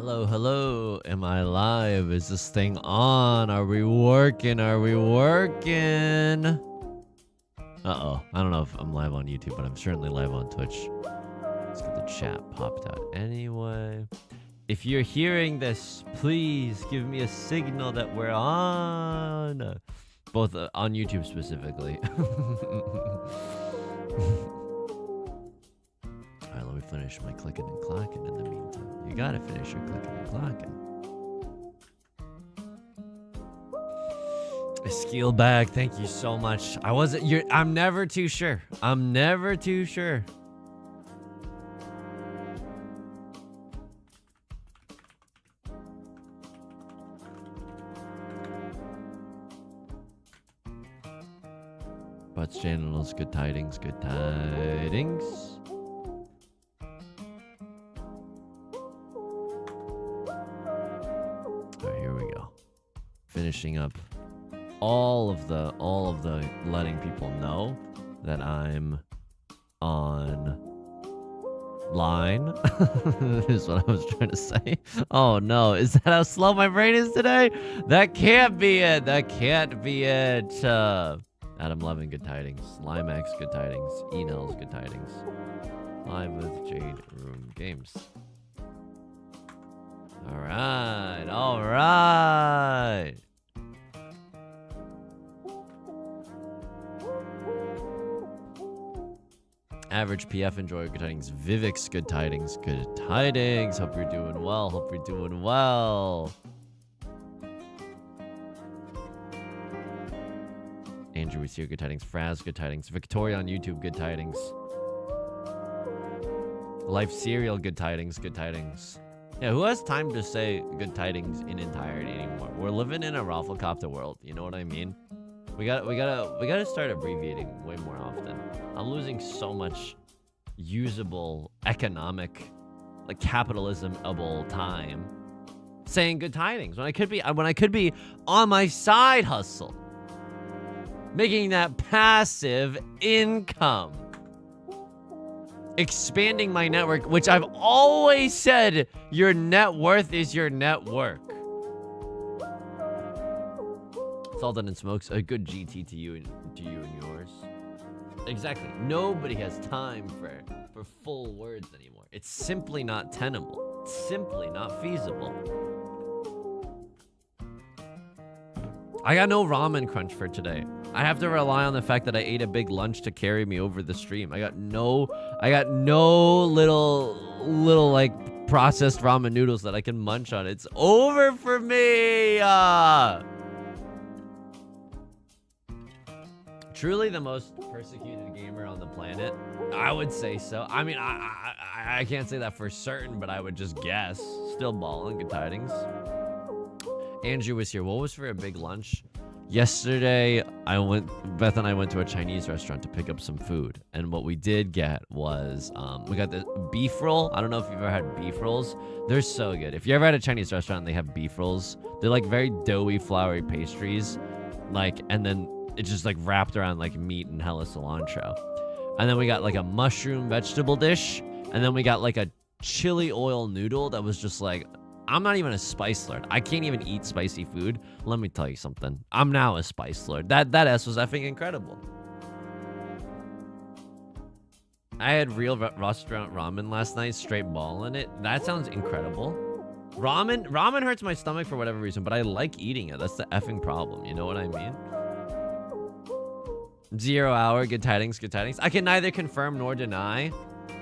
Hello, hello. Am I live? Is this thing on? Are we working? Are we working? Uh-oh. I don't know if I'm live on YouTube, but I'm certainly live on Twitch. Let's get the chat popped out anyway. If you're hearing this, please give me a signal that we're on. Both on YouTube specifically. Alright, let me finish my clicking and clacking in the meantime. You gotta finish your clicking and clacking. Skill bag, thank you so much. I'm never too sure. I'm never too sure. Butts channels, good tidings, good tidings. Alright, here we go. Finishing up all of the letting people know that I'm on line. Is what I was trying to say. Oh no, is that how slow my brain is today? That can't be it. That can't be it. Adam Levin, good tidings. Limax, good tidings. Enels, good tidings. Live with Jade Room Games. Alright, alright. Average PF enjoyer, good tidings. Vivix, good tidings. Good tidings. Hope you're doing well. Hope you're doing well. Andrew is here, good tidings. Fraz, good tidings. Victoria on YouTube, good tidings. Life Serial, good tidings, good tidings. Yeah, who has time to say good tidings in entirety anymore? We're living in a Rafflecopter world, you know what I mean? We gotta start abbreviating way more often. I'm losing so much usable economic, like capitalism-able time saying good tidings when I could be on my side hustle, making that passive income, expanding my network, which I've always said your net worth is your network. Salted and Smokes, a good GT to you and yours. Exactly. Nobody has time for full words anymore. It's simply not tenable. It's simply not feasible. I got no ramen crunch for today. I have to rely on the fact that I ate a big lunch to carry me over the stream. I got no little like processed ramen noodles that I can munch on. It's over for me. Truly the most persecuted gamer on the planet. I would say so. I mean, I can't say that for certain, but I would just guess. Still balling, good tidings. Andrew was here. What was for a big lunch? Yesterday, Beth and I went to a Chinese restaurant to pick up some food. And what we did get was, we got the beef roll. I don't know if you've ever had beef rolls. They're so good. If you ever had a Chinese restaurant and they have beef rolls, they're like very doughy, floury pastries. Like, and then it's just like wrapped around like meat and hella cilantro. And then we got like a mushroom vegetable dish. And then we got like a chili oil noodle that was just like, I'm not even a spice lord. I can't even eat spicy food. Let me tell you something. I'm now a spice lord. That S was effing incredible. I had real restaurant ramen last night, straight ball in it. That sounds incredible. Ramen hurts my stomach for whatever reason, but I like eating it. That's the effing problem. You know what I mean? 0 hour, good tidings, good tidings. I can neither confirm nor deny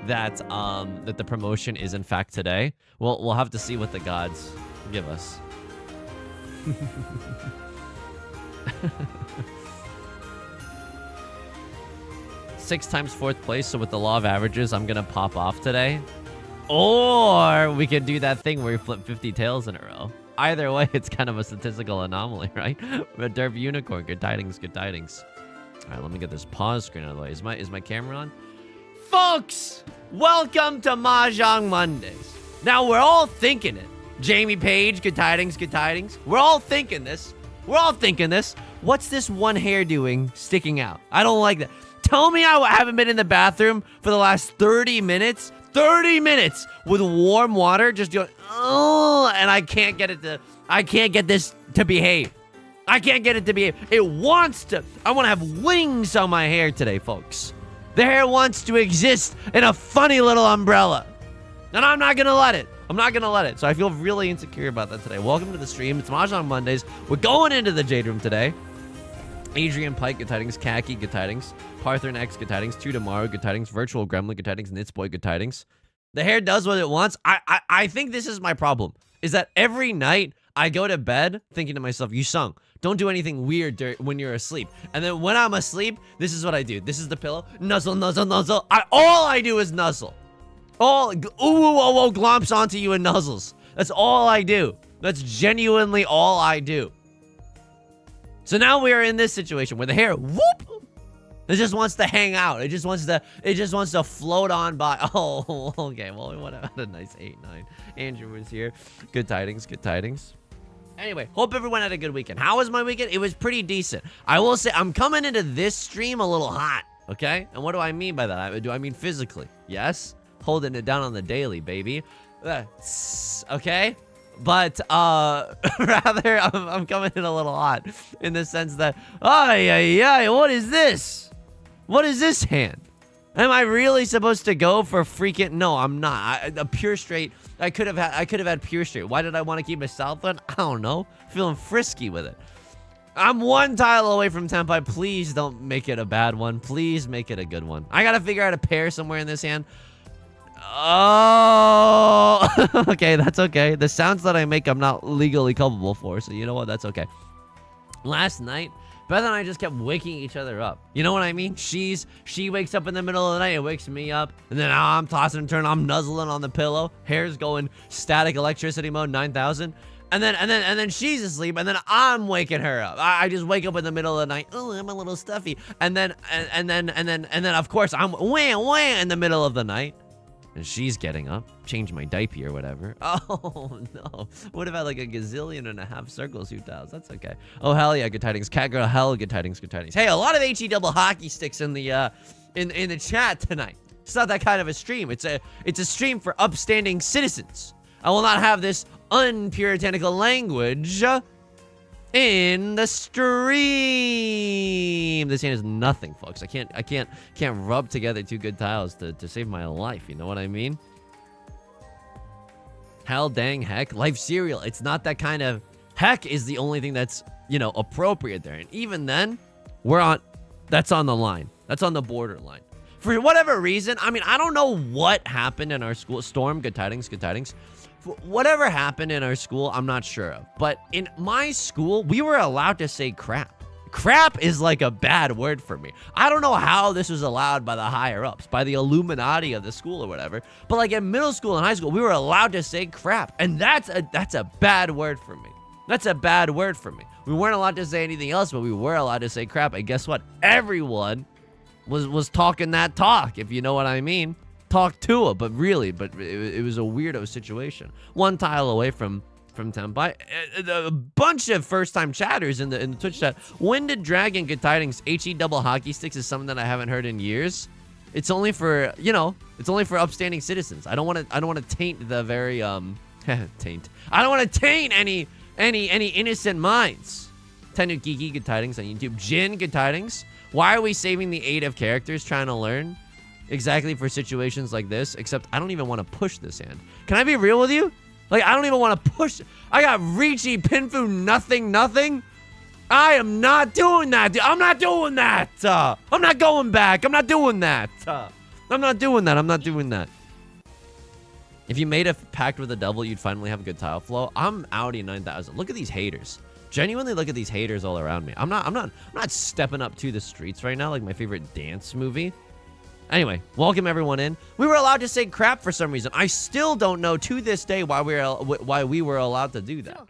that that the promotion is in fact today. We'll have to see what the gods give us. 6 times 4th place, so with the law of averages, I'm gonna pop off today. Or we could do that thing where we flip 50 tails in a row. Either way, it's kind of a statistical anomaly, right? But Derp Unicorn, good tidings, good tidings. All right, let me get this pause screen out of the way. Is my camera on? Folks, welcome to Mahjong Mondays. Now, we're all thinking it. Jamie Page, good tidings, good tidings. We're all thinking this. We're all thinking this. What's this one hair doing sticking out? I don't like that. Tell me I haven't been in the bathroom for the last 30 minutes. 30 minutes with warm water just going, oh, and I can't get this to behave. I can't get it to behave. It wants to. I want to have wings on my hair today, folks. The hair wants to exist in a funny little umbrella. And I'm not going to let it. I'm not going to let it. So I feel really insecure about that today. Welcome to the stream. It's Mahjong Mondays. We're going into the Jade Room today. Adrian Pike, good tidings. Kaki, good tidings. Parthern X, good tidings. Two Tomorrow, good tidings. Virtual Gremlin, good tidings. Nitsboy, good tidings. The hair does what it wants. I think this is my problem. Is that every night I go to bed thinking to myself, Yusong, don't do anything weird when you're asleep. And then when I'm asleep, this is what I do. This is the pillow. Nuzzle, nuzzle, nuzzle. All I do is nuzzle. Glomps onto you and nuzzles. That's all I do. That's genuinely all I do. So now we are in this situation where the hair, whoop, it just wants to hang out. It just wants to float on by. Oh, okay. Well, we would have had a nice 8-9. Andrew was here. Good tidings. Good tidings. Anyway, hope everyone had a good weekend. How was my weekend? It was pretty decent. I will say I'm coming into this stream a little hot. Okay? And what do I mean by that? Do I mean physically? Yes. Holding it down on the daily, baby. Okay? But, rather, I'm coming in a little hot in the sense that, what is this? What is this hand? Am I really supposed to go for freaking? No, I'm not. A pure straight. I could have had pure straight. Why did I want to keep a south one? I don't know. Feeling frisky with it. I'm one tile away from Tenpai. Please don't make it a bad one. Please make it a good one. I gotta figure out a pair somewhere in this hand. Oh, okay, that's okay. The sounds that I make, I'm not legally culpable for, so you know what? That's okay. Last night, Beth and I just kept waking each other up. You know what I mean? She wakes up in the middle of the night, it wakes me up, and then I'm tossing and turning, I'm nuzzling on the pillow, hair's going static electricity mode 9000. And then she's asleep, and then I'm waking her up. I just wake up in the middle of the night. Oh, I'm a little stuffy. And then of course I'm wham in the middle of the night. And she's getting up, change my diaper or whatever. Oh, no. Would have had like a gazillion and a half circle suit tiles. That's okay. Oh, hell yeah, good tidings. Cat girl, hell, good tidings, good tidings. Hey, a lot of HE double hockey sticks in the in the chat tonight. It's not that kind of a stream. It's a stream for upstanding citizens. I will not have this unpuritanical language in the stream. This hand is nothing, folks. I can't rub together two good tiles to save my life. You know what I mean? Hell, dang, heck, life cereal. It's not that kind of. Heck is the only thing that's, you know, appropriate there. And even then, that's on the line. That's on the borderline. For whatever reason, I mean, I don't know what happened in our school. Storm, good tidings, good tidings. Whatever happened in our school, I'm not sure of. But in my school, we were allowed to say crap. Crap is like a bad word for me. I don't know how this was allowed by the higher-ups, by the Illuminati of the school or whatever. But like in middle school and high school, we were allowed to say crap. And that's a bad word for me. That's a bad word for me. We weren't allowed to say anything else, but we were allowed to say crap. And guess what? Everyone was talking that talk, if you know what I mean. Talk to it, but it was a weirdo situation. One tile away from Tenpai. A bunch of first-time chatters in the Twitch chat. When did Dragon get tidings? HE double hockey sticks is something that I haven't heard in years. It's only for, you know, it's only for upstanding citizens. I don't want to taint the very taint. I don't want to taint any innocent minds. Tenhou Geeky, good tidings on YouTube. Jin, good tidings. Why are we saving the 8 of characters trying to learn? Exactly for situations like this, except I don't even want to push this hand. Can I be real with you? Like, I don't even want to push. I got Riichi, Pinfu, nothing. I am not doing that, dude. I'm not doing that. I'm not going back. I'm not doing that. I'm not doing that. If you made a pact with the devil, you'd finally have a good tile flow. I'm Audi 9000. Look at these haters. Genuinely look at these haters all around me. I'm not stepping up to the streets right now like my favorite dance movie. Anyway, welcome everyone in. We were allowed to say crap for some reason. I still don't know to this day why we were allowed to do that.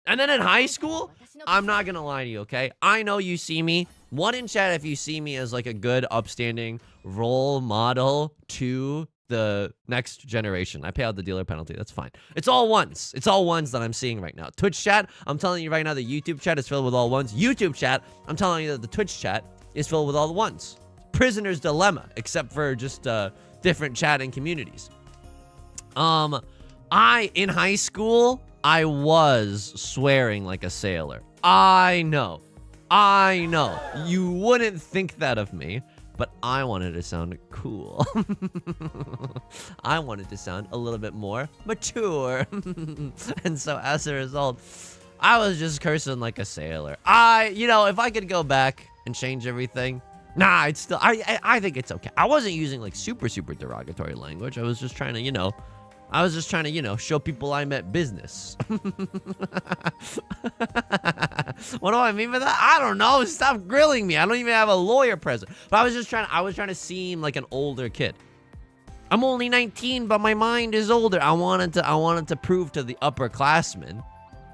And then in high school, I'm not gonna lie to you, okay? I know you see me. One in chat if you see me as like a good, upstanding role model to the next generation. I pay out the dealer penalty. That's fine. It's all ones. It's all ones that I'm seeing right now. Twitch chat, I'm telling you right now, the YouTube chat is filled with all ones. YouTube chat, I'm telling you that the Twitch chat is filled with all the ones. Prisoner's dilemma, except for just different chatting communities. I In high school, I was swearing like a sailor. I know. You wouldn't think that of me, but I wanted to sound cool. I wanted to sound a little bit more mature. And so as a result, I was just cursing like a sailor. You know, if I could go back and change everything, nah, it's still, I think it's okay. I wasn't using like super derogatory language. I was just trying to, you know, show people I meant business. What do I mean by that? I don't know. Stop grilling me. I don't even have a lawyer present. But I was trying to seem like an older kid. I'm only 19, but my mind is older. I wanted to prove to the upperclassmen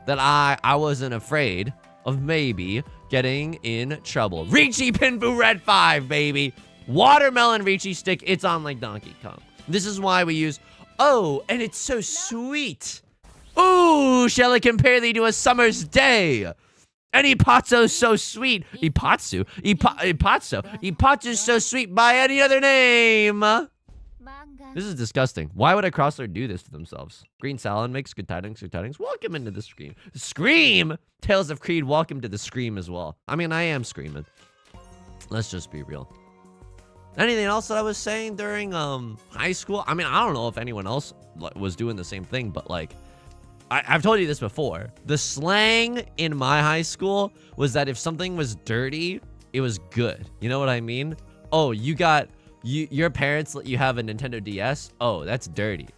that I wasn't afraid of maybe getting in trouble. Riichi Pinboo Red 5, baby. Watermelon Riichi stick. It's on like Donkey Kong. This is why we use... Oh, and it's so sweet. Ooh, shall I compare thee to a summer's day? And Ipatsu's so sweet. Ipatsu's so sweet by any other name. This is disgusting. Why would a crosser do this to themselves? Green salad makes good tidings, good tidings. Welcome into the Scream. Scream! Tales of Creed, welcome to the Scream as well. I mean, I am screaming. Let's just be real. Anything else that I was saying during high school? I mean, I don't know if anyone else was doing the same thing, but like, I've told you this before. The slang in my high school was that if something was dirty, it was good. You know what I mean? Oh, your parents let you have a Nintendo DS? Oh, that's dirty.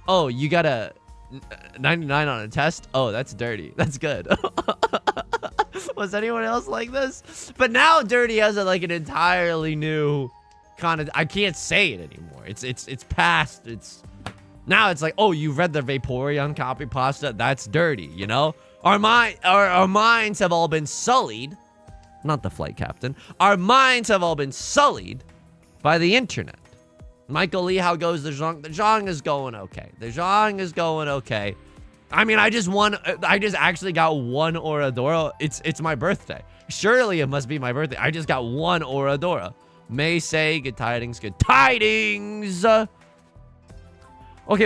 Oh, you got a 99 on a test? Oh, that's dirty. That's good. Was anyone else like this? But now dirty has like an entirely new kind of, I can't say it anymore. It's past. Now it's like, oh, you read the Vaporeon copy pasta? That's dirty, you know? Our minds have all been sullied. Not the flight captain. Our minds have all been sullied by the internet. Michael Lee, how goes the zhong? The zhong is going okay. The zhong is going okay. I mean, I just actually got one Oradora. It's my birthday. Surely it must be my birthday. I just got one Oradora. May say, good tidings, good tidings. Okay,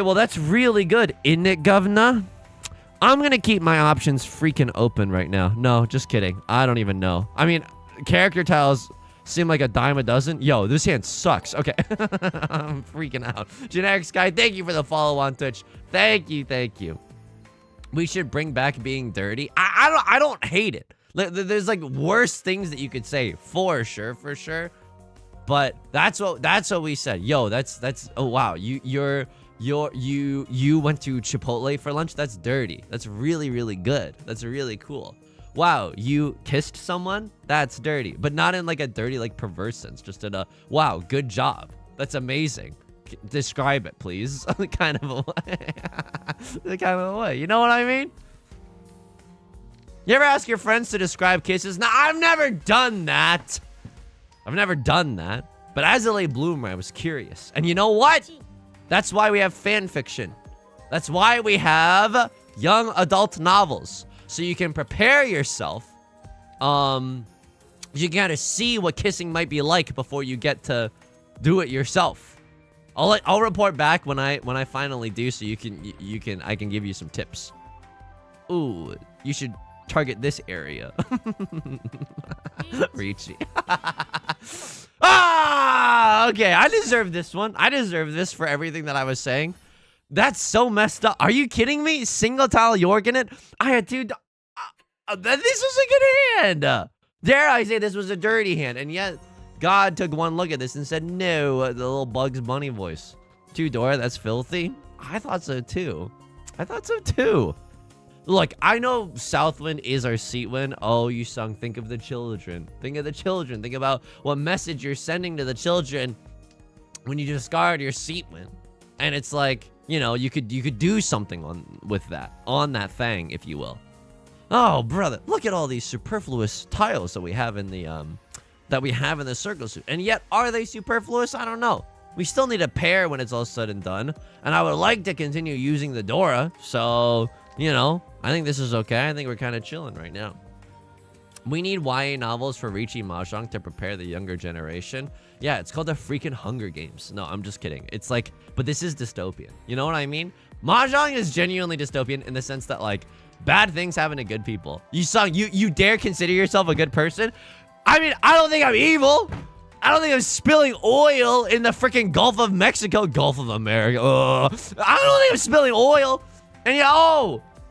well, that's really good, isn't it, governor? I'm gonna keep my options freaking open right now. No, just kidding. I don't even know. I mean, character tiles seem like a dime a dozen. Yo, this hand sucks. Okay. I'm freaking out. Generic Sky, thank you for the follow on Twitch. Thank you. We should bring back being dirty. I don't hate it. There's like worse things that you could say for sure. But that's what we said. Yo, that's oh wow. You went to Chipotle for lunch? That's dirty. That's really good. That's really cool. Wow, you kissed someone? That's dirty. But not in like a dirty, like perverse sense. Just in a, wow, good job. That's amazing. Describe it, please. kind of a way. You know what I mean? You ever ask your friends to describe kisses? Now, I've never done that. But as a late bloomer, I was curious. And you know what? That's why we have fan fiction. That's why we have young adult novels. So you can prepare yourself. You can kind of see what kissing might be like before you get to do it yourself. I'll report back when I finally do, so I can give you some tips. Ooh, you should target this area. Riichi. Okay, I deserve this one. I deserve this for everything that I was saying. That's so messed up. Are you kidding me? Single tile Jorgen it? I had two. This was a good hand. Dare I say this was a dirty hand, and yet God took one look at this and said, no, the little Bugs Bunny voice. Two-door, that's filthy. I thought so too. Look, I know Southwind is our seat win. Oh, Yusong, think of the children. Think of the children. Think about what message you're sending to the children when you discard your seat win. And it's like, you know, you could do something on that thing, if you will. Oh, brother, look at all these superfluous tiles that we have in the circle suit. And yet, are they superfluous? I don't know. We still need a pair when it's all said and done. And I would like to continue using the Dora. So, you know, I think this is okay. I think we're kind of chilling right now. We need YA novels for Riichi Mahjong to prepare the younger generation. Yeah, it's called the freaking Hunger Games. No, I'm just kidding. It's like, but this is dystopian. You know what I mean? Mahjong is genuinely dystopian in the sense that, like, bad things happen to good people. You dare consider yourself a good person? I mean, I don't think I'm evil. I don't think I'm spilling oil in the freaking Gulf of Mexico, Gulf of America. I don't think I'm spilling oil. And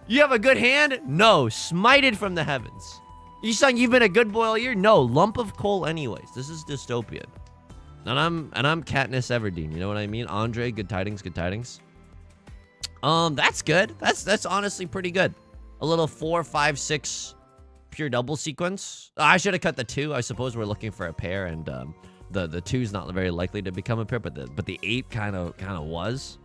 you have a good hand? No, smited from the heavens. Yusong, you've been a good boy all year? No, lump of coal anyways. This is dystopian. And I'm Katniss Everdeen, you know what I mean? Andre, good tidings, good tidings. That's good. That's honestly pretty good. A little 4, 5, 6 pure double sequence. I should have cut the 2. I suppose we're looking for a pair, and the 2's not very likely to become a pair, but the 8 kind of was.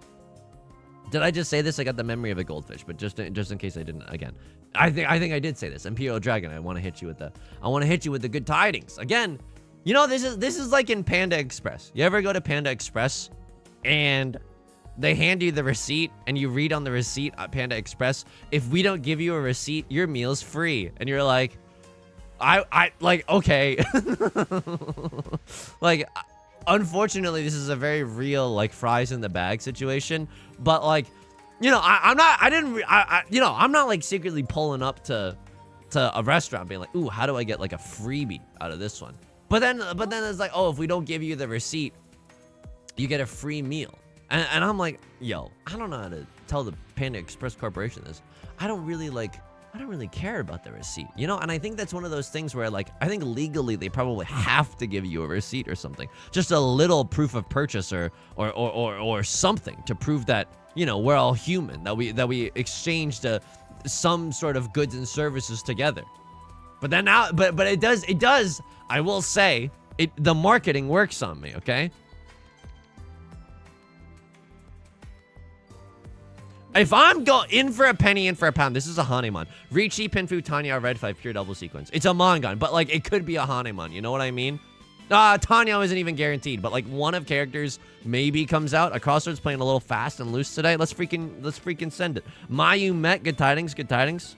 Did I just say this? I got the memory of a goldfish, but just in case I didn't, again, I think I did say this. Imperial Dragon, I want to hit you with the good tidings. Again, you know, this is like in Panda Express. You ever go to Panda Express and they hand you the receipt and you read on the receipt at Panda Express, if we don't give you a receipt, your meal's free. And you're like, I like, okay. Like, unfortunately, this is a very real, like, fries in the bag situation. But, like, you know, I'm not like secretly pulling up to a restaurant being like, ooh, how do I get like a freebie out of this one? But then it's like, oh, if we don't give you the receipt, you get a free meal. And I'm like, yo, I don't know how to tell the Panda Express Corporation this. I don't really care about the receipt, you know? And I think that's one of those things where, like, I think legally they probably have to give you a receipt or something. Just a little proof of purchase or something to prove that, you know, we're all human, that we exchanged some sort of goods and services together. But then now, but it does, I will say, the marketing works on me, okay? If I'm going in for a penny, in for a pound, this is a Hanemon. Riichi, Pinfu, Tanya, Red 5, pure double sequence. It's a Mangan, but like it could be a Hanemon. You know what I mean? Tanya isn't even guaranteed, but like one of characters maybe comes out. A Crossroads playing a little fast and loose today. Let's freaking send it. Mayu Met, good tidings, good tidings.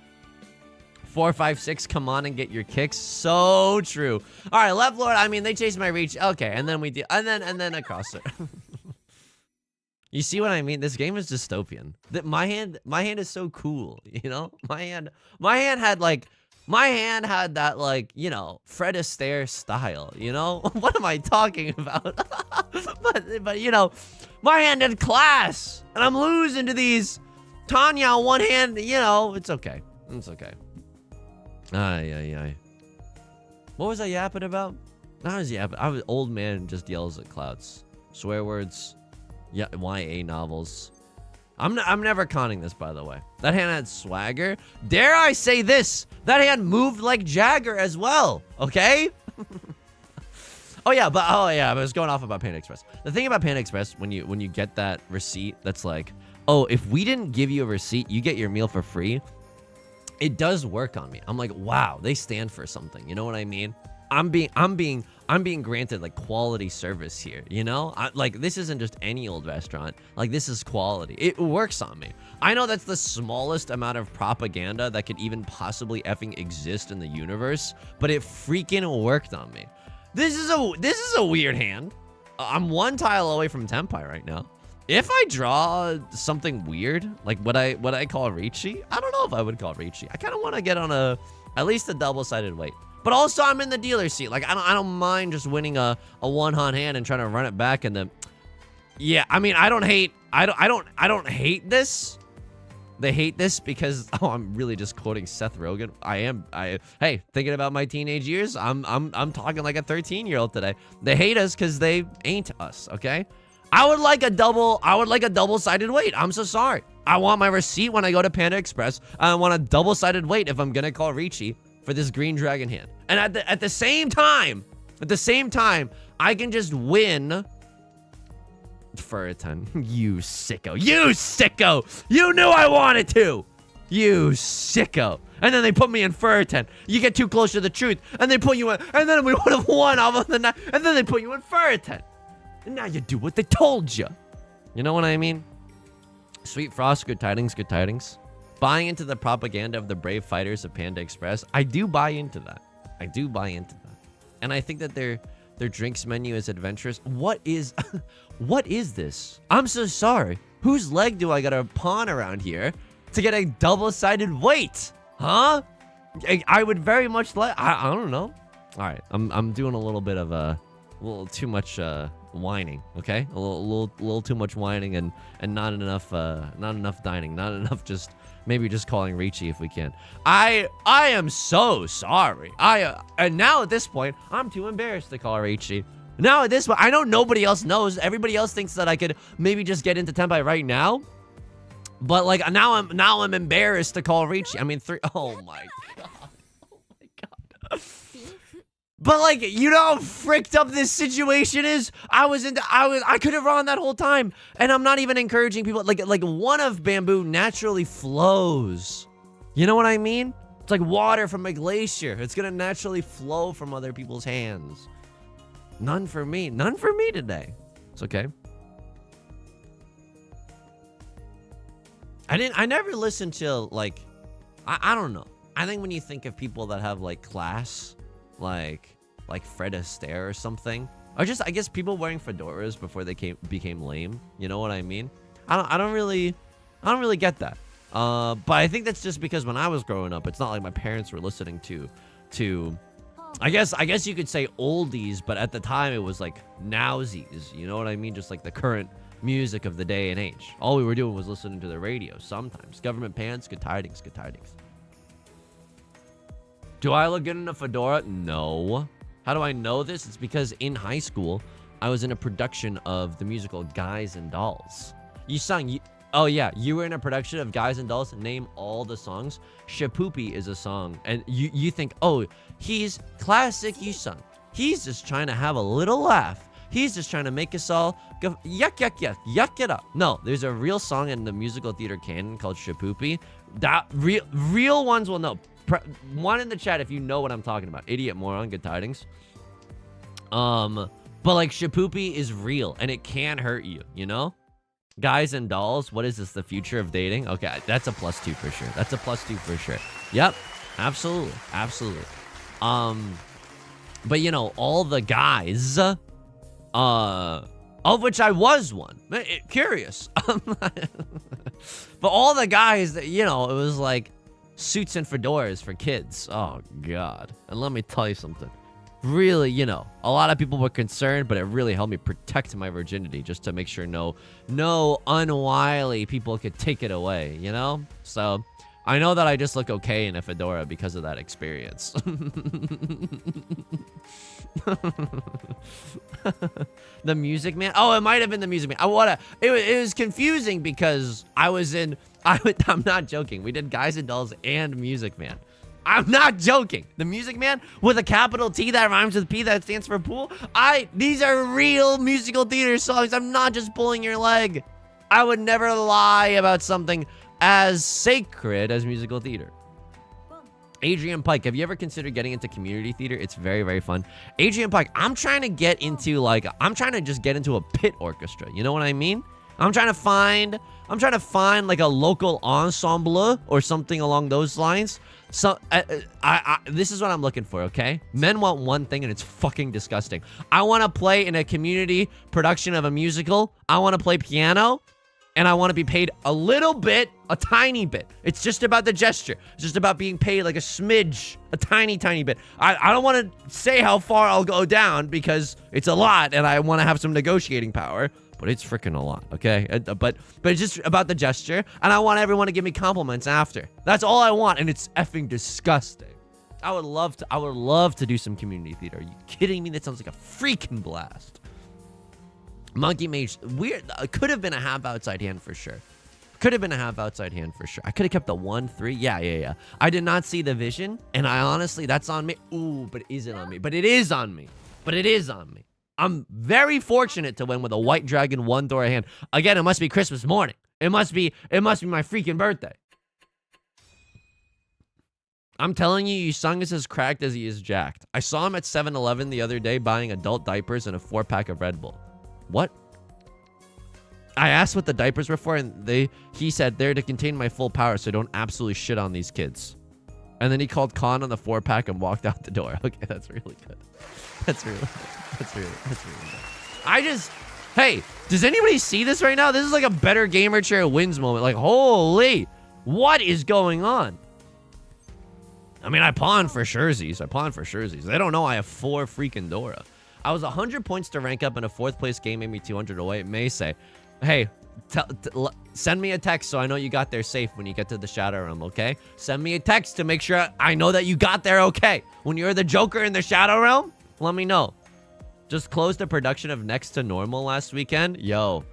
4, 5, 6, come on and get your kicks. So true. All right, Left Lord. I mean, they chased my reach. Okay, and then we do, and then a crosser. You see what I mean? This game is dystopian. My hand is so cool, you know? My hand had that, like, you know, Fred Astaire style, you know? What am I talking about? but you know, my hand had class, and I'm losing to these Tanya on one hand, you know, it's okay. It's okay. Ay. What was I yapping about? I was old man just yells at clouds. Swear words. Yeah, YA novels. I'm never conning this, by the way. That hand had swagger. Dare I say this? That hand moved like Jagger as well. Okay? Oh yeah, I was going off about Panda Express. The thing about Panda Express, when you get that receipt, that's like, oh, if we didn't give you a receipt, you get your meal for free. It does work on me. I'm like, wow, they stand for something. You know what I mean? I'm being granted like quality service here, you know? Like this isn't just any old restaurant. Like this is quality. It works on me. I know that's the smallest amount of propaganda that could even possibly effing exist in the universe, but it freaking worked on me. This is a weird hand. I'm one tile away from Tenpai right now. If I draw something weird, like what I call Riichi, I don't know if I would call Riichi. I kind of want to get on at least a double-sided weight. But also, I'm in the dealer seat. Like, I don't mind just winning a one-hot hand and trying to run it back. And then, yeah, I mean, I don't hate this. They hate this because, oh, I'm really just quoting Seth Rogen. Hey, thinking about my teenage years, I'm talking like a 13-year-old today. They hate us because they ain't us. Okay, I would like a double-sided weight. I'm so sorry. I want my receipt when I go to Panda Express. I want a double-sided weight if I'm gonna call Riichi for this green dragon hand. And at the same time, I can just win for a ton. You sicko. You knew I wanted to. You sicko. And then they put me in Furriton. You get too close to the truth, and they put you in, and then we would have won off of the night, and then they put you in Furriton. And now you do what they told you. You know what I mean? Sweet Frost, good tidings, good tidings. Buying into the propaganda of the brave fighters of Panda Express. I do buy into that. And I think that they're Their drinks menu is adventurous. What is what is this? I'm so sorry. Whose leg do I gotta pawn around here to get a double-sided weight? Huh? I would very much like, I don't know. All right, I'm doing a little bit of a little too much whining, okay? A little too much whining and not enough dining, not enough just maybe just calling Riichi if we can. I am so sorry. And now at this point, I'm too embarrassed to call Riichi. Now at this point, I know nobody else knows. Everybody else thinks that I could maybe just get into Tenpai right now. But like now I'm embarrassed to call Riichi. I mean, oh my god. Oh my god. But like, you know how fricked up this situation is? I could have run that whole time. And I'm not even encouraging people. Like one of bamboo naturally flows. You know what I mean? It's like water from a glacier. It's gonna naturally flow from other people's hands. None for me. None for me today. It's okay. I never listened to like, I don't know. I think when you think of people that have like class, like Fred Astaire or something, or just I guess people wearing fedoras before they became lame. You know what I mean? I don't really get that. But I think that's just because when I was growing up, it's not like my parents were listening to I guess you could say oldies, but at the time it was like nowsies. You know what I mean? Just like the current music of the day and age. All we were doing was listening to the radio sometimes. Government pants, good tidings, good tidings. Do I look good in a fedora? No. How do I know this? It's because in high school, I was in a production of the musical Guys and Dolls. Oh yeah, you were in a production of Guys and Dolls. Name all the songs. Shapoopy is a song. And you think, oh, he's classic Yusong. He's just trying to have a little laugh. He's just trying to make us all go yuck it up. No, there's a real song in the musical theater canon called Shapoopy. That real ones will know. One in the chat if you know what I'm talking about. Idiot moron, good tidings. But like Shapoopy is real and it can hurt you, you know? Guys and Dolls, what is this, the future of dating? Okay, that's a +2 for sure. That's a +2 for sure. Yep, absolutely, absolutely. But you know, all the guys, of which I was one. Curious. But all the guys that, you know, it was like suits and fedoras for kids. Oh god. And let me tell you something. Really, you know, a lot of people were concerned, but it really helped me protect my virginity just to make sure no unwily people could take it away, you know? So I know that I just look okay in a fedora because of that experience. The Music Man? Oh, it might have been the Music Man. It was confusing because I'm not joking. We did Guys and Dolls and Music Man. I'm not joking. The Music Man with a capital T that rhymes with P that stands for pool. These are real musical theater songs. I'm not just pulling your leg. I would never lie about something as sacred as musical theater. Adrian Pike, have you ever considered getting into community theater? It's very, very fun. Adrian Pike, I'm trying to just get into a pit orchestra. You know what I mean? I'm trying to find like a local ensemble or something along those lines. So this is what I'm looking for, okay? Men want one thing and it's fucking disgusting. I want to play in a community production of a musical. I want to play piano and I want to be paid a little bit, a tiny bit. It's just about the gesture. It's just about being paid like a smidge, a tiny, tiny bit. I don't want to say how far I'll go down because it's a lot and I want to have some negotiating power. But it's freaking a lot, okay? But it's just about the gesture, and I want everyone to give me compliments after. That's all I want, and it's effing disgusting. I would love to do some community theater. Are you kidding me? That sounds like a freaking blast. Monkey Mage, weird. Could have been a half outside hand for sure. Could have been a half outside hand for sure. I could have kept the 1-3. Yeah. I did not see the vision, and I honestly, that's on me. Ooh, but is it on me? But it is on me. I'm very fortunate to win with a white dragon 1-Dora hand. Again, it must be Christmas morning. It must be my freaking birthday. I'm telling you, Yusong is as cracked as he is jacked. I saw him at 7-Eleven the other day buying adult diapers and a 4-pack of Red Bull. What? I asked what the diapers were for, and he said they're to contain my full power so don't absolutely shit on these kids. And then he called Khan on the 4-pack and walked out the door. Okay, that's really good. That's really good. That's really good. Hey, does anybody see this right now? This is like a better gamer chair wins moment. Like, holy, what is going on? I mean, I pawned for Scherzies. They don't know I have 4 freaking Dora. I was 100 points to rank up in a 4th place game, made me 200 away. It may say, hey, send me a text so I know you got there safe when you get to the Shadow Realm, okay? Send me a text to make sure I know that you got there okay. When you're the Joker in the Shadow Realm, let me know. Just closed the production of Next to Normal last weekend. Yo,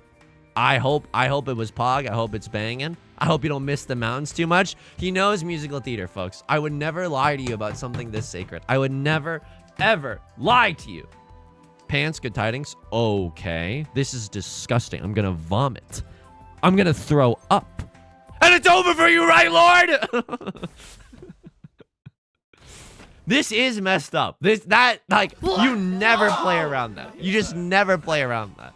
I hope it was Pog. I hope it's banging. I hope you don't miss the mountains too much. He knows musical theater, folks. I would never lie to you about something this sacred. I would never, ever lie to you. Pants, good tidings. Okay. This is disgusting. I'm gonna vomit. I'm gonna throw up. And it's over for you, right, Lord? This is messed up. You never play around that. You just never play around that.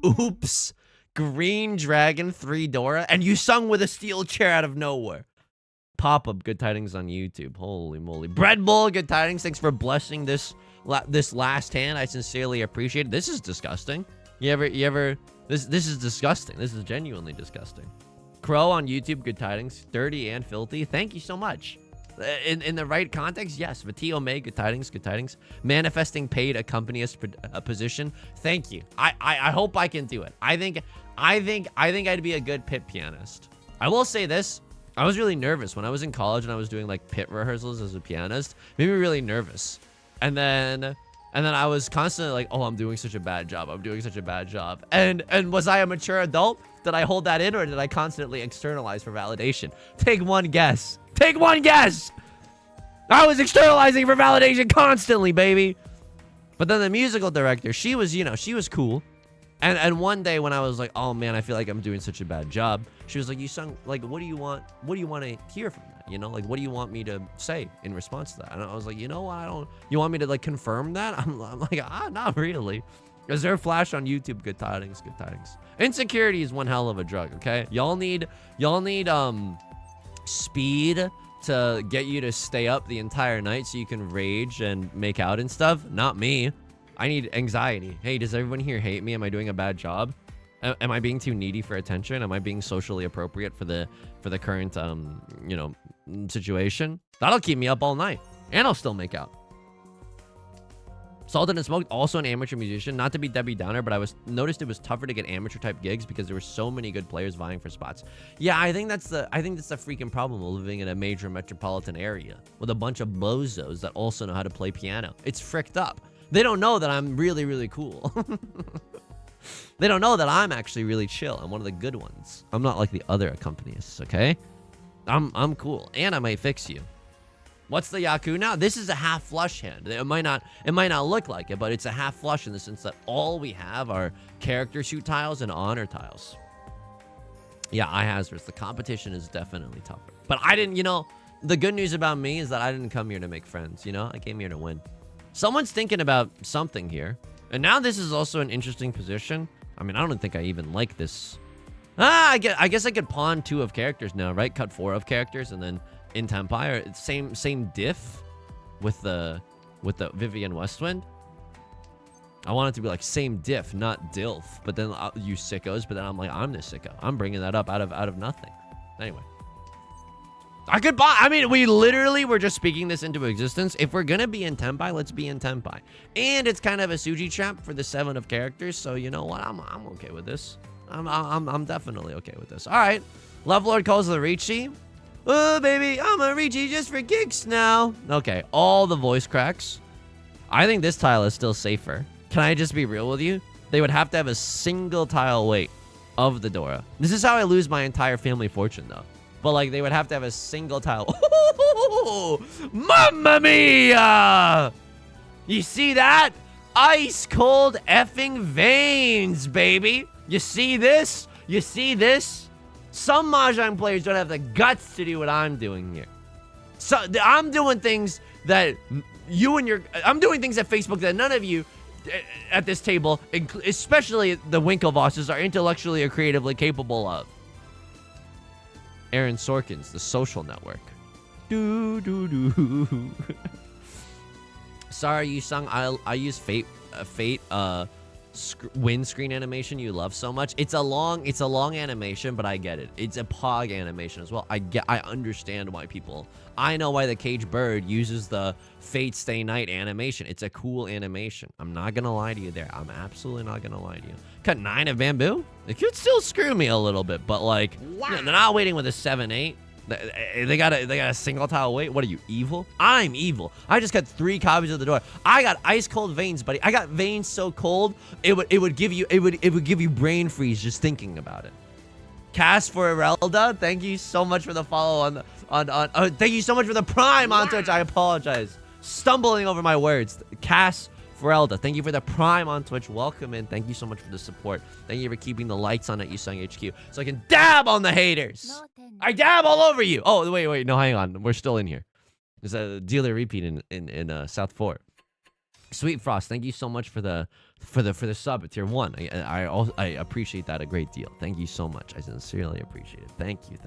Oops. Green Dragon, 3 Dora, and you sung with a steel chair out of nowhere. Pop-up, good tidings on YouTube. Holy moly. Bread Bull, good tidings. Thanks for blessing this last hand. I sincerely appreciate it. This is disgusting. This is disgusting. This is genuinely disgusting. Crow on YouTube, good tidings. Dirty and filthy. Thank you so much. In the right context, yes. Vatio May, good tidings, good tidings. Manifesting paid accompanist position. Thank you. I hope I can do it. I think I'd be a good pit pianist. I will say this. I was really nervous when I was in college and I was doing like pit rehearsals as a pianist. It made me really nervous. And then I was constantly like, oh, I'm doing such a bad job. I'm doing such a bad job. And was I a mature adult? Did I hold that in, or did I constantly externalize for validation? Take one guess. Take one guess. I was externalizing for validation constantly, baby. But then the musical director, she was cool. And one day when I was like, oh man, I feel like I'm doing such a bad job, she was like, you sung, like, what do you want to hear from that? You know, like, what do you want me to say in response to that? And I was like, you know what, you want me to like confirm that? I'm like, not really. Is there a flash on YouTube? Good tidings, good tidings. Insecurity is one hell of a drug, okay? Y'all need speed to get you to stay up the entire night so you can rage and make out and stuff. Not me. I need anxiety. Hey, does everyone here hate me? Am I doing a bad job? Am I being too needy for attention? Am I being socially appropriate for the current situation? That'll keep me up all night, and I'll still make out. Salted and Smoked, also an amateur musician. Not to be Debbie Downer, but I noticed it was tougher to get amateur type gigs because there were so many good players vying for spots. Yeah, I think that's the freaking problem of living in a major metropolitan area with a bunch of bozos that also know how to play piano. It's fricked up. They don't know that I'm really, really cool. They don't know that I'm actually really chill. I'm one of the good ones. I'm not like the other accompanists, okay? I'm cool, and I might fix you. What's the Yaku now? This is a half flush hand. It might not look like it, but it's a half flush in the sense that all we have are character shoot tiles and honor tiles. Yeah, iHazards. The competition is definitely tougher. But I didn't, the good news about me is that I didn't come here to make friends, I came here to win. Someone's thinking about something here. And now this is also an interesting position. I mean, I don't think I even like this. I guess I could pawn 2 of characters now, right? Cut 4 of characters and then in Empire, same diff with the Vivian Westwind. I want it to be like same diff, not dilf. But then I'll use sickos. But then I'm like, I'm the sicko. I'm bringing that up out of nothing. Anyway, I could buy. I mean, we literally were just speaking this into existence. If we're gonna be in Tenpai, let's be in Tenpai. And it's kind of a Suji trap for the 7 of characters. So you know what? I'm okay with this. I'm definitely okay with this. All right, Love Lord calls the Riichi. Oh, baby, I'm a Riichi just for kicks now. Okay, all the voice cracks. I think this tile is still safer. Can I just be real with you? They would have to have a single tile weight of the Dora. This is how I lose my entire family fortune, though. But, like, they would have to have a single tile. Oh, Mamma Mia! You see that? Ice cold effing veins, baby. You see this? You see this? Some Mahjong players don't have the guts to do what I'm doing here. So I'm doing things that I'm doing things at Facebook that none of you at this table, especially the Winklevosses, are intellectually or creatively capable of. Aaron Sorkin's The Social Network. Do do do. Sorry, Yusong. I use Fate windscreen animation you love so much. It's a long animation, but I get it. It's a pog animation as well. I understand why people. I know why the cage bird uses the Fate Stay Night animation. It's a cool animation. I'm not gonna lie to you there. I'm absolutely not gonna lie to you. Cut 9 of bamboo. It could still screw me a little bit, but like, wow. They're not waiting with a 7-8. They got a single tile wait. What are you, evil? I'm evil. I just got 3 copies of the door. I got ice cold veins, buddy. I got veins so cold it would give you brain freeze just thinking about it. Cast for Irelda, thank you so much for the follow thank you so much for the prime on Twitch. I apologize. Stumbling over my words. Cast for Elda, thank you for the prime on Twitch. Welcome in. Thank you so much for the support. Thank you for keeping the lights on at Yusong HQ so I can dab on the haters. I dab all over you. Oh, wait. No, hang on. We're still in here. There's a dealer repeat in South 4. Sweet Frost, thank you so much for the sub at tier 1. I appreciate that a great deal. Thank you so much. I sincerely appreciate it. Thank you.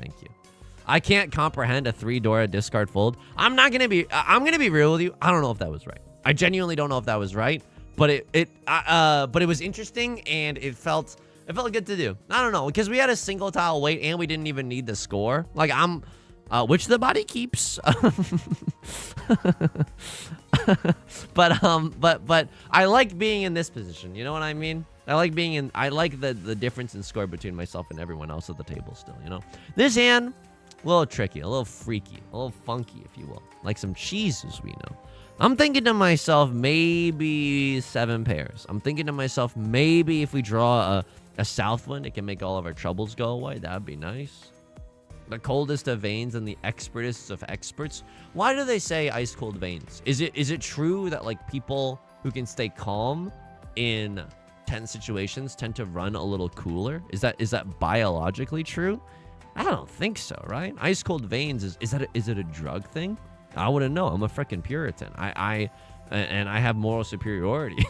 I can't comprehend a 3-Dora discard fold. I'm gonna be real with you. I don't know if that was right. I genuinely don't know if that was right, but it was interesting and it felt good to do. I don't know, because we had a single tile wait and we didn't even need the score. Like which the body keeps. but I like being in this position. You know what I mean? I like the difference in score between myself and everyone else at the table still, you know? This hand, a little tricky, a little freaky, a little funky, if you will. Like some cheese, as we know. I'm thinking to myself, maybe 7 pairs. I'm thinking to myself, maybe if we draw a Southwind, it can make all of our troubles go away. That'd be nice. The coldest of veins and the expertest of experts. Why do they say ice cold veins? Is it true that like people who can stay calm in tense situations tend to run a little cooler? Is that biologically true? I don't think so, right? Ice cold veins is it a drug thing? I wouldn't know. I'm a freaking Puritan. I have moral superiority.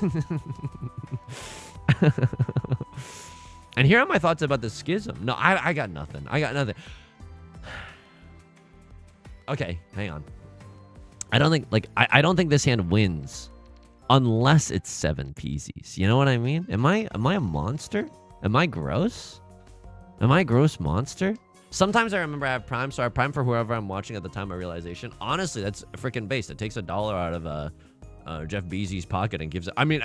And here are my thoughts about the schism. No, I got nothing. Okay, hang on. I don't think this hand wins unless it's 7 PZs. You know what I mean? Am I a monster? Am I gross? Am I a gross monster? Sometimes I remember I have prime, so I have prime for whoever I'm watching at the time of realization. Honestly, that's freaking based. It takes $1 out of Jeff Bezos' pocket and gives it. I mean,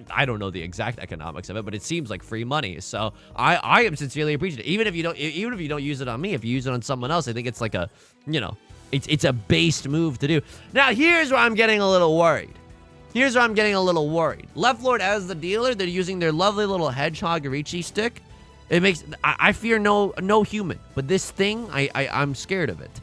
I don't know the exact economics of it, but it seems like free money. So I am sincerely appreciative. Even if you don't use it on me, if you use it on someone else, I think it's like a, you know, it's a based move to do. Now here's where I'm getting a little worried. Left Lord as the dealer, they're using their lovely little hedgehog Riichi stick. It makes I fear no human, but this thing I'm scared of it.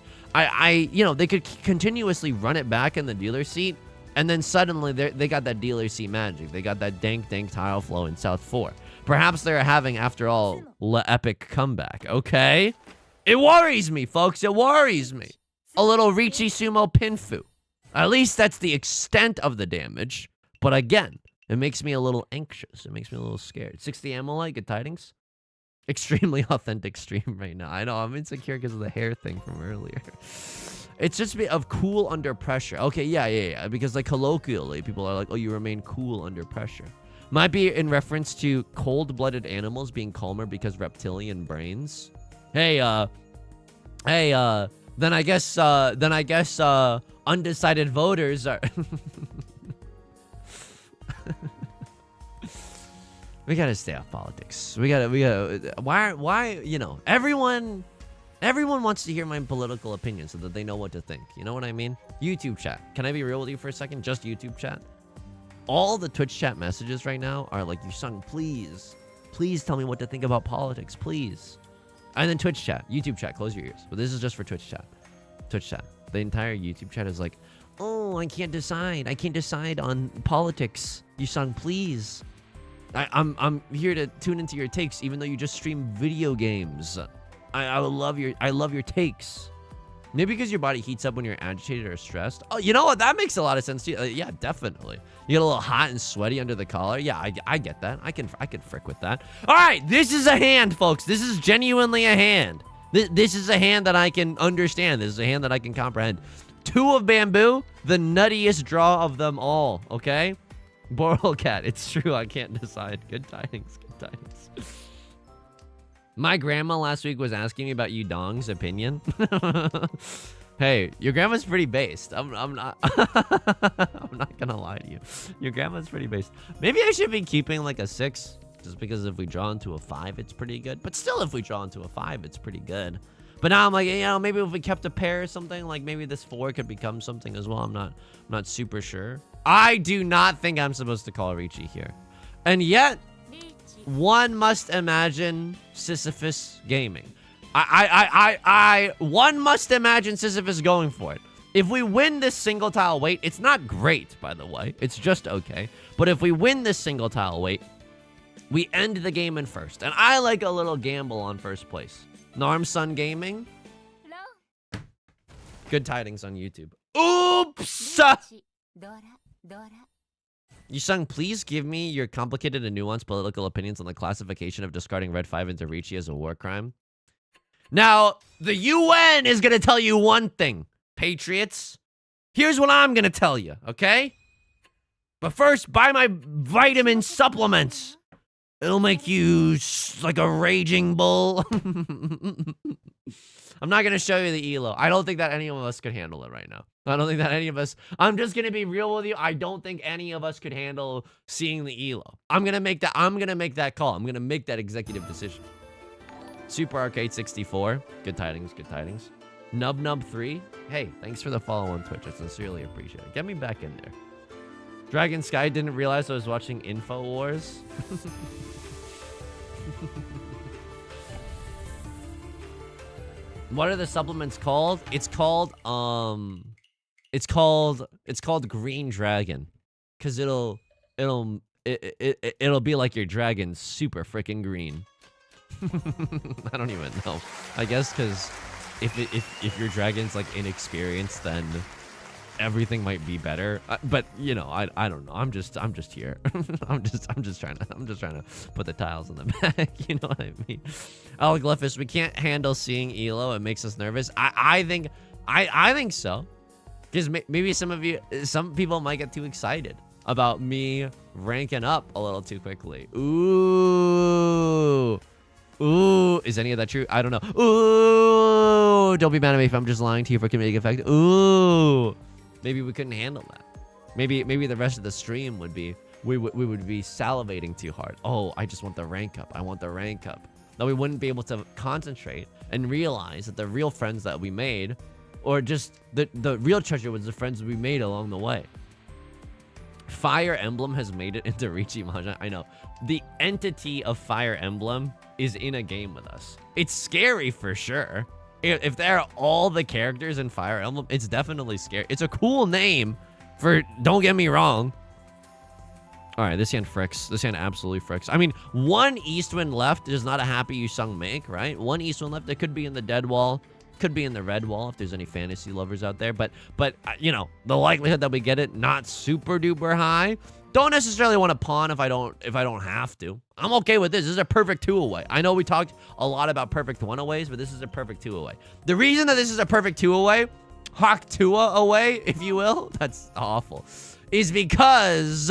You know, they could continuously run it back in the dealer seat, and then suddenly they got that dealer seat magic. They got that dank tile flow in South 4. Perhaps they're having, after all, epic comeback. Okay, it worries me, folks. It worries me. A little Riichi Sumo Pinfu. At least that's the extent of the damage. But again, it makes me a little anxious. It makes me a little scared. 60 ammo light, good tidings. Extremely authentic stream right now. I know, I'm insecure because of the hair thing from earlier. It's just a bit of cool under pressure. Okay, yeah. Because like colloquially, people are like, oh, you remain cool under pressure. Might be in reference to cold-blooded animals being calmer because reptilian brains. Hey, then I guess undecided voters are we gotta stay off politics. We gotta why you know, everyone wants to hear my political opinion so that they know what to think. You know what I mean? YouTube chat. Can I be real with you for a second? Just YouTube chat. All the Twitch chat messages right now are like, Yusong, please tell me what to think about politics, please. And then Twitch chat, YouTube chat, close your ears. But this is just for Twitch chat. The entire YouTube chat is like, oh, I can't decide on politics. Yusong, please. I'm here to tune into your takes, even though you just stream video games. I love your takes. Maybe because your body heats up when you're agitated or stressed. Oh, you know what? That makes a lot of sense too. Yeah, definitely. You get a little hot and sweaty under the collar. Yeah, I get that. I can frick with that. All right, this is a hand, folks. This is genuinely a hand. This is a hand that I can understand. This is a hand that I can comprehend. 2 of bamboo, the nuttiest draw of them all, okay? Boral cat, it's true, I can't decide. Good tidings, good tidings. My grandma last week was asking me about Yudong's opinion. Hey, your grandma's pretty based. I'm not I'm not gonna lie to you. Your grandma's pretty based. Maybe I should be keeping like a 6, just because if we draw into a 5, it's pretty good. But still, if we draw into a 5, it's pretty good. But now I'm like, you know, maybe if we kept a pair or something, like maybe this 4 could become something as well. I'm not super sure. I do not think I'm supposed to call Riichi here. And yet, one must imagine Sisyphus gaming. One must imagine Sisyphus going for it. If we win this single tile wait, it's not great, by the way. It's just okay. But if we win this single tile wait, we end the game in first. And I like a little gamble on first place. Narmsun Gaming. Good tidings on YouTube. Oops! Yusong, please give me your complicated and nuanced political opinions on the classification of discarding Red 5 into Riichi as a war crime. Now, the UN is going to tell you one thing, Patriots. Here's what I'm going to tell you, okay? But first, buy my vitamin supplements. It'll make you like a raging bull. I'm not going to show you the ELO. I don't think that any of us could handle it right now. I don't think that any of us... I'm just going to be real with you. I don't think any of us could handle seeing the ELO. I'm going to make that call. I'm going to make that executive decision. Super Arcade 64. Good tidings, good tidings. Nub 3. Hey, thanks for the follow on Twitch. I sincerely appreciate it. Get me back in there. Dragon Sky didn't realize I was watching InfoWars. What are the supplements called? It's called Green Dragon, cause it'll be like your dragon super freaking green. I don't even know. I guess cause if your dragon's like inexperienced, then everything might be better. But you know, I don't know. I'm just here. I'm just trying to put the tiles in the back. You know what I mean? Alglyphus, we can't handle seeing Elo. It makes us nervous. I think so. Because maybe some people might get too excited about me ranking up a little too quickly. Ooh. Is any of that true? I don't know. Ooh. Don't be mad at me if I'm just lying to you for comedic effect. Ooh. Maybe we couldn't handle that. Maybe the rest of the stream would be we would be salivating too hard. Oh, I just want the rank up. I want the rank up. That we wouldn't be able to concentrate and realize that the real friends that we made, or just the real treasure was the friends we made along the way. Fire Emblem has made it into Riichi Mahjong. I know. The entity of Fire Emblem is in a game with us. It's scary for sure. If there are all the characters in Fire Emblem, it's definitely scary. It's a cool name for, don't get me wrong. All right, this hand fricks. This hand absolutely fricks. I mean, one Eastwind left is not a happy Yusong make, right? One Eastwind left. It could be in the dead wall. Could be in the red wall if there's any fantasy lovers out there. But you know, the likelihood that we get it, not super duper high. Don't necessarily want to pawn if I don't have to. I'm okay with this. This is a perfect 2-away. I know we talked a lot about perfect 1-aways, but this is a perfect 2-away. The reason that this is a perfect 2-away, Hawk 2-away, if you will, that's awful, is because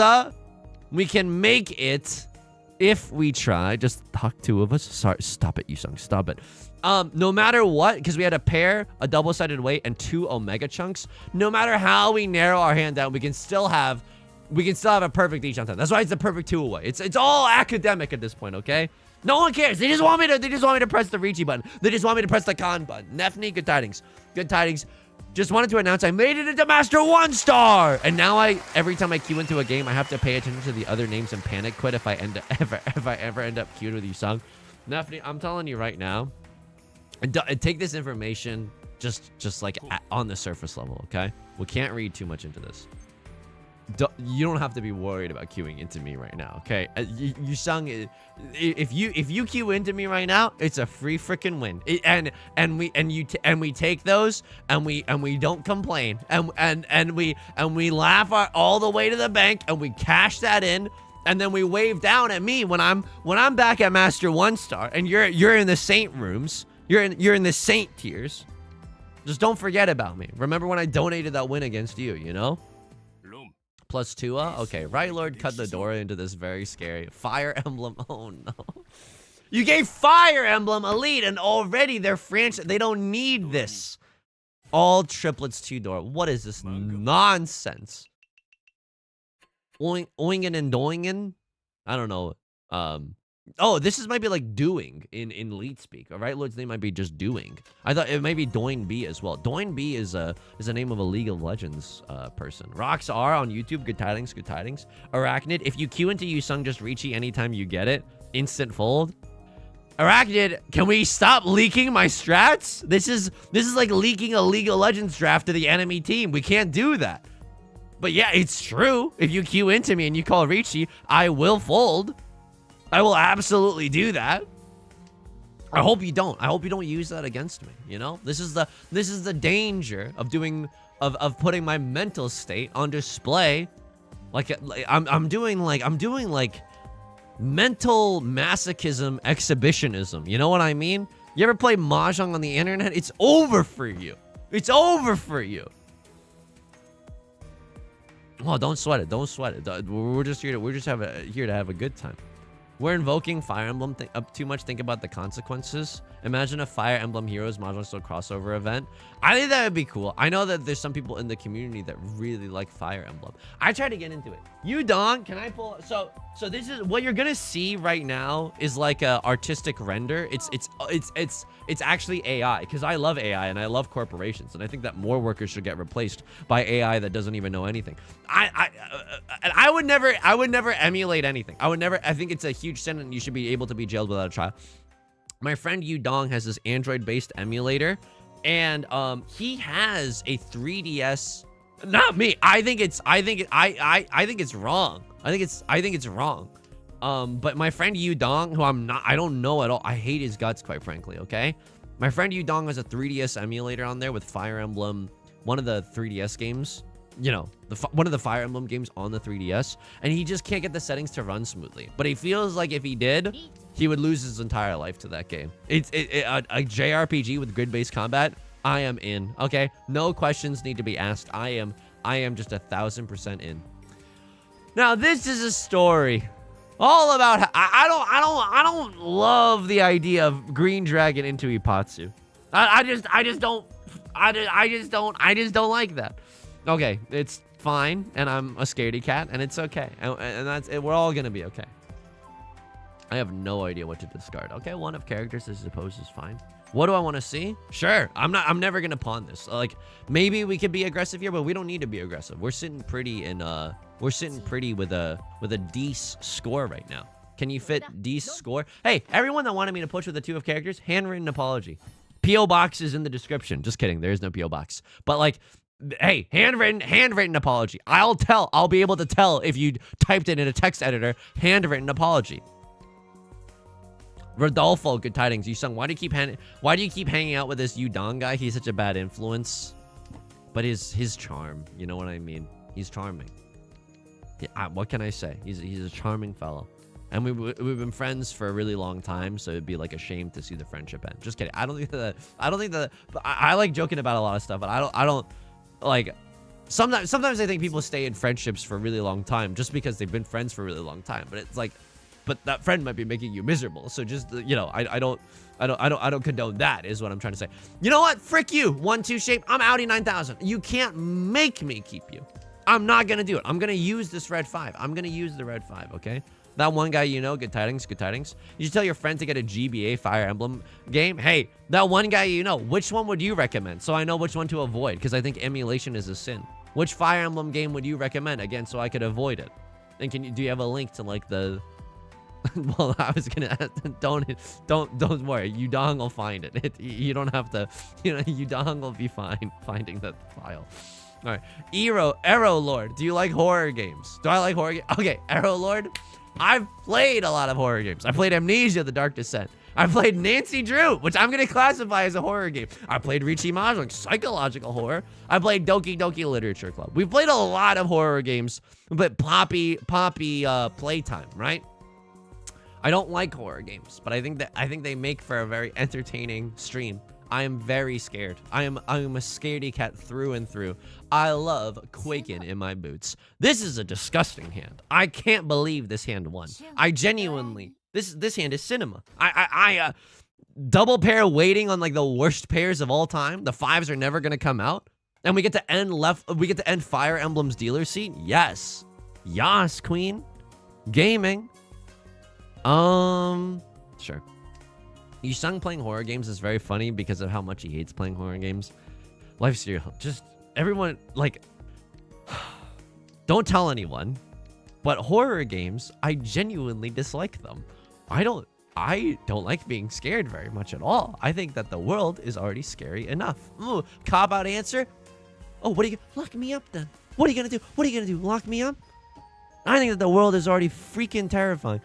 we can make it if we try. Just Hawk 2 of us. Sorry, stop it, Yusong. Stop it. No matter what, because we had a pair, a double-sided weight, and 2 Omega chunks. No matter how we narrow our hand down, we can still have a perfect each on time. That's why it's the perfect 2-away. It's all academic at this point, okay? No one cares. They just want me to press the Riichi button. They just want me to press the Con button. Nefni, good tidings. Good tidings. Just wanted to announce I made it into Master 1-star. And now every time I queue into a game, I have to pay attention to the other names and panic quit if I ever end up queued with Yusong. Nefni, I'm telling you right now, and take this information just like on the surface level, okay? We can't read too much into this. You don't have to be worried about queuing into me right now, okay? Yusong, if you queue into me right now, it's a free freaking win. And we take those and we don't complain and we laugh all the way to the bank and we cash that in. And then we wave down at me when I'm back at Master 1-star and you're in the Saint rooms You're in the saint tiers. Just don't forget about me. Remember when I donated that win against you, you know? Plus 2, okay. Right Lord cut the door into this very scary Fire Emblem. Oh no. You gave Fire Emblem Elite and already they're franchise. They don't need this. All triplets 2-door. What is this nonsense? Oingen and doingen? I don't know. Oh, this might be like doing in lead speak. All right, Lord's name might be just doing. I thought it might be Doin B as well. Doin B is the name of a League of Legends person. Rocks R on YouTube. Good tidings, good tidings. Arachnid, if you queue into Yusong, just Riichi anytime you get it. Instant fold. Arachnid, can we stop leaking my strats? This is like leaking a League of Legends draft to the enemy team. We can't do that. But yeah, it's true. If you queue into me and you call Riichi, I will fold. I will absolutely do that. I hope you don't. I hope you don't use that against me. You know, this is the danger of putting my mental state on display. Like I'm doing like mental masochism exhibitionism. You know what I mean? You ever play Mahjong on the internet? It's over for you. It's over for you. Oh, don't sweat it. Don't sweat it. We're just here to have a good time. We're invoking Fire Emblem up too much. Think about the consequences. Imagine a Fire Emblem Heroes Mahjong Soul crossover event. I think that would be cool. I know that there's some people in the community that really like Fire Emblem. I tried to get into it. You, Don, can I pull? So this is what you're gonna see right now is like a artistic render. It's actually AI because I love AI and I love corporations and I think that more workers should get replaced by AI that doesn't even know anything. I would never emulate anything. I think it's a huge sin and you should be able to be jailed without a trial. My friend Yu Dong has this Android-based emulator, and he has a 3DS. Not me. I think it's wrong. I think it's wrong. But my friend Yu Dong, who I don't know at all. I hate his guts, quite frankly. Okay, my friend Yu Dong has a 3DS emulator on there with Fire Emblem, one of the 3DS games. You know, one of the Fire Emblem games on the 3DS, and he just can't get the settings to run smoothly. But he feels like if he did, he would lose his entire life to that game. A JRPG with grid-based combat. I am in. Okay, no questions need to be asked. I am just 1000% in. Now this is a story all about. I don't love the idea of Green Dragon into Ipatsu. I just don't like that. Okay, it's fine, and I'm a scaredy cat, and it's okay, and that's it. We're all gonna be okay. I have no idea what to discard. Okay, one of characters I suppose is fine. What do I want to see? Sure, I'm never gonna pawn this. Like maybe we could be aggressive here, but we don't need to be aggressive. We're sitting pretty with a D's score right now. Can you fit D's score? Hey, everyone that wanted me to push with the 2 of characters, handwritten apology. PO box is in the description. Just kidding, there is no PO box. But like. Hey, handwritten apology. I'll be able to tell if you typed it in a text editor. Handwritten apology. Rodolfo, good tidings. Yusong, why do you keep hanging out with this Yudong guy? He's such a bad influence. But his charm, you know what I mean? He's charming. Yeah, what can I say? He's a charming fellow. And we've been friends for a really long time, so it'd be like a shame to see the friendship end. Just kidding. I don't think that I like joking about a lot of stuff, but I don't like sometimes I think people stay in friendships for a really long time just because they've been friends for a really long time. But it's like, but that friend might be making you miserable. So just, you know, I don't condone that is what I'm trying to say. You know what? Frick you. 1-2 shape. I'm Audi 9000. You can't make me keep you. I'm not going to do it. I'm going to use this red 5. I'm going to use the red 5. Okay. That one guy, you know, good tidings, good tidings. You should tell your friend to get a GBA Fire Emblem game. Hey, that one guy, you know, which one would you recommend? So I know which one to avoid, because I think emulation is a sin. Which Fire Emblem game would you recommend, again, so I could avoid it? And do you have a link to like the... Well, I was gonna don't worry. Yudong will find it. You don't have to, you know, Yudong will be fine finding that file. All right, Arrow Lord. Do you like horror games? Do I like horror games? Okay, Arrow Lord. I've played a lot of horror games. I played Amnesia: The Dark Descent. I played Nancy Drew, which I'm gonna classify as a horror game. I played Riichi Mahjong, psychological horror. I played Doki Doki Literature Club. We've played a lot of horror games, but poppy playtime, right? I don't like horror games, but I think they make for a very entertaining stream. I am very scared. I am a scaredy cat through and through. I love quaking in my boots. This is a disgusting hand. I can't believe this hand won. I genuinely, this hand is cinema. I double pair waiting on like the worst pairs of all time. The 5s are never gonna come out, and we get to end Fire Emblem's dealer seat. Yes, yas, queen, gaming. Sure. Yusong playing horror games is very funny because of how much he hates playing horror games. Livestream, just everyone, like, don't tell anyone, but horror games, I genuinely dislike them. I don't like being scared very much at all. I think that the world is already scary enough. Ooh, cop-out answer. Oh, what are you, lock me up then? What are you gonna do? What are you gonna do? Lock me up? I think that the world is already freaking terrifying.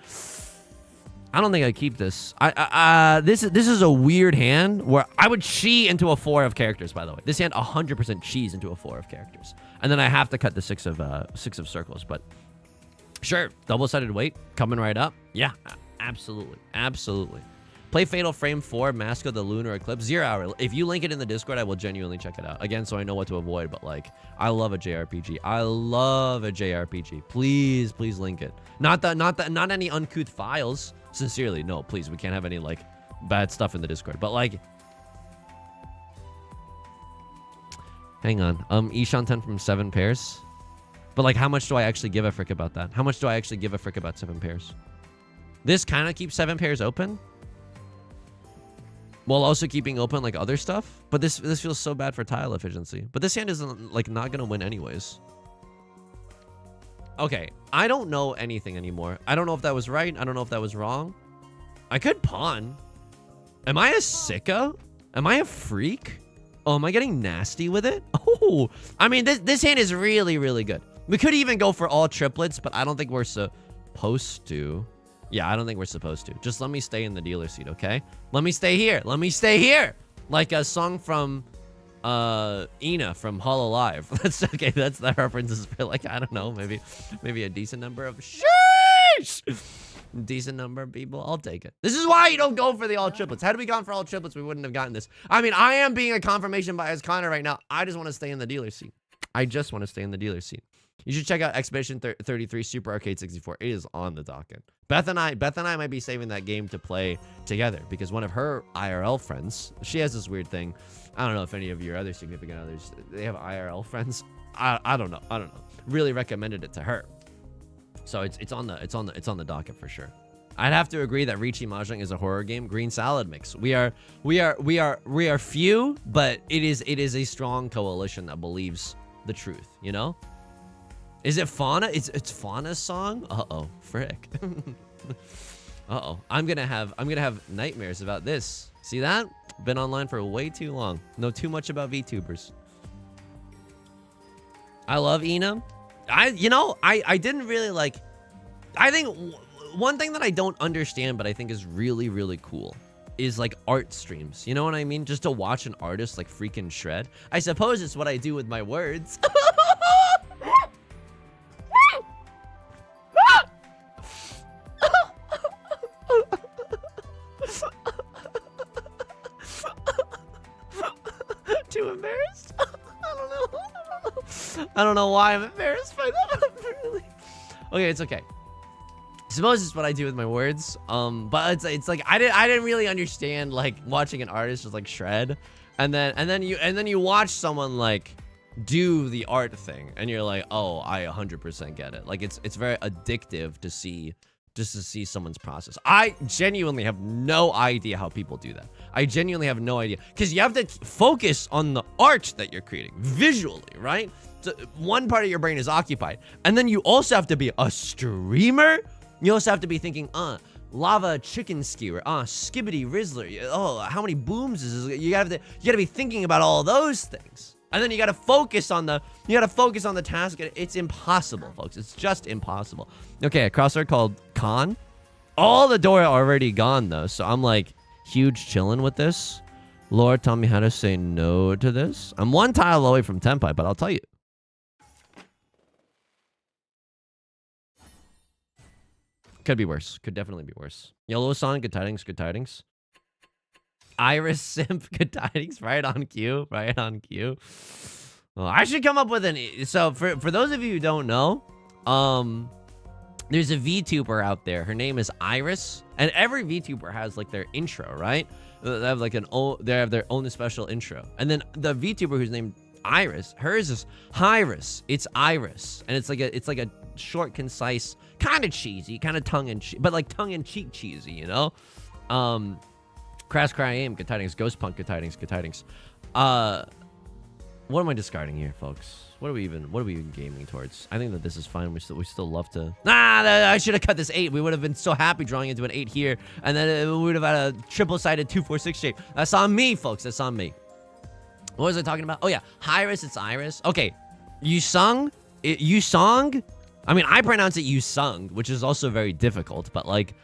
I don't think I keep this. This is a weird hand where I would chi into a 4 of characters, by the way. This hand 100% chis into a 4 of characters. And then I have to cut the 6 of circles, but sure, double-sided weight coming right up. Yeah, absolutely. Absolutely. Play Fatal Frame 4, Mask of the Lunar Eclipse, 0 hour. If you link it in the Discord, I will genuinely check it out. Again, so I know what to avoid, but like, I love a JRPG. I love a JRPG. Please, please link it. Not any uncouth files. Sincerely, no, please. We can't have any like bad stuff in the Discord. But like, hang on. Ishan 10 from 7 pairs. But like, how much do I actually give a frick about that? How much do I actually give a frick about 7 pairs? This kind of keeps 7 pairs open, while also keeping open like other stuff. But this feels so bad for tile efficiency. But this hand isn't like not gonna win anyways. Okay, I don't know anything anymore. I don't know if that was right. I don't know if that was wrong. I could pawn. Am I a sicko? Am I a freak? Oh, am I getting nasty with it? Oh, I mean, this hand is really, really good. We could even go for all triplets, but I don't think we're supposed to. Yeah, I don't think we're supposed to. Just let me stay in the dealer seat, okay? Let me stay here. Let me stay here. Like a song from Ina from Hololive. That's okay. That's the references for like, I don't know, maybe a decent number of decent number of people. I'll take it. This is why you don't go for the all triplets. Had we gone for all triplets, we wouldn't have gotten this. I mean, I am being a confirmation bias Connor right now. I just want to stay in the dealer seat. I just want to stay in the dealer seat. You should check out Expedition 33 Super Arcade 64. It is on the docket. Beth and I might be saving that game to play together because one of her IRL friends, she has this weird thing. I don't know if any of your other significant others, they have IRL friends. I don't know. Really recommended it to her. So it's on the docket for sure. I'd have to agree that Riichi Mahjong is a horror game. Green salad mix. We are few, but it is a strong coalition that believes the truth, you know? Is it Fauna? It's Fauna's song? Uh-oh, frick. Uh-oh. I'm gonna have nightmares about this. See that? Been online for way too long. Know too much about VTubers. I love Ina. I didn't really like. I think one thing that I don't understand, but I think is really, really cool, is like art streams. You know what I mean? Just to watch an artist like freaking shred. I suppose it's what I do with my words. Too embarrassed? I don't know why I'm embarrassed by that. Really. Okay, it's okay. I suppose it's what I do with my words. But it's like I didn't really understand like watching an artist just like shred, and then you watch someone like do the art thing, and you're like, oh, I 100% get it. Like it's very addictive to see. Just to see someone's process. I genuinely have no idea how people do that. I genuinely have no idea. Because you have to focus on the art that you're creating visually, right? So one part of your brain is occupied. And then you also have to be a streamer. You also have to be thinking, lava chicken skewer, skibbity rizzler. Oh, how many booms is this? You gotta be thinking about all those things. And then you gotta focus on the task. It's impossible, folks. It's just impossible. Okay, a crossword called Con. All the door already gone though, so I'm like huge chilling with this. Lord, tell me how to say no to this. I'm one tile away from Tenpai, but I'll tell you. Could be worse. Could definitely be worse. Yellow-san, good tidings, good tidings. Iris Simp, good tidings, right on cue, right on cue. Oh, I should come up with an... So, for those of you who don't know, there's a VTuber out there. Her name is Iris, and every VTuber has, like, their intro, right? They have, like, they have their own special intro. And then the VTuber who's named Iris, hers is Hyris. It's Iris, and it's like a short, concise, kind of cheesy, kind of tongue-in-cheek, but like tongue-in-cheek cheesy, you know? Crash Cry Aim, good tidings. Ghost Punk, good tidings, good tidings. What am I discarding here, folks? What are we even gaming towards? I think that this is fine. We still love to... I should have cut this 8. We would have been so happy drawing into an 8 here, and then we would have had a triple-sided 2-4-6 shape. That's on me, folks. That's on me. What was I talking about? Oh, yeah. Hyris, it's Iris. Okay. Yusong? Yusong? I mean, I pronounce it Yusung, which is also very difficult, but, like,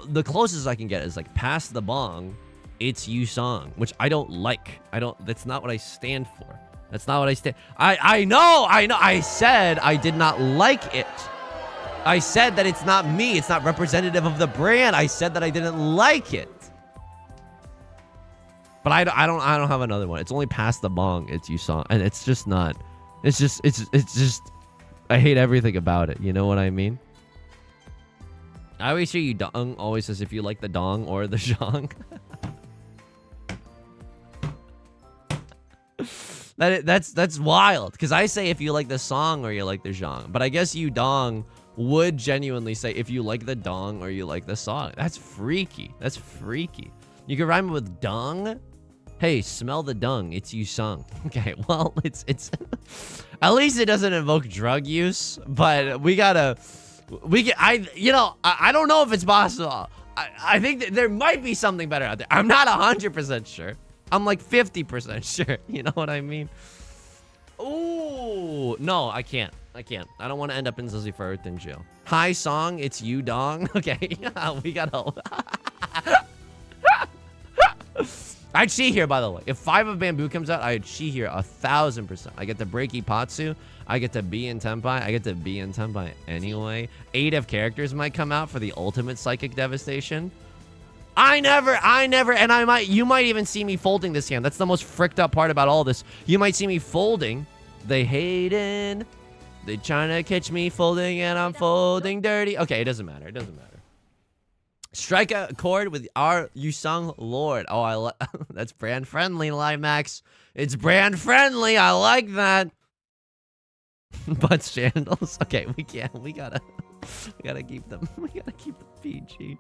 the closest I can get is, like, past the bong, it's Yusong, which I don't like. That's not what I stand for. That's not what I stand... I know. I said I did not like it. I said that it's not me. It's not representative of the brand. I said that I didn't like it. But I don't have another one. It's only past the bong. It's Yusong, and it's just not. It's just. I hate everything about it. You know what I mean? I always hear you dong always says if you like the dong or the zhang. That's wild, because I say if you like the song or you like the zhang, but I guess you dong would genuinely say if you like the dong or you like the song. That's freaky. That's freaky. You can rhyme it with dong. Hey, smell the dung. It's Yusung. Okay, well, it's at least it doesn't invoke drug use, but I don't know if it's possible. I think that there might be something better out there. I'm not 100% sure. I'm like 50% sure. You know what I mean? Ooh, no, I can't. I don't want to end up in Zizzy for Earth in jail. Hi, song. It's you, dong. Okay, we gotta... I'd Chi here, by the way. If 5 of Bamboo comes out, I'd Chi here 1000%. I get to break Ipatsu. I get to be in Tenpai. I get to be in Tenpai anyway. 8 of characters might come out for the ultimate psychic devastation. I never, and you might even see me folding this hand. That's the most fricked up part about all this. You might see me folding. They hating. They trying to catch me folding, and I'm folding dirty. Okay, it doesn't matter. It doesn't matter. Strike a chord with our Yusung Lord. Oh, that's brand friendly, Live Max. It's brand friendly. I like that. Butt sandals. Okay, we can't. We gotta keep them. We gotta keep them PG.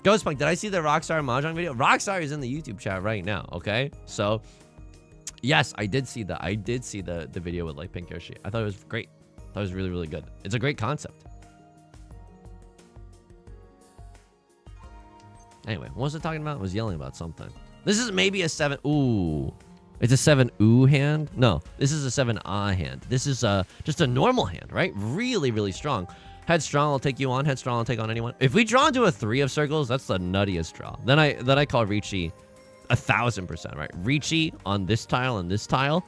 Ghostpunk, did I see the Rockstar Mahjong video? Rockstar is in the YouTube chat right now. Okay, so yes, I did see that. I did see the video with like Pink Yoshi. I thought it was great. I thought it was really, really good. It's a great concept. Anyway, what was I talking about? I was yelling about something. This is maybe a 7. Ooh. It's a 7 ooh hand? No, this is a 7 ah hand. This is just a normal hand, right? Really, really strong. Headstrong will take you on. Headstrong will take on anyone. If we draw into a 3 of circles, that's the nuttiest draw. Then I call Riichi 1000%, right? Riichi on this tile and this tile.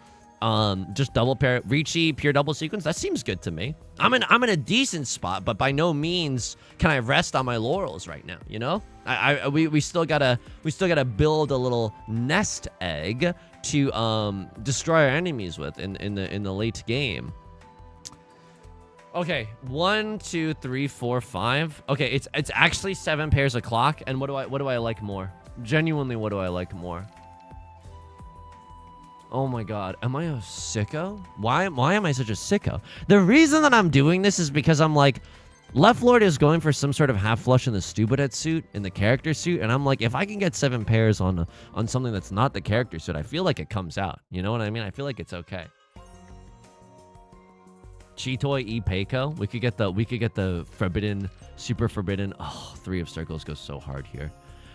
Just double pair Riichi pure double sequence. That seems good to me. I'm in a decent spot, but by no means can I rest on my laurels right now. You know, we still gotta build a little nest egg to destroy our enemies with in the late game. Okay, 1, 2, 3, 4, 5. Okay, it's actually 7 pairs of clock. And what do I like more? Genuinely, what do I like more? Oh my god, am I a sicko? Why am I such a sicko? The reason that I'm doing this is because I'm like, Left Lord is going for some sort of half flush in the Stupidette suit, in the character suit, and I'm like, if I can get 7 pairs on something that's not the character suit, I feel like it comes out. You know what I mean? I feel like it's okay. Chitoy E Peiko. We could get the forbidden, super forbidden. Oh, 3 of circles goes so hard here.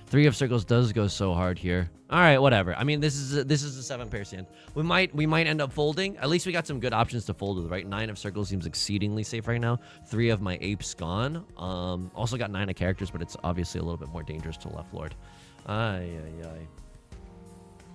3 of circles does go so hard here. All right, whatever. I mean, this is a 7 pair stand. We might end up folding. At least we got some good options to fold with, right? 9 of circles seems exceedingly safe right now. 3 of my apes gone. Also got 9 of characters, but it's obviously a little bit more dangerous to Left Lord.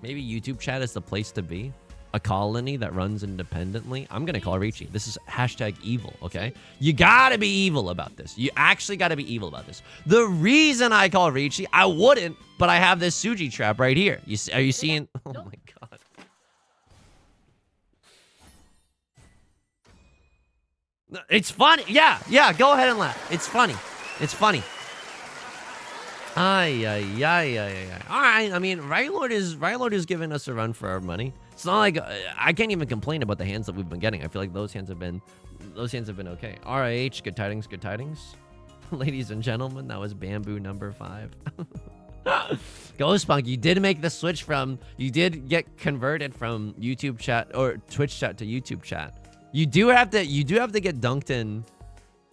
Maybe YouTube chat is the place to be. a colony that runs independently, I'm gonna call Riichi. This is hashtag evil, okay? You gotta be evil about this. You actually gotta be evil about this. The reason I call Riichi, I wouldn't, but I have this Suji trap right here. Are you seeing? Oh my god. It's funny. Yeah, go ahead and laugh. It's funny. It's funny. Ay. All right. I mean, Right Lord is giving us a run for our money. It's not like I can't even complain about the hands that we've been getting. I feel like those hands have been okay. RH, good tidings, good tidings. Ladies and gentlemen, that was Bamboo number 5. Ghost Punk, you did make the switch you did get converted from YouTube chat or Twitch chat to YouTube chat. You do have to get dunked in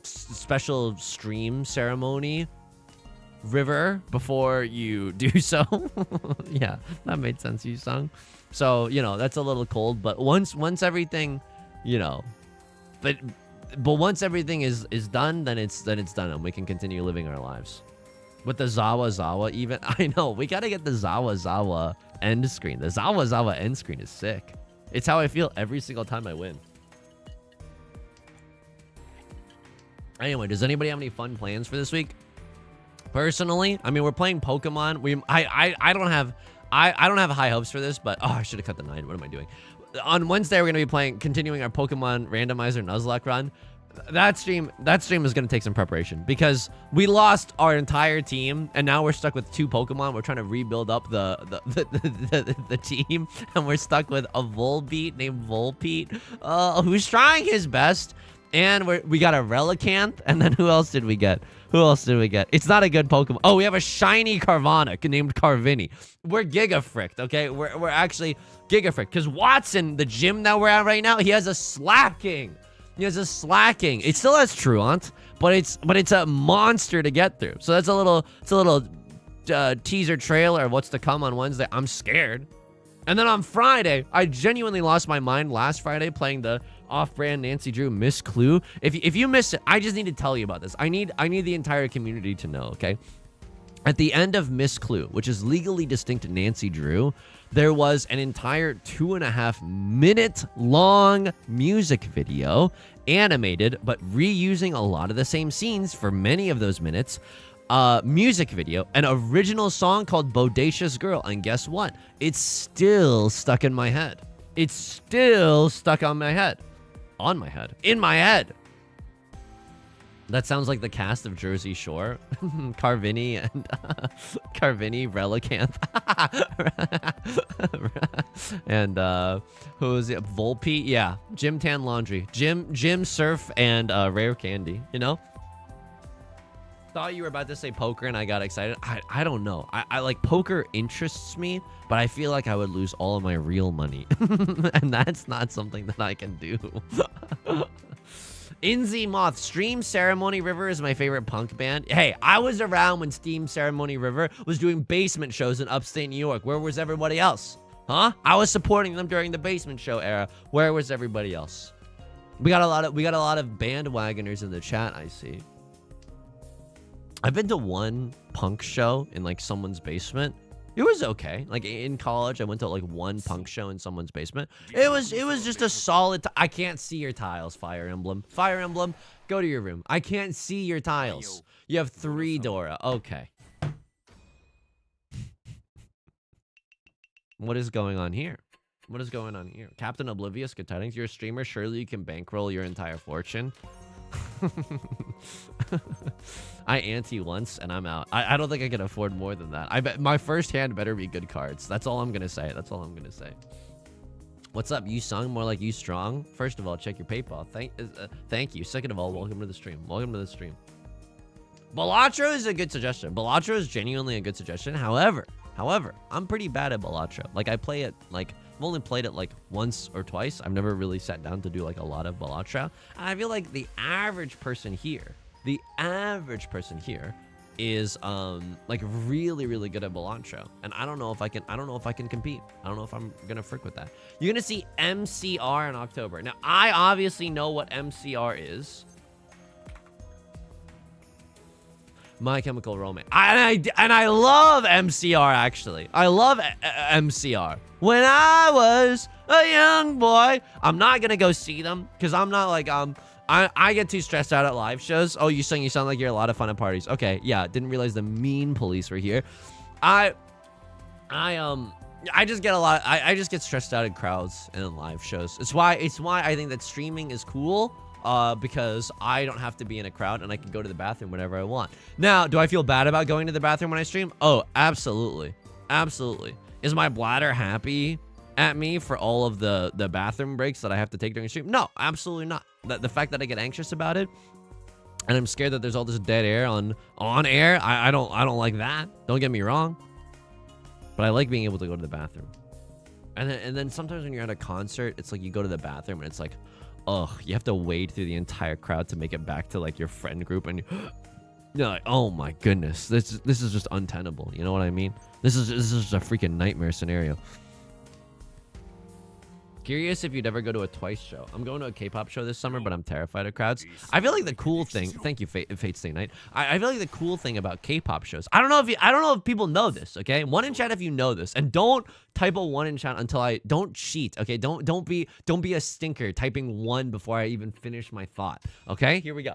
special stream ceremony river before you do so. Yeah, that made sense, Yusong. So, you know, that's a little cold, but once everything, you know, but once everything is done, then it's done and we can continue living our lives. With the Zawa even, I know, we gotta get the Zawa end screen. The Zawa end screen is sick. It's how I feel every single time I win. Anyway, does anybody have any fun plans for this week? Personally, I mean, we're playing Pokemon. I don't have high hopes for this, but oh, I should have cut the 9. What am I doing? On Wednesday, we're gonna be continuing our Pokemon randomizer Nuzlocke run. That stream is gonna take some preparation because we lost our entire team and now we're stuck with 2 Pokemon. We're trying to rebuild up the team, and we're stuck with a Volbeat named Volpete, who's trying his best. And we got a Relicanth, and then who else did we get? It's not a good Pokemon. Oh, we have a shiny Carvana named Carvini. We're Gigafricked, okay? We're actually Gigafricked. Because Watson, the gym that we're at right now, he has a Slacking. It still has Truant, but it's a monster to get through. So that's a little teaser trailer of what's to come on Wednesday. I'm scared. And then on Friday, I genuinely lost my mind last Friday playing the off-brand Nancy Drew Miss Clue. If you missed it, I just need to tell you about this. I need the entire community to know, okay? At the end of Miss Clue, which is legally distinct Nancy Drew, there was an entire 2.5-minute long music video, animated, but reusing a lot of the same scenes for many of those minutes. Music video, an original song called Bodacious Girl, and guess what? It's still stuck in my head. It's still stuck on my head. On my head. In my head. That sounds like the cast of Jersey Shore. Carvini and Carvini, Relicanth. And who is it? Volpe? Yeah. Jim Tan Laundry. Jim Surf and Rare Candy, you know? Thought you were about to say poker and I got excited. I don't know. I like poker interests me, but I feel like I would lose all of my real money. And that's not something that I can do. Inzy Moth, Stream Ceremony River is my favorite punk band. Hey, I was around when Steam Ceremony River was doing basement shows in upstate New York. Where was everybody else? Huh? I was supporting them during the basement show era. Where was everybody else? We got a lot of bandwagoners in the chat, I see. I've been to one punk show in like someone's basement. It was okay. Like in college, I went to like one punk show in someone's basement. It was just a solid. I can't see your tiles, Fire Emblem. Fire Emblem, go to your room. I can't see your tiles. You have 3, Dora. Okay. What is going on here? What is going on here? Captain Oblivious, good tidings. You're a streamer. Surely you can bankroll your entire fortune. I ante once and I'm out. I don't think I can afford more than that. I bet my first hand better be good cards. That's all I'm gonna say. That's all I'm gonna say. What's up, you sung more like you strong? First of all, check your PayPal. Thank you. Second of all, welcome to the stream. Welcome to the stream. Balatro is a good suggestion. Balatro is genuinely a good suggestion. However, I'm pretty bad at Balatro. Like I play it like I've only played it like once or twice. I've never really sat down to do like a lot of Balatro. And I feel like the average person here is like really good at Balatro. And I don't know if I can compete. I don't know if I'm gonna frick with that. You're gonna see MCR in October. Now I obviously know what MCR is. My Chemical Romance. And I love MCR actually. I love MCR. when I was a young boy. I'm not gonna go see them because I'm not like I get too stressed out at live shows. Oh, you sound like you're a lot of fun at parties. Okay, yeah, didn't realize the mean police were here. I just get I just get stressed out at crowds and in live shows. It's why I think that streaming is cool. Because I don't have to be in a crowd and I can go to the bathroom whenever I want. Now, do I feel bad about going to the bathroom when I stream? Oh, absolutely. Absolutely. Is my bladder happy at me for all of the bathroom breaks that I have to take during stream? No, absolutely not. The fact that I get anxious about it and I'm scared that there's all this dead air on air, I don't like that. Don't get me wrong. But I like being able to go to the bathroom. And then sometimes when you're at a concert, it's like you go to the bathroom and it's like, ugh, you have to wade through the entire crowd to make it back to like your friend group, and you're like, oh my goodness, this is just untenable. You know what I mean? This is just a freaking nightmare scenario. Curious if you'd ever go to a Twice show. I'm going to a K-pop show this summer, but I'm terrified of crowds. I feel like the cool thing. Thank you, Fate Stay Night. I feel like the cool thing about K-pop shows. I don't know if people know this. Okay, one in chat if you know this, and don't type a one in chat until I don't cheat. Okay, don't be a stinker typing one before I even finish my thought. Okay, here we go.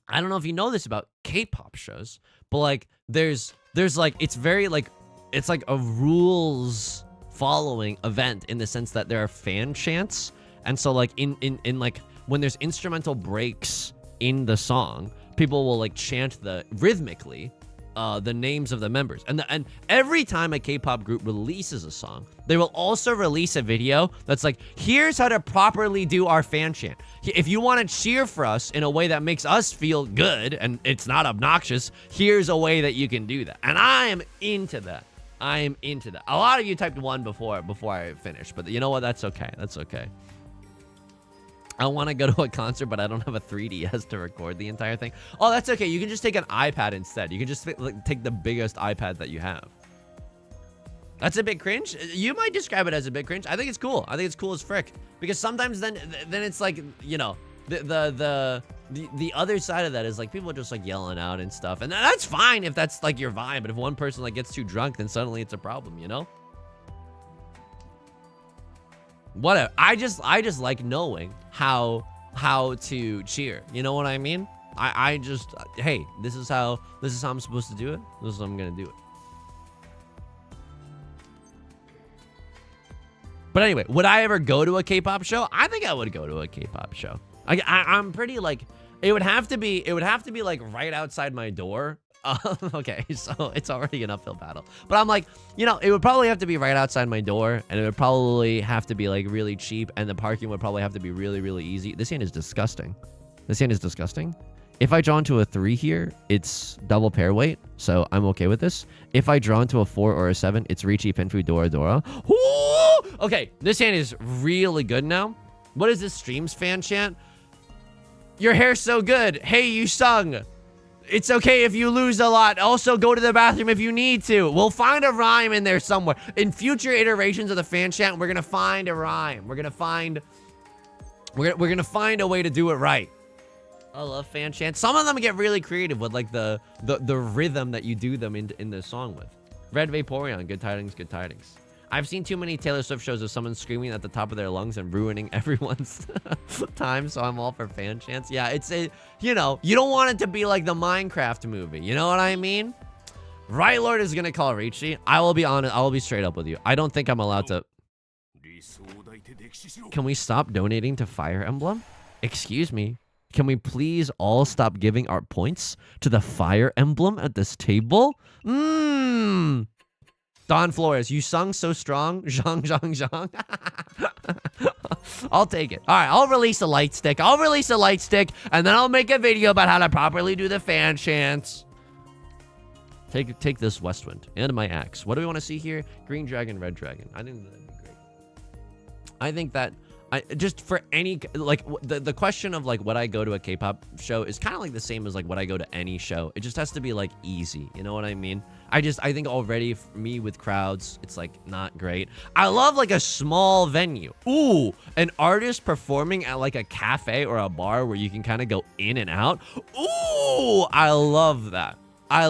I don't know if you know this about K-pop shows, but like there's like it's very like it's like a rules following event in the sense that there are fan chants, and so like in like when there's instrumental breaks in the song, people will like chant rhythmically the names of the members, and every time a K-pop group releases a song, they will also release a video that's like, here's how to properly do our fan chant. If you want to cheer for us in a way that makes us feel good and it's not obnoxious, here's a way that you can do that. And I am into that. I am into that. A lot of you typed one before I finished, but you know what? That's okay. That's okay. I want to go to a concert, but I don't have a 3DS to record the entire thing. Oh, that's okay. You can just take an iPad instead. You can just take the biggest iPad that you have. That's a bit cringe. You might describe it as a bit cringe. I think it's cool. I think it's cool as frick. Because sometimes then it's like, you know, the other side of that is like people are just like yelling out and stuff, and that's fine if that's like your vibe. But if one person like gets too drunk, then suddenly it's a problem, you know. Whatever. I just like knowing how to cheer. You know what I mean? I just hey, this is how I'm supposed to do it. This is how I'm gonna do it. But anyway, would I ever go to a K-pop show? I think I would go to a K-pop show. I'm pretty like, it would have to be like right outside my door. Okay, so it's already an uphill battle. But I'm like, you know, it would probably have to be right outside my door, and it would probably have to be like really cheap, and the parking would probably have to be really, really easy. This hand is disgusting. This hand is disgusting. If I draw into a 3 here, it's double pair weight, so I'm okay with this. If I draw into a 4 or a 7, it's Riichi Penfu Dora Dora. Ooh! Okay, this hand is really good now. What is this streams fan chant? Your hair's so good. Hey, you sung. It's okay if you lose a lot. Also, go to the bathroom if you need to. We'll find a rhyme in there somewhere. In future iterations of the fan chant, we're gonna find a rhyme. We're gonna find a way to do it right. I love fan chants. Some of them get really creative with like the rhythm that you do them in the song with. Red Vaporeon, good tidings, good tidings. I've seen too many Taylor Swift shows of someone screaming at the top of their lungs and ruining everyone's time, so I'm all for fan chants. Yeah, it's a, you know, you don't want it to be like the Minecraft movie. You know what I mean? Right Lord is gonna call Riichi. I will be honest. I will be straight up with you. I don't think I'm allowed to. Can we stop donating to Fire Emblem? Excuse me. Can we please all stop giving our points to the Fire Emblem at this table? Don Flores, you sung so strong. Zhang, zhang, zhang. I'll take it. All right, I'll release a light stick. And then I'll make a video about how to properly do the fan chants. Take this Westwind and my axe. What do we want to see here? Green dragon, red dragon. I think that'd be great. I think that just for any, like, the question of like would I go to a K-pop show is kind of like the same as like would I go to any show. It just has to be like easy. You know what I mean? I think already for me with crowds, it's like not great. I love like a small venue. Ooh, an artist performing at like a cafe or a bar where you can kind of go in and out. Ooh, I love that. I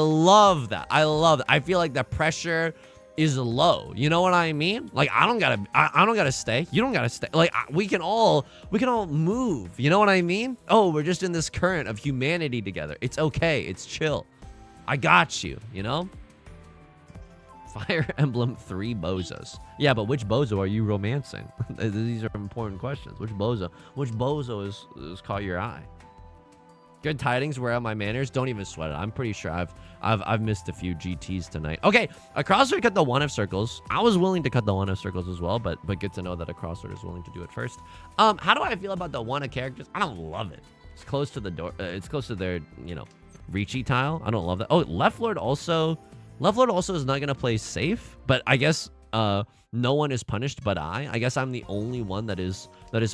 feel like the pressure is low. You know what I mean? Like, I don't gotta stay. You don't gotta stay. Like, we can all move. You know what I mean? Oh, we're just in this current of humanity together. It's okay. It's chill. I got you, you know? Fire Emblem 3 bozos. Yeah, but which bozo are you romancing? These are important questions. Which bozo is caught your eye? Good tidings, where are my manners? Don't even sweat it. I'm pretty sure I've missed a few GTs tonight. Okay, a crossword cut the 1 of circles. I was willing to cut the 1 of circles as well, but good to know that a crossword is willing to do it first. How do I feel about the 1 of characters? I don't love it. It's close to the door. It's close to their, you know, Riichi tile. I don't love that. Oh, Left Lord also is not gonna play safe, but I guess no one is punished but I guess I'm the only one that is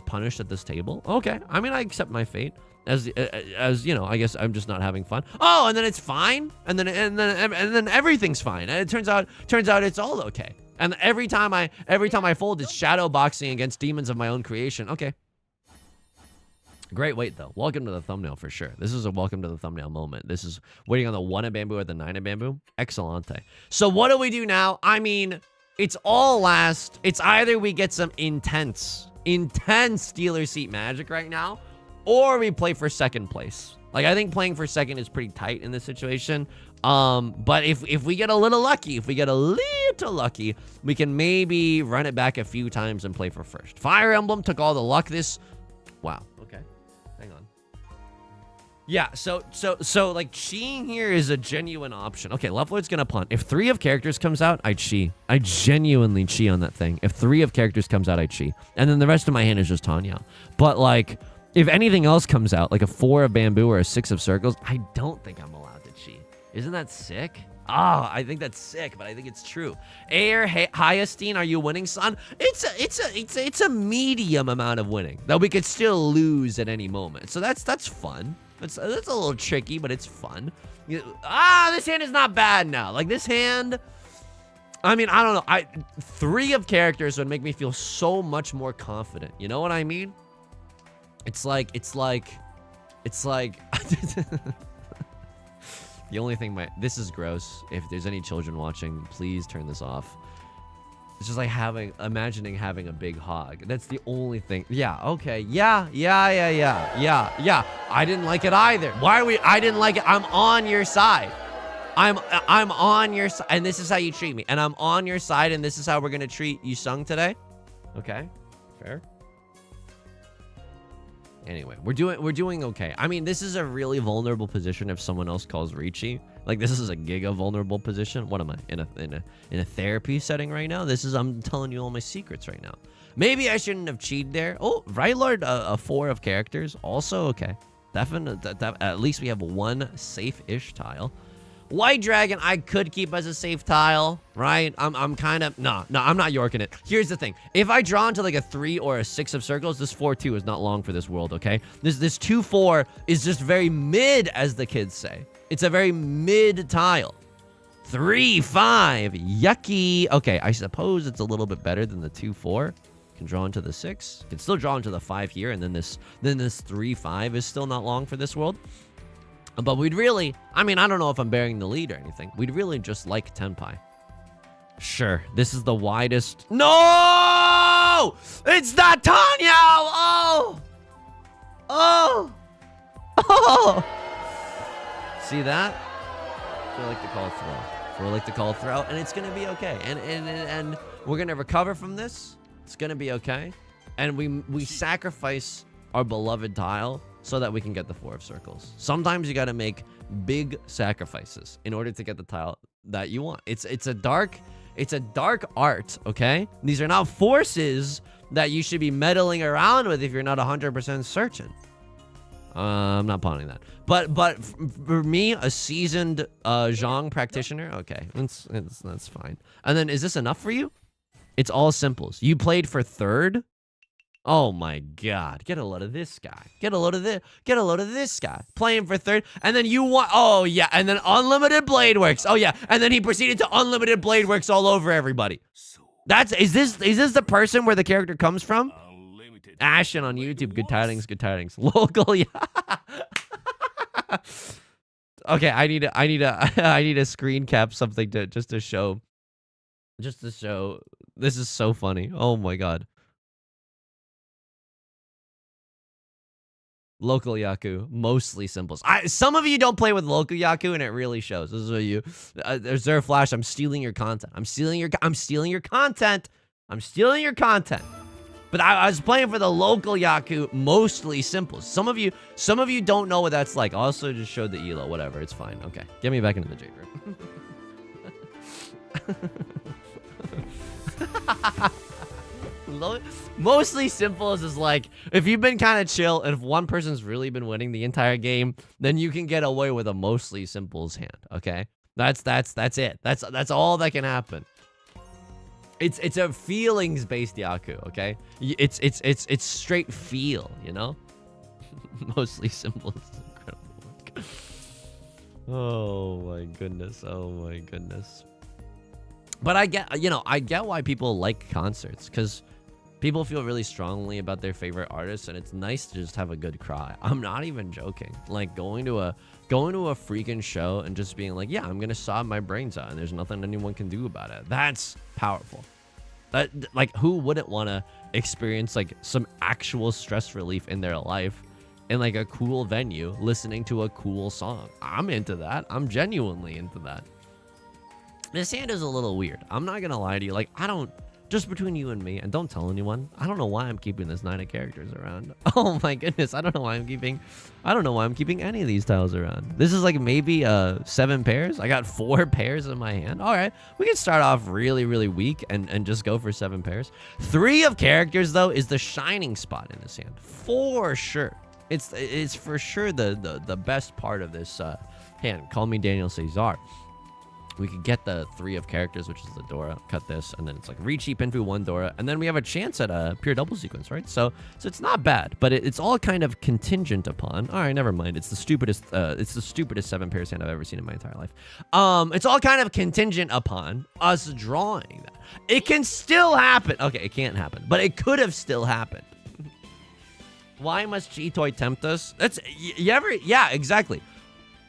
punished at this table. Okay, I mean, I accept my fate as you know. I guess I'm just not having fun. Oh, and then it's fine, and then everything's fine, and it turns out it's all okay. And every time I fold, it's shadow boxing against demons of my own creation. Okay. Great wait, though. Welcome to the thumbnail for sure. This is a welcome to the thumbnail moment. This is waiting on the 1 of bamboo or the 9 of bamboo. Excellente. So what do we do now? I mean, it's all last. It's either we get some intense dealer seat magic right now, or we play for second place. Like, I think playing for second is pretty tight in this situation. But if we get a little lucky, we can maybe run it back a few times and play for first. Fire Emblem took all the luck this... Wow. Okay. Hang on. Yeah, so like, cheating here is a genuine option. Okay, Left Lord's gonna punt. If 3 of characters comes out, I cheat. I genuinely cheat on that thing. If 3 of characters comes out, I cheat. And then the rest of my hand is just Tanya. But, like, if anything else comes out, like a 4 of bamboo or a 6 of circles, I don't think I'm allowed to cheat. Isn't that sick? Oh, I think that's sick, but I think it's true. Air Hyastine, are you winning, son? It's a medium amount of winning, though we could still lose at any moment. So that's fun. That's a little tricky, but it's fun. This hand is not bad now. Like, this hand, I mean, I don't know. 3 of characters would make me feel so much more confident. You know what I mean? It's like the only thing this is gross. If there's any children watching, please turn this off. It's just like imagining having a big hog. That's the only thing. Yeah, okay. Yeah. I didn't like it either. I didn't like it. I'm on your side. I'm on your side, and this is how you treat me. And I'm on your side, and this is how we're gonna treat Yusong today. Okay, fair. Anyway, we're doing okay. I mean, this is a really vulnerable position if someone else calls Riichi. Like, this is a giga vulnerable position. What am I in a therapy setting right now? I'm telling you all my secrets right now. Maybe I shouldn't have cheated there. Oh, Right Lord, a 4 of characters, also okay. Definitely, at least we have 1 safe-ish tile. White Dragon, I could keep as a safe tile, right? I'm kind of... No, I'm not yorking it. Here's the thing. If I draw into, like, a 3 or a 6 of circles, this 4-2 is not long for this world, okay? This 2-4 is just very mid, as the kids say. It's a very mid tile. 3-5. Yucky. Okay, I suppose it's a little bit better than the 2-4. Can draw into the 6. Can still draw into the 5 here, and then this 3-5 is still not long for this world. But we'd really, I mean, I don't know if I'm bearing the lead or anything. We'd really just like Tenpai. Sure, this is the widest. No! It's not Tanya! Oh! See that? That's what I like to call a throw. That's what I like to call a throw, and it's gonna be okay. And we're gonna recover from this. It's gonna be okay. And we sacrifice our beloved tile so that we can get the 4 of circles. Sometimes you gotta make big sacrifices in order to get the tile that you want. It's a dark art, okay? These are not forces that you should be meddling around with if you're not 100% certain. I'm not pawning that. But for me, a seasoned Zhang practitioner, okay, that's fine. And then, is this enough for you? It's all simples. You played for 3rd? Oh my god. Get a load of this guy. Get a load of this guy. Playing for 3rd. And then you want... Oh, yeah. And then unlimited blade works. Oh, yeah. And then he proceeded to unlimited blade works all over everybody. Is this the person where the character comes from? Ashen on YouTube. Good tidings. Good tidings. Local, yeah. Okay, I need to screen cap something just to show Just to show. This is so funny. Oh my god. Local Yaku, mostly simples. Some of you don't play with local Yaku, and it really shows. This is what you. There's their flash. I'm stealing your content. I'm stealing your content. I'm stealing your content. But I was playing for the local Yaku, mostly simples. Some of you don't know what that's like. Also, just showed the elo. Whatever, it's fine. Okay, get me back into the Jade Room. Mostly simples is like, if you've been kind of chill and if one person's really been winning the entire game, then you can get away with a mostly simples hand. Okay, that's it. That's all that can happen. It's a feelings based Yaku. Okay, it's straight feel, you know. Mostly simples. Incredible work. Oh my goodness. Oh my goodness. But I get why people like concerts, because people feel really strongly about their favorite artists, and it's nice to just have a good cry. I'm not even joking. Like going to a freaking show and just being like, yeah, I'm gonna sob my brains out, and there's nothing anyone can do about it. That's powerful. Like, who wouldn't want to experience like some actual stress relief in their life in like a cool venue, listening to a cool song? I'm into that. I'm genuinely into that. This hand is a little weird. I'm not gonna lie to you. Like, just between you and me, and don't tell anyone, I don't know why I'm keeping this 9 of characters around. Oh my goodness, I don't know why I'm keeping any of these tiles around. This is like maybe 7 pairs. I got 4 pairs in my hand. All right, we can start off really, really weak and just go for 7 pairs. 3 of characters though is the shining spot in this hand, for sure. It's for sure the best part of this hand. Call me Daniel Cesar. We could get the 3 of characters, which is the Dora. Cut this, and then it's like Riichi, Pinfu, 1 Dora, and then we have a chance at a pure double sequence, right? So it's not bad, but it's all kind of contingent upon. All right, never mind. It's the stupidest 7 pairs hand I've ever seen in my entire life. It's all kind of contingent upon us drawing that. It can still happen. Okay, it can't happen, but it could have still happened. Why must G-Toy tempt us? Yeah, exactly.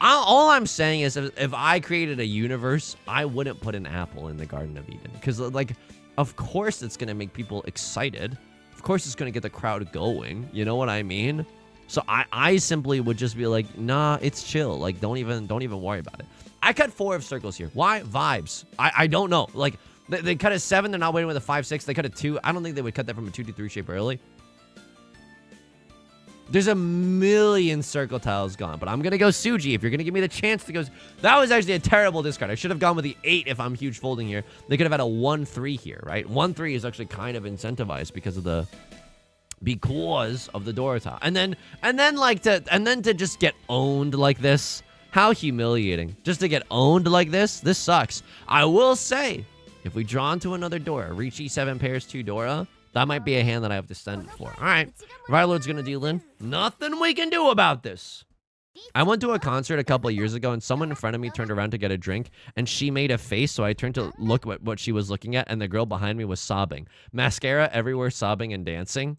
All I'm saying is, if I created a universe, I wouldn't put an apple in the Garden of Eden. Because, like, of course it's going to make people excited. Of course it's going to get the crowd going. You know what I mean? So I simply would just be like, nah, it's chill. Like, don't even worry about it. I cut 4 of circles here. Why? Vibes. I don't know. Like, they cut a 7. They're not waiting with a 5-6. They cut a 2. I don't think they would cut that from a 2-3 shape early. There's a million circle tiles gone, but I'm going to go Suji. If you're going to give me the chance to go... That was actually a terrible discard. I should have gone with the 8 if I'm huge folding here. They could have had a 1-3 here, right? 1-3 is actually kind of incentivized because of the Dora tile. And then to just get owned like this. How humiliating. Just to get owned like this. This sucks. I will say, if we draw into another Dora, Riichi 7 pairs 2 Dora... That might be a hand that I have to send it for. All right. Rylord's going to deal in. Nothing we can do about this. I went to a concert a couple of years ago, and someone in front of me turned around to get a drink, and she made a face, so I turned to look at what she was looking at, and the girl behind me was sobbing. Mascara everywhere, sobbing and dancing.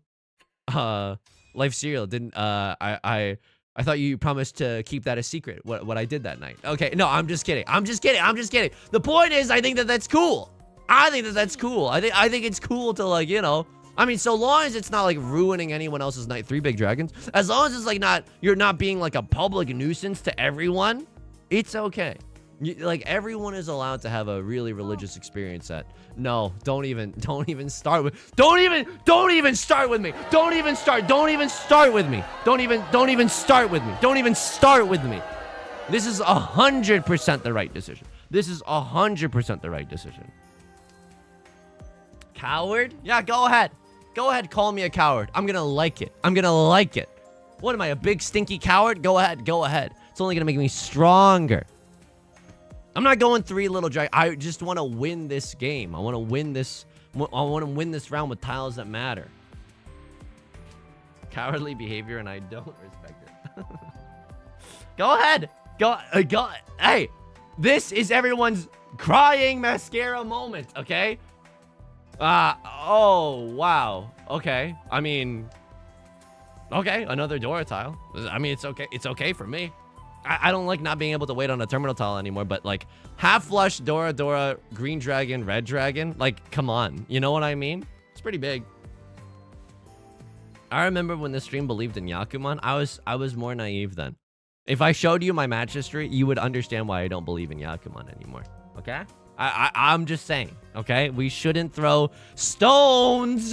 Life Cereal, didn't... I thought you promised to keep that a secret, what I did that night. Okay, no, I'm just kidding. I'm just kidding. The point is, I think that's cool. I think that's cool. I think it's cool to, like, you know, I mean, so long as it's not like ruining anyone else's night. 3 big dragons. As long as it's like you're not being like a public nuisance to everyone, it's okay. Like, everyone is allowed to have a really religious experience. No, don't even start with. Don't even start with me. Don't even start with me. Don't even start with me. This is 100% the right decision. This is 100% the right decision. Coward? Yeah, go ahead. Go ahead, call me a coward. I'm gonna like it. What am I, a big stinky coward? Go ahead. It's only gonna make me stronger. I'm not going 3 little dragons. I just want to win this game. I want to win this round with tiles that matter. Cowardly behavior, and I don't respect it. Go ahead. Go. Hey, this is everyone's crying mascara moment, okay? Oh, wow. Okay. I mean, okay, another Dora tile. I mean, it's okay. It's okay for me. I don't like not being able to wait on a terminal tile anymore, but like half flush, Dora, green dragon, red dragon. Like, come on. You know what I mean? It's pretty big. I remember when the stream believed in Yakuman, I was more naive then. If I showed you my match history, you would understand why I don't believe in Yakuman anymore. Okay? I'm just saying, okay? We shouldn't throw stones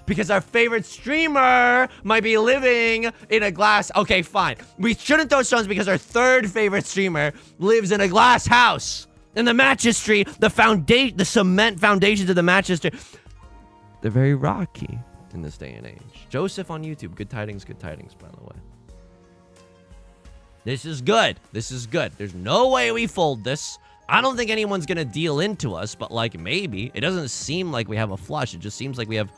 because our favorite streamer might be living in a glass. Okay, fine. We shouldn't throw stones because our third favorite streamer lives in a glass house. In the match history, the cement foundations of the match history, they're very rocky in this day and age. Joseph on YouTube, good tidings, by the way. This is good. This is good. There's no way we fold this. I don't think anyone's gonna deal into us, but like maybe. It doesn't seem like we have a flush. It just seems like we have,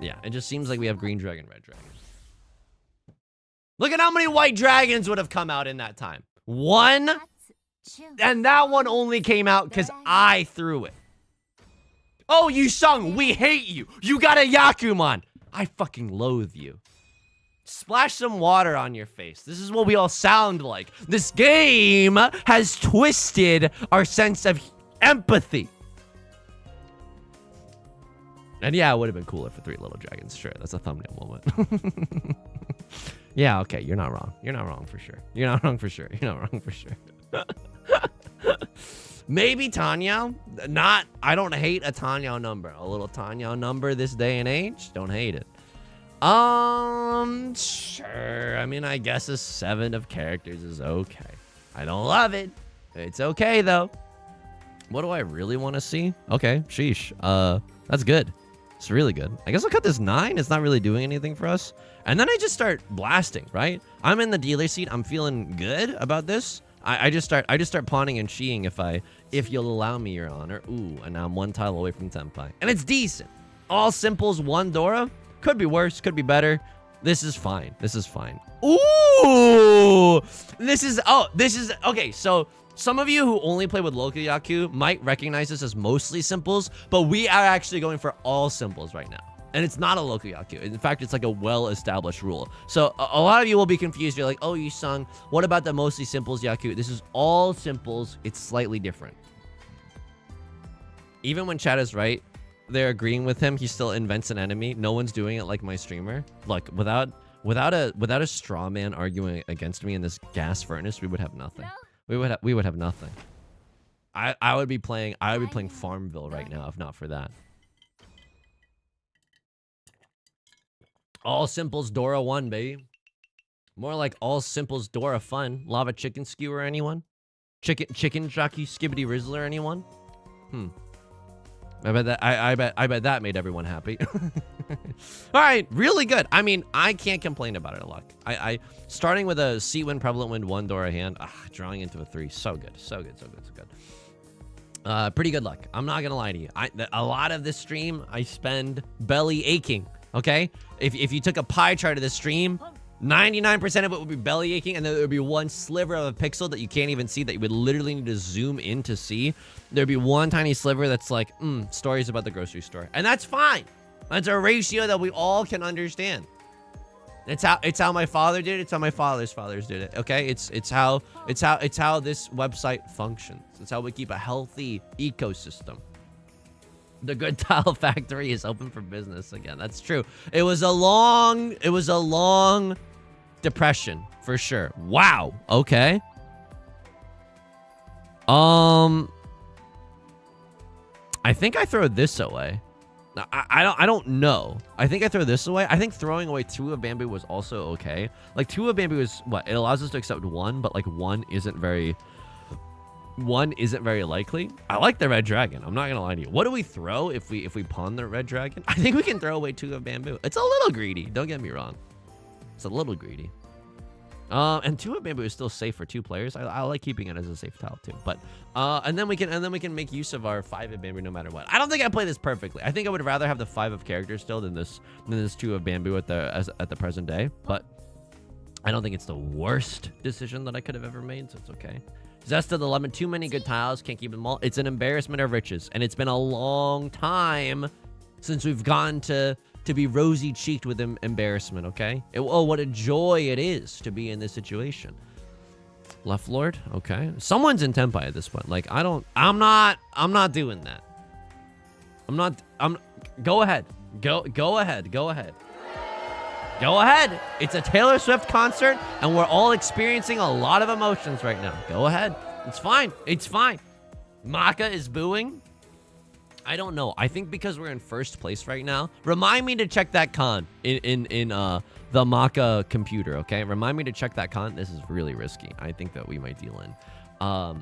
yeah, it just seems like we have green dragon, red dragon. Look at how many white dragons would have come out in that time. One, and that one only came out because I threw it. Oh, Yusong, we hate you. You got a Yakuman. I fucking loathe you. Splash some water on your face. This is what we all sound like. This game has twisted our sense of empathy. And yeah, it would have been cooler for 3 little dragons. Sure, that's a thumbnail moment. Yeah, okay, you're not wrong. You're not wrong for sure. You're not wrong for sure. You're not wrong for sure. Maybe Tanyo. I don't hate a Tanyo number. A little Tanyo number this day and age. Don't hate it. Sure. I mean, I guess a 7 of characters is okay. I don't love it. It's okay, though. What do I really want to see? Okay, sheesh. That's good. It's really good. I guess I'll cut this 9. It's not really doing anything for us. And then I just start blasting, right? I'm in the dealer seat. I'm feeling good about this. I just start pawning and sheeing if you'll allow me, Your Honor. Ooh, and now I'm 1 tile away from Tenpai. And it's decent. All simples, 1 Dora. Could be worse, could be better. This is fine. This is fine. Ooh! This is, okay, so some of you who only play with local Yaku might recognize this as mostly simples, but we are actually going for all simples right now. And it's not a local Yaku. In fact, it's like a well-established rule. So a lot of you will be confused. You're like, oh, Yusong, what about the mostly simples Yaku? This is all simples. It's slightly different. Even when chat is right, they're agreeing with him. He still invents an enemy. No one's doing it like my streamer. Like without a straw man arguing against me in this gas furnace, we would have nothing. We would have nothing. I would be playing Farmville right now if not for that. All simples Dora 1, baby. More like all simples Dora fun. Lava chicken skewer, anyone? Chicken jockey skibbity rizzler, anyone? I bet that made everyone happy. All right, really good. I mean, I can't complain about it a lot. I starting with a Sea Wind, Prevalent Wind, 1 Dora hand, drawing into a 3. So good, so good, so good, so good. Pretty good luck. I'm not gonna lie to you. A lot of this stream, I spend belly aching. Okay, if you took a pie chart of the stream, 99% of it would be belly aching, and then there would be 1 sliver of a pixel that you can't even see that you would literally need to zoom in to see. There'd be 1 tiny sliver that's like, stories about the grocery store, and that's fine. That's a ratio that we all can understand. It's how my father did it. It's how my father's fathers did it. Okay, it's how this website functions. It's how we keep a healthy ecosystem. The Good Tile Factory is open for business again. That's true. It was a long depression for sure. Wow. Okay. I think I throw this away. I don't know. I think I throw this away. I think throwing away 2 of Bamboo was also okay. Like 2 of Bamboo is what? It allows us to accept 1, but like 1 isn't very likely. I like the red dragon. I'm not gonna lie to you. What do we throw if we pawn the red dragon? I think we can throw away 2 of Bamboo. It's a little greedy. Don't get me wrong. It's a little greedy. And 2 of Bamboo is still safe for 2 players. I like keeping it as a safe tile too. But and then we can make use of our 5 of Bamboo no matter what. I don't think I play this perfectly. I think I would rather have the 5 of characters still than this 2 of Bamboo at the present day. But I don't think it's the worst decision that I could have ever made, so it's okay. Zest of the Lemon, too many good tiles, can't keep them all. It's an embarrassment of riches, and it's been a long time since we've gotten to be rosy-cheeked with embarrassment, okay? Oh, what a joy it is to be in this situation. Left Lord, okay. Someone's in Tenpai at this point. Like, I'm not doing that. Go ahead. Go ahead. Go ahead. It's a Taylor Swift concert, and we're all experiencing a lot of emotions right now. Go ahead. It's fine. Maka is booing. I don't know. I think because we're in first place right now. Remind me to check that con in the Maka computer, okay? Remind me to check that con. This is really risky. I think that we might deal in.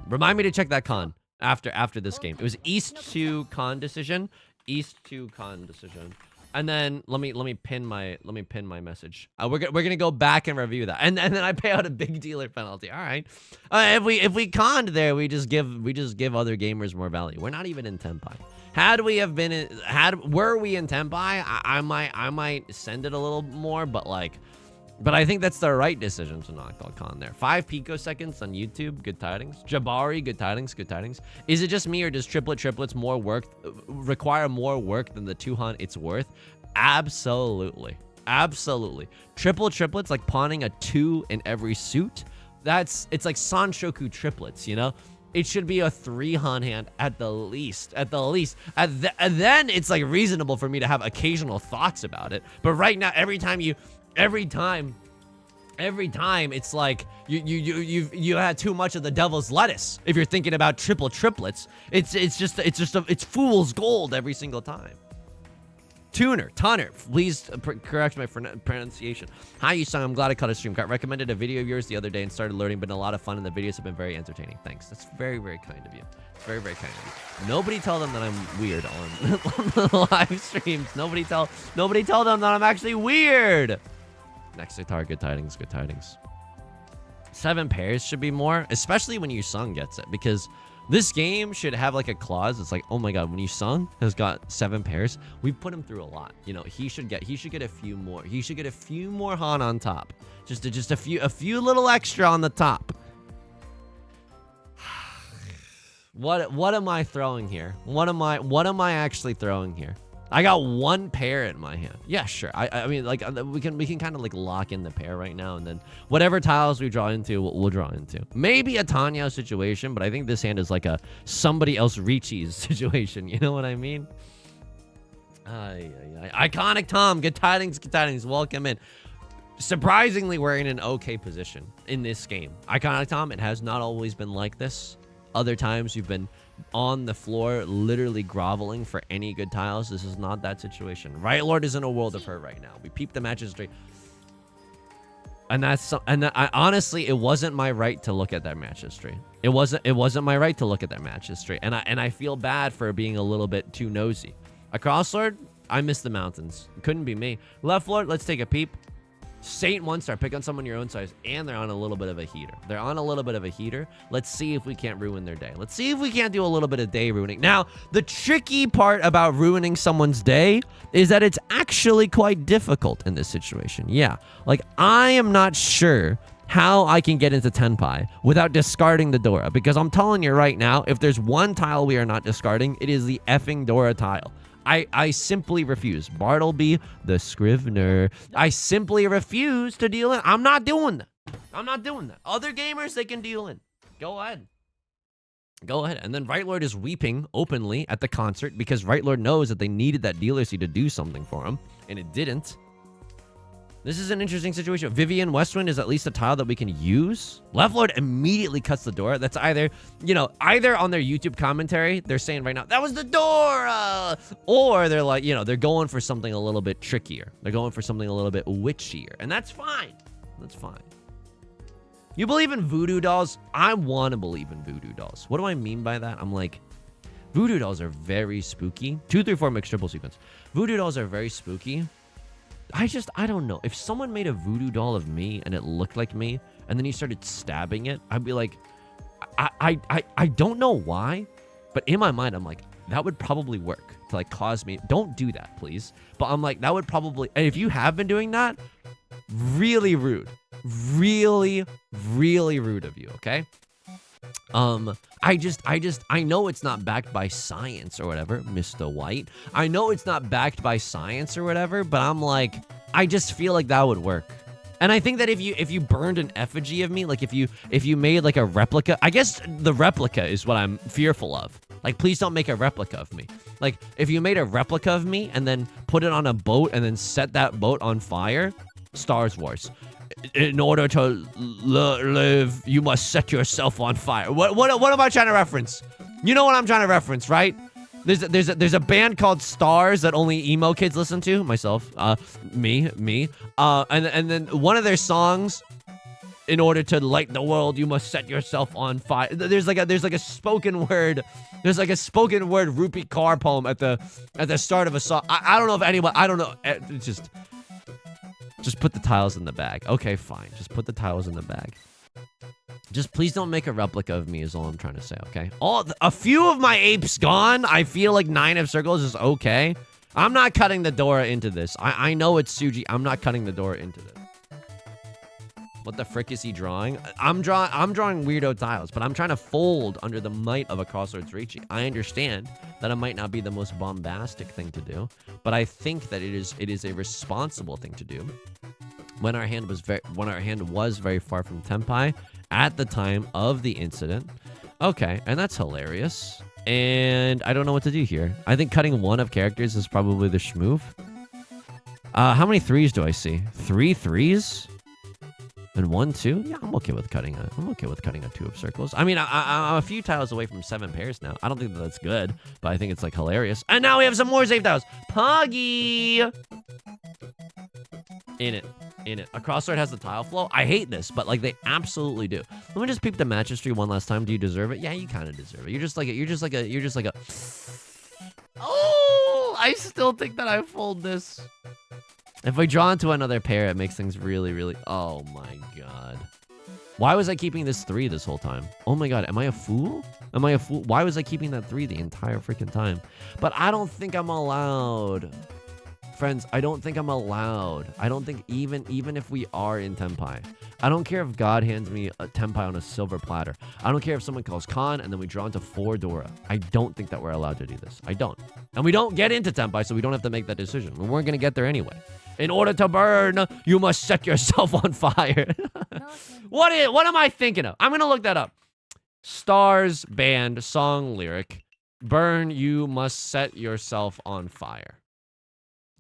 Remind me to check that con after this game. It was East 2 con decision. And then let me pin my message. We're gonna go back and review that, and then I pay out a big dealer penalty. All right, if we conned there, we just give other gamers more value. We're not even in Tenpai. Were we in Tenpai, I might send it a little more, but I think that's the right decision to not go con there. 5 picoseconds on YouTube, good tidings. Jabari, good tidings. Is it just me, or does triplets require more work than the 2 hunt it's worth? Absolutely. Triplets, like pawning a 2 in every suit. It's like Sanshoku triplets, you know? It should be a 3 hunt hand at the least. And then it's like reasonable for me to have occasional thoughts about it. But right now, every time it's like you had too much of the devil's lettuce. If you're thinking about triplets, it's fool's gold every single time. Tunner, please correct my pronunciation. Hi, Yusong. I'm glad I caught a stream. Got recommended a video of yours the other day and started learning. Been a lot of fun, and the videos have been very entertaining. Thanks. That's very, very kind of you. Very, very kind of you. Nobody tell them that I'm weird on the live streams. Nobody tell them that I'm actually weird. Next guitar, good tidings. 7 pairs should be more, especially when Yusong gets it, because this game should have like a clause. It's like, oh my god, when Yusong has got 7 pairs, we've put him through a lot. You know, he should get a few more. He should get a few more Han on top. Just a few little extra on the top. What am I throwing here? What am I actually throwing here? I got 1 pair in my hand. Yeah, sure. I mean, like, we can kind of like lock in the pair right now, and then whatever tiles we draw into, we'll draw into. Maybe a Tanya situation, but I think this hand is like a somebody else Riichi's situation. You know what I mean? Iconic Tom, good tidings. Welcome in. Surprisingly, we're in an okay position in this game. Iconic Tom, it has not always been like this. Other times you've been on the floor literally groveling for any good tiles. This is not that situation. Right Lord is in a world of hurt right now. We peeped the match history, and honestly, it wasn't my right to look at that match history. It wasn't my right to look at that match history, and I feel bad for being a little bit too nosy. Across Lord, I missed the mountains. It couldn't be me. Left Lord, let's take a peep. Saint 1-star, pick on someone your own size, and they're on a little bit of a heater. Let's see if we can't ruin their day. Let's see if we can't do a little bit of day ruining. Now, the tricky part about ruining someone's day is that it's actually quite difficult in this situation. Yeah, like, I am not sure how I can get into Tenpai without discarding the Dora, because I'm telling you right now, if there's one tile we are not discarding, it is the effing Dora tile. I simply refuse. Bartleby, the Scrivener. I simply refuse to deal in. I'm not doing that. Other gamers, they can deal in. Go ahead. And then Right Lord is weeping openly at the concert because Right Lord knows that they needed that dealer seat to do something for him, and it didn't. This is an interesting situation. Vivian Westwind is at least a tile that we can use. Left Lord immediately cuts the door. That's either on their YouTube commentary, they're saying right now, that was the door! Or they're like, they're going for something a little bit trickier. They're going for something a little bit witchier. And that's fine. You believe in voodoo dolls? I want to believe in voodoo dolls. What do I mean by that? I'm like, voodoo dolls are very spooky. 2, 3, 4 mixed triple sequence. Voodoo dolls are very spooky. I don't know. If someone made a voodoo doll of me and it looked like me, and then he started stabbing it, I'd be like, I don't know why, but in my mind, I'm like, that would probably work to like cause me. Don't do that, please. But I'm like, that would probably, and if you have been doing that, really rude. Really, really rude of you, okay? I know it's not backed by science or whatever, Mr. White. I know it's not backed by science or whatever, but I'm like, I just feel like that would work. And I think that if you burned an effigy of me, like if you made like a replica, I guess the replica is what I'm fearful of. Like, please don't make a replica of me. Like, if you made a replica of me and then put it on a boat and then set that boat on fire, Star Wars. In order to live, you must set yourself on fire. What am I trying to reference? You know what I'm trying to reference, right? There's a band called Stars that only emo kids listen to. Myself, me. And then one of their songs, in order to light the world, you must set yourself on fire. There's like a spoken word. There's like a spoken word Rupi Kaur poem at the start of a song. I don't know if anyone. I don't know. Just put the tiles in the bag. Okay, fine. Just put the tiles in the bag. Just please don't make a replica of me is all I'm trying to say, okay? A few of my apes gone. I feel like 9 of circles is okay. I'm not cutting the door into this. I know it's Suji. I'm not cutting the door into this. What the frick is he drawing? I'm drawing weirdo tiles, but I'm trying to fold under the might of a Crossroads Riichi. I understand that it might not be the most bombastic thing to do, but I think that it is a responsible thing to do. When our hand was very far from Tenpai at the time of the incident. Okay, and that's hilarious. And I don't know what to do here. I think cutting one of characters is probably the schmoof. How many 3s do I see? 3 3s? And 1 2? Yeah, I'm okay with cutting a 2 of circles. I mean, I'm a few tiles away from 7 pairs now. I don't think that's good, but I think it's like hilarious. And now we have some more save tiles. Poggy! In it. A crossword has the tile flow. I hate this, but like they absolutely do. Let me just peep the match history one last time. Do you deserve it? Yeah, you kind of deserve it. You're just like a. Oh, I still think that I fold this. If I draw into another pair, it makes things really, really... Oh, my God. Why was I keeping this 3 this whole time? Oh, my God. Am I a fool? Why was I keeping that 3 the entire freaking time? But I don't think I'm allowed. Friends, I don't think I'm allowed. I don't think even if we are in Tenpai. I don't care if God hands me a Tenpai on a silver platter. I don't care if someone calls Khan and then we draw into 4 Dora. I don't think that we're allowed to do this. I don't. And we don't get into Tenpai, so we don't have to make that decision. We weren't going to get there anyway. In order to burn, you must set yourself on fire. What am I thinking of? I'm going to look that up. Stars band song lyric. Burn, you must set yourself on fire.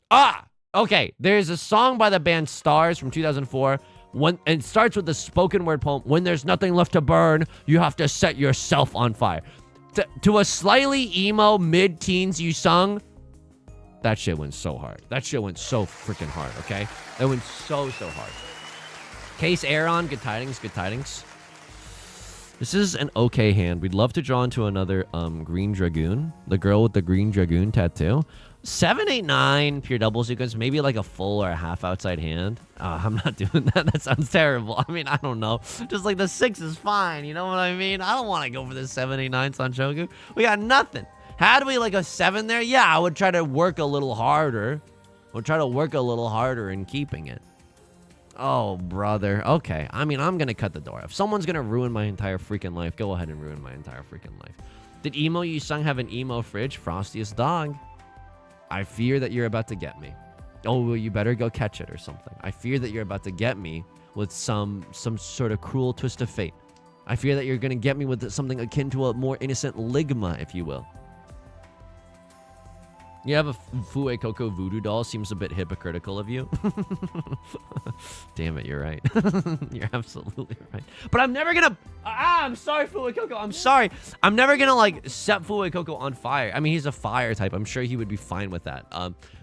Ah! Okay, there's a song by the band Stars from 2004. And it starts with the spoken word poem. When there's nothing left to burn, you have to set yourself on fire. To a slightly emo mid-teens Yusong, that shit went so hard. That shit went so freaking hard, okay? That went so hard. Case Aaron, good tidings, good tidings. This is an okay hand. We'd love to draw into another Green Dragoon. The girl with the Green Dragoon tattoo. 7, 8, 9 pure double sequence. Maybe like a full or a half outside hand. I'm not doing that. That sounds terrible. I mean, I don't know. Just like the 6 is fine. You know what I mean? I don't want to go for the 7, 8, 9 Sanchoku. We got nothing. Had we like a 7 there? Yeah, I would try to work a little harder. In keeping it. Oh, brother. Okay. I mean, I'm going to cut the door. If someone's going to ruin my entire freaking life, go ahead and ruin my entire freaking life. Did Emo Yusung have an emo fridge? Frostiest dog. I fear that you're about to get me. Oh, well, you better go catch it or something. I fear that you're about to get me with some sort of cruel twist of fate. I fear that you're going to get me with something akin to a more innocent ligma, if you will. You have a Fue Coco voodoo doll. Seems a bit hypocritical of you. Damn it, you're right. You're absolutely right. But I'm never gonna... I'm sorry, Fue Coco. I'm sorry. I'm never gonna, like, set Fue Coco on fire. I mean, he's a fire type. I'm sure he would be fine with that.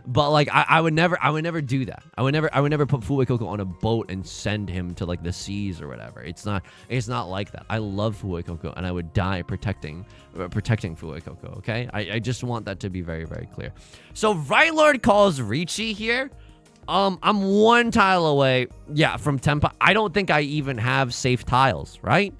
But, like, I would never do that. I would never put Fue Coco on a boat and send him to, like, the seas or whatever. It's not like that. I love Fue Coco, and I would die protecting Fue Coco, okay? I just want that to be very, very clear. So, Right Lord calls Riichi here. I'm 1 tile away, yeah, from Tenpai. I don't think I even have safe tiles, right?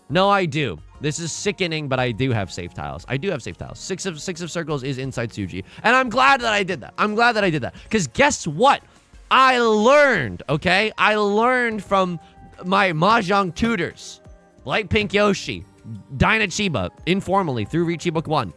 No, I do. This is sickening, but I do have safe tiles. I do have safe tiles. 6 of circles is inside Tsuji. And I'm glad that I did that. Because guess what? I learned, okay? I learned from my Mahjong tutors. Light Pink Yoshi. Dyna Chiba. Informally, through Riichi Book 1.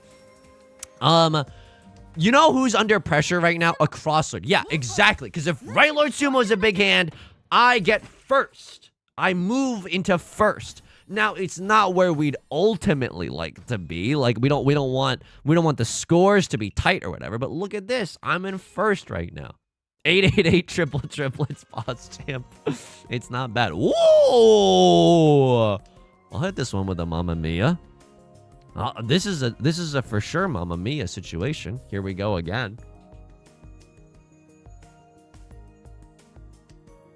You know who's under pressure right now? A crossword. Yeah, exactly. Because if Right Lord Sumo is a big hand, I get first. I move into first. Now, it's not where we'd ultimately like to be. Like, we don't want the scores to be tight or whatever. But look at this. I'm in first right now. 888 triplets boss champ. It's not bad. Whoa! I'll hit this one with a Mamma Mia. This is a for sure Mamma Mia situation. Here we go again.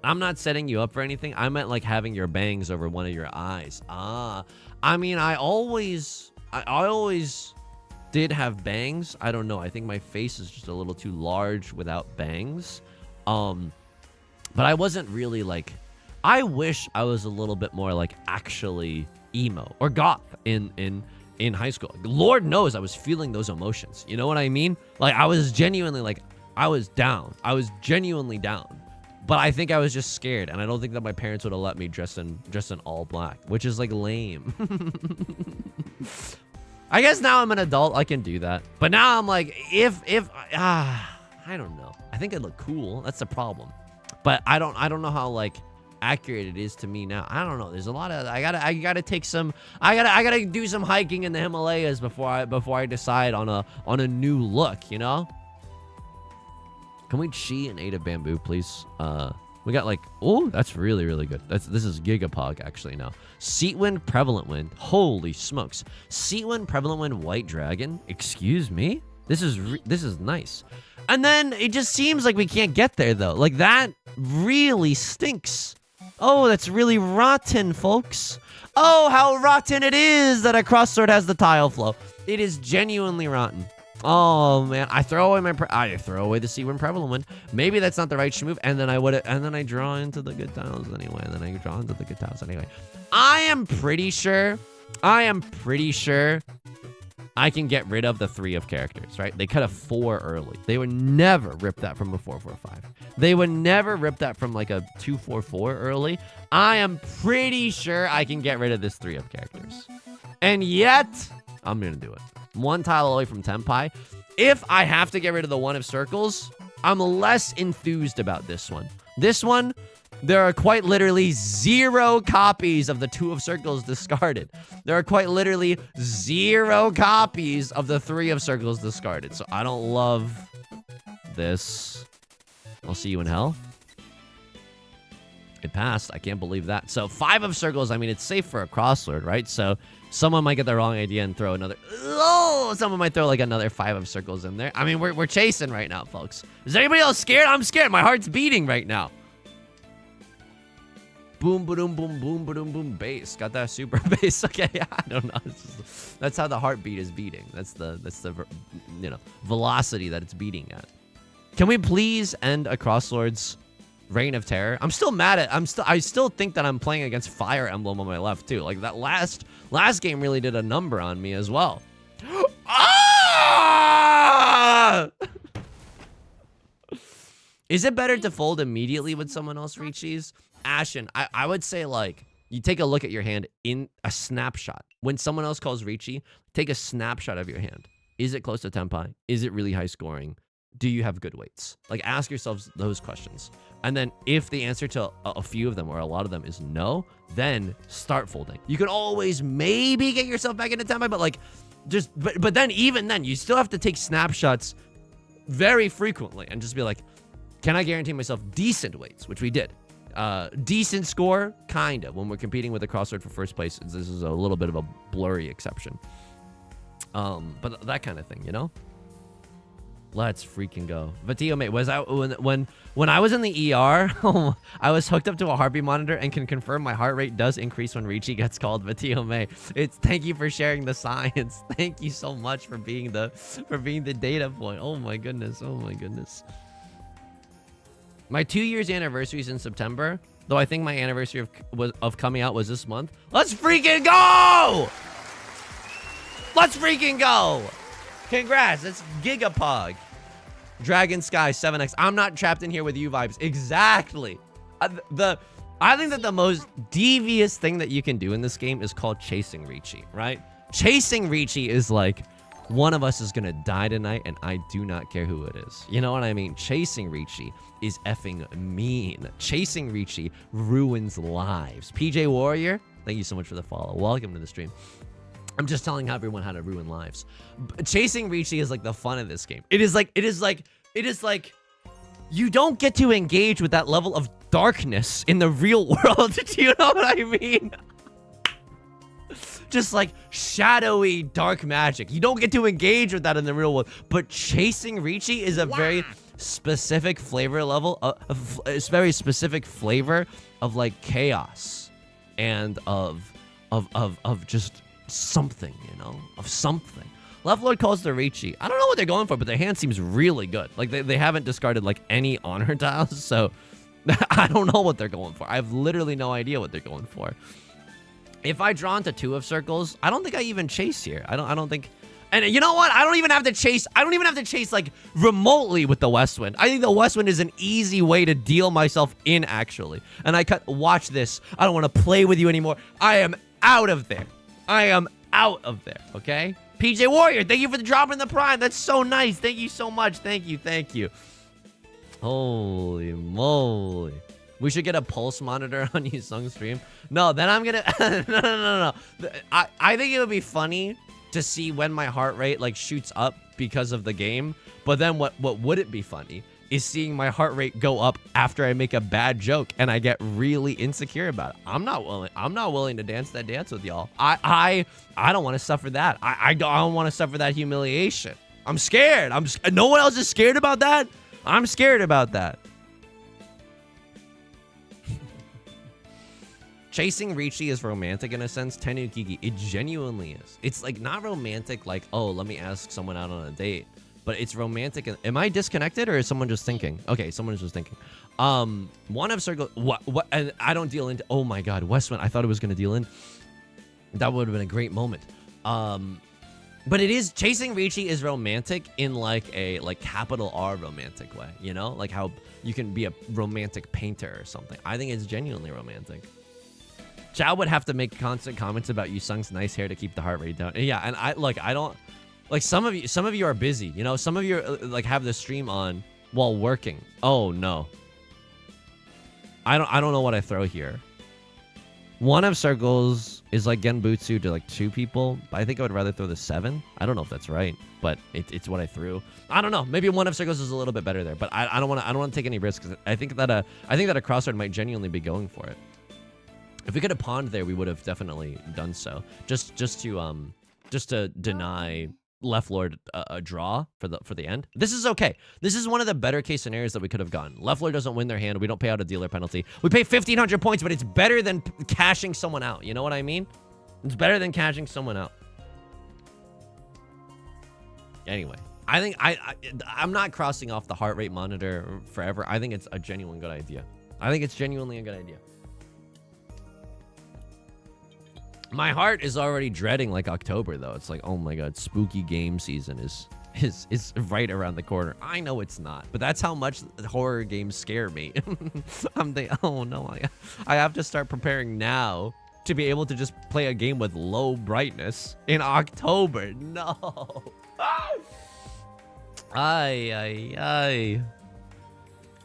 I'm not setting you up for anything. I meant like having your bangs over one of your eyes. I mean, I always did have bangs. I don't know. I think my face is just a little too large without bangs. But I wasn't really like, I wish I was a little bit more like actually emo or goth in high school. Lord knows I was feeling those emotions. You know what I mean? Like, I was genuinely like, I was down. I was genuinely down. But I think I was just scared, and I don't think that my parents would have let me dress in all black, which is like lame. I guess now I'm an adult, I can do that. But now I'm like, I don't know. I think I'd look cool. That's the problem. But I don't know how like accurate it is to me now. I don't know. There's a lot of I gotta take some I gotta do some hiking in the Himalayas before I decide on a new look, you know? Can we chi and 8 of bamboo, please? We got like, oh, that's really, really good. This is Gigapog actually now. Seat wind, prevalent wind. Holy smokes. Seat wind, prevalent wind, white dragon. Excuse me? This is nice. And then it just seems like we can't get there though. Like, that really stinks. Oh, that's really rotten, folks. Oh, how rotten it is that a crossword has the tile flow. It is genuinely rotten. Oh man, I throw away the Seat wind, prevalent wind. Maybe that's not the right move, and then I draw into the good tiles anyway. I am pretty sure I can get rid of the 3 of characters, right? They cut a 4 early. They would never rip that from a 4-4-5. They would never rip that from like a 2-4-4 early. I am pretty sure I can get rid of this 3 of characters. And yet, I'm gonna do it. 1 tile away from Tenpai. If I have to get rid of the 1 of circles, I'm less enthused about this one. This one, there are quite literally 0 copies of the 2 of circles discarded. There are quite literally 0 copies of the 3 of circles discarded. So I don't love this. I'll see you in hell. It passed. I can't believe that. So 5 of circles, I mean, it's safe for a crossword, right? So someone might get the wrong idea and throw another. Oh, someone might throw like another 5 of circles in there. I mean, we're chasing right now, folks. Is anybody else scared? I'm scared. My heart's beating right now. Boom, ba-doom, boom, boom, ba-doom, boom, bass. Got that super bass. Okay, I don't know. That's how the heartbeat is beating. That's the velocity that it's beating at. Can we please end a crosswords Reign of Terror? I'm still mad at. I still think that I'm playing against Fire Emblem on my left too. Like, that last game really did a number on me as well. Ah! Is it better to fold immediately with someone else, Riichi's? Ashen, I would say, like, you take a look at your hand in a snapshot. When someone else calls Riichi, take a snapshot of your hand. Is it close to Tenpai? Is it really high scoring? Do you have good weights? Like, ask yourselves those questions. And then if the answer to a few of them or a lot of them is no, then start folding. You can always maybe get yourself back into Tenpai, but like, but then even then, you still have to take snapshots very frequently and just be like, can I guarantee myself decent weights? Which we did. Decent score, kind of. When we're competing with a crossword for first place, this is a little bit of a blurry exception. But that kind of thing, you know? Let's freaking go. Vatio, mate, was I when I was in the ER, I was hooked up to a heartbeat monitor and can confirm my heart rate does increase when Riichi gets called. Vatio, mate, thank you for sharing the science. Thank you so much for being the data point. Oh my goodness. Oh my goodness. My 2 years anniversary is in September, though I think my anniversary of coming out was this month. Let's freaking go! Let's freaking go! Congrats, that's Gigapog. Dragon Sky 7X. I'm not trapped in here with you vibes. Exactly. I think that the most devious thing that you can do in this game is called chasing Riichi, right? Chasing Riichi is like One of us is gonna die tonight, and I do not care who it is. You know what I mean? Chasing Riichi is effing mean. Chasing Riichi ruins lives. PJ Warrior, thank you so much for the follow. Welcome to the stream. I'm just telling everyone how to ruin lives. Chasing Riichi is like the fun of this game. It is like you don't get to engage with that level of darkness in the real world. Do you know what I mean? Just like shadowy dark magic. You don't get to engage with that in the real world. But Chasing Riichi is a very specific flavor level. It's very specific flavor of like chaos and of just something, you know, of something. Left Lord calls the Riichi. I don't know what they're going for, but their hand seems really good. Like they haven't discarded like any honor tiles, so I don't know what they're going for. I have literally no idea what they're going for. If I draw into 2 of circles, I don't think I even chase here. I don't think. And you know what? I don't even have to chase. I don't even have to chase like remotely with the West Wind. I think the West Wind is an easy way to deal myself in actually. And I watch this. I don't want to play with you anymore. I am out of there. I am out of there. Okay. PJ Warrior, thank you for the drop in the prime. That's so nice. Thank you so much. Thank you. Thank you. Holy moly. We should get a pulse monitor on Yusong's stream. No, then I'm gonna... No. I think it would be funny to see when my heart rate, like, shoots up because of the game. But then what would it be funny is seeing my heart rate go up after I make a bad joke and I get really insecure about it. I'm not willing to dance that dance with y'all. I don't want to suffer that. I don't want to suffer that humiliation. I'm scared. No one else is scared about that? I'm scared about that. Chasing Riichi is romantic in a sense. Tenhou Kiki, it genuinely is. It's like not romantic like, oh, let me ask someone out on a date. But it's romantic. Am I disconnected or is someone just thinking? Okay, someone is just thinking. One of circle. What? And I don't deal into. Oh my God, Westwind. I thought it was gonna deal in. That would have been a great moment. But it is Chasing Riichi is romantic in like a capital R romantic way. You know, like how you can be a romantic painter or something. I think it's genuinely romantic. Chow would have to make constant comments about Yusong's nice hair to keep the heart rate down. Yeah, and I don't. Like some of you are busy, you know. Some of you like have the stream on while working. Oh no. I don't know what I throw here. One of circles is like Genbutsu to like 2 people, but I think I would rather throw the 7. I don't know if that's right, but it's what I threw. I don't know. Maybe one of circles is a little bit better there, but I don't want to take any risks. I think that a crossroad might genuinely be going for it. If we could have pawned there, we would have definitely done so. Just to deny Left Lord a draw for the end. This is okay. This is one of the better case scenarios that we could have gotten. Left Lord doesn't win their hand. We don't pay out a dealer penalty. We pay 1,500 points, but it's better than cashing someone out. You know what I mean? It's better than cashing someone out. Anyway, I think I'm not crossing off the heart rate monitor forever. I think it's a genuine good idea. I think it's genuinely a good idea. My heart is already dreading like October though. It's like, oh my God, spooky game season is right around the corner. I know it's not, but that's how much horror games scare me. I'm thinking, oh no, I have to start preparing now to be able to just play a game with low brightness in October. No. Ay.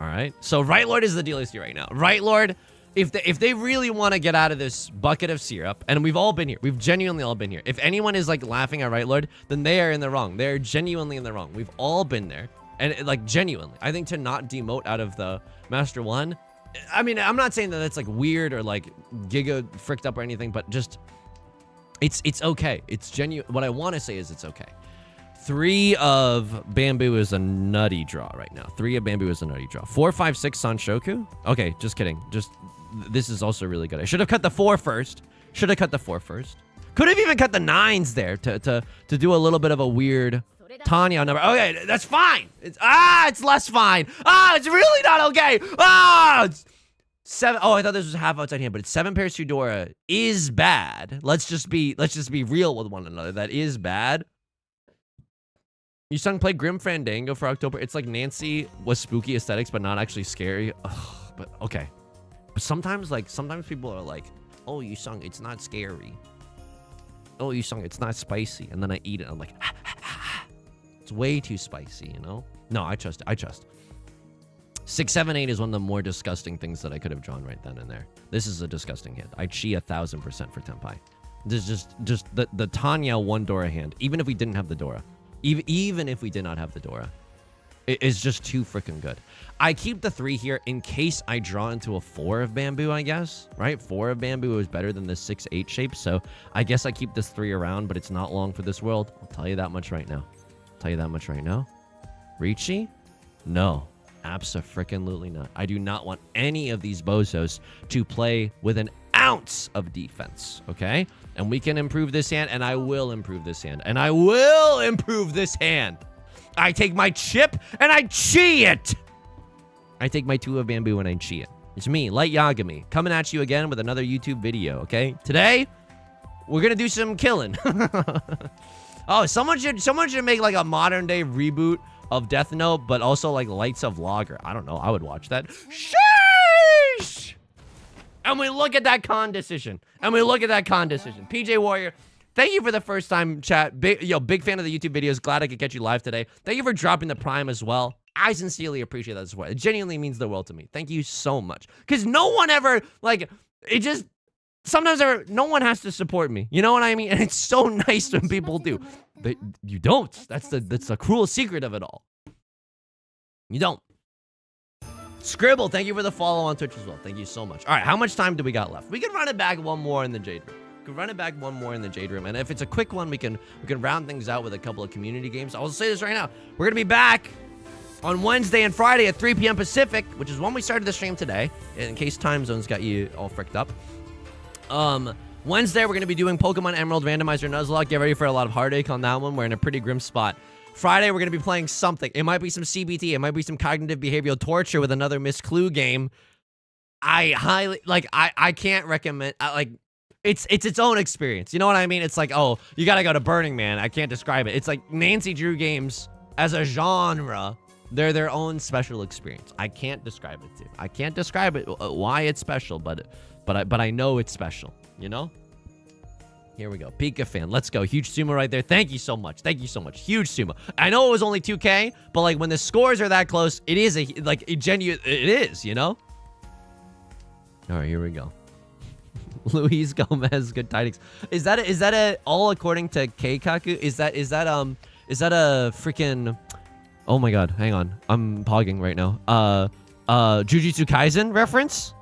All right. So Right Lord is the dealist here right now. Right Lord. If they really want to get out of this bucket of syrup, and we've all been here, we've genuinely all been here. If anyone is like laughing at Right Lord, then they are in the wrong. They're genuinely in the wrong. We've all been there, and like genuinely, I think to not demote out of the Master 1. I mean, I'm not saying that that's like weird or like giga fricked up or anything, but just it's okay. It's genuine. What I want to say is it's okay. 3 of Bamboo is a nutty draw right now. 3 of Bamboo is a nutty draw. 4, 5, 6 Sanshoku. Okay, just kidding. This is also really good. I should have cut the 4 first. Could have even cut the 9s there to do a little bit of a weird Tanya number. Okay, that's fine. It's less fine. It's really not okay. It's 7. Oh, I thought this was half outside hand, but it's 7 pairs Eudora is bad. Let's just be real with one another. That is bad. Yusong played Grim Fandango for October. It's like Nancy was spooky aesthetics, but not actually scary. Ugh, but okay. But sometimes people are like, oh, Yusong, it's not scary. Oh, Yusong, it's not spicy. And then I eat it. I'm like, It's way too spicy, you know? No, I trust it. I trust. 6, 7, 8 is one of the more disgusting things that I could have drawn right then and there. This is a disgusting hand. I'd chi 1000% for Tenpai. This is just the Tanya 1 Dora hand. Even if we didn't have the Dora. Even if we did not have the Dora. It is just too freaking good. I keep the 3 here in case I draw into a 4 of bamboo, I guess. Right? 4 of bamboo is better than the 6, 8 shape. So I guess I keep this 3 around, but it's not long for this world. I'll tell you that much right now. Riichi? No. Abso-freaking-lutely not. I do not want any of these bozos to play with an ounce of defense, okay? And we can improve this hand, and I will improve this hand. And I will improve this hand. I take my chip, and I chi it. I take my 2 of bamboo, and I chi it. It's me, Light Yagami, coming at you again with another YouTube video, okay? Today, we're gonna do some killing. Oh, someone should make like a modern-day reboot of Death Note, but also like Lights of Logger. I don't know. I would watch that. Sheesh! And we look at that con decision. PJ Warrior, thank you for the first time chat. Big fan of the YouTube videos. Glad I could catch you live today. Thank you for dropping the Prime as well. I sincerely appreciate that support. It genuinely means the world to me. Thank you so much. Because no one ever, like, it just, sometimes no one has to support me. You know what I mean? And it's so nice when people do. But you don't. That's the cruel secret of it all. You don't. Scribble, thank you for the follow on Twitch as well. Thank you so much. All right, how much time do we got left? We can run it back one more in the Jade Room. And if it's a quick one, we can round things out with a couple of community games. I'll say this right now. We're going to be back on Wednesday and Friday at 3 p.m. Pacific, which is when we started the stream today, in case time zones got you all fricked up. Wednesday, we're going to be doing Pokemon Emerald Randomizer Nuzlocke. Get ready for a lot of heartache on that one. We're in a pretty grim spot. Friday, we're going to be playing something. It might be some CBT. It might be some cognitive behavioral torture with another Miss Clue game. I highly, like, I can't recommend, it's its own experience. You know what I mean? It's like, oh, you got to go to Burning Man. I can't describe it. It's like Nancy Drew games as a genre. They're their own special experience. I can't describe it to you. I can't describe it, why it's special, but I know it's special. You know? Here we go. Pika fan. Let's go. Huge sumo right there. Thank you so much. Huge sumo. I know it was only 2K, but like when the scores are that close, it is it is, you know? All right, here we go. Luis Gomez, good tidings. Is that a all according to Keikaku? Is that a freaking, oh my god, hang on. I'm pogging right now. Jujutsu Kaisen reference?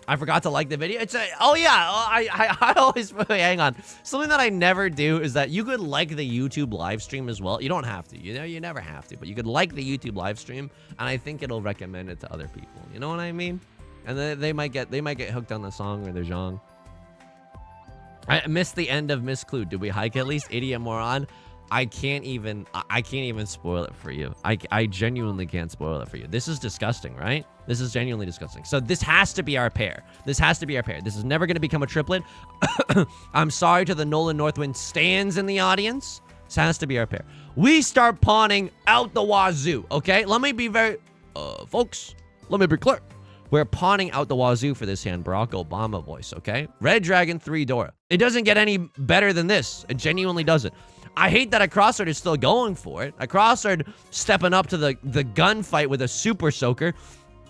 I forgot to like the video. It's a, oh yeah, I always, wait, hang on. Something that I never do is that you could like the YouTube live stream as well. You don't have to, you know, you never have to, but you could like the YouTube live stream, and I think it'll recommend it to other people. You know what I mean? And then they might get hooked on the song or the genre. I missed the end of Miss Clue. Did we hike at least? Idiot moron. I can't even spoil it for you. I genuinely can't spoil it for you. This is disgusting, right? This is genuinely disgusting. So this has to be our pair. This is never going to become a triplet. I'm sorry to the Nolan Northwind stans in the audience. This has to be our pair. We start pawning out the wazoo, okay? Let me be very, folks, let me be clear. We're pawning out the wazoo for this hand, Barack Obama voice, okay? Red Dragon 3 Dora. It doesn't get any better than this. It genuinely doesn't. I hate that a Crossword is still going for it. A Crossword stepping up to the gunfight with a Super Soaker.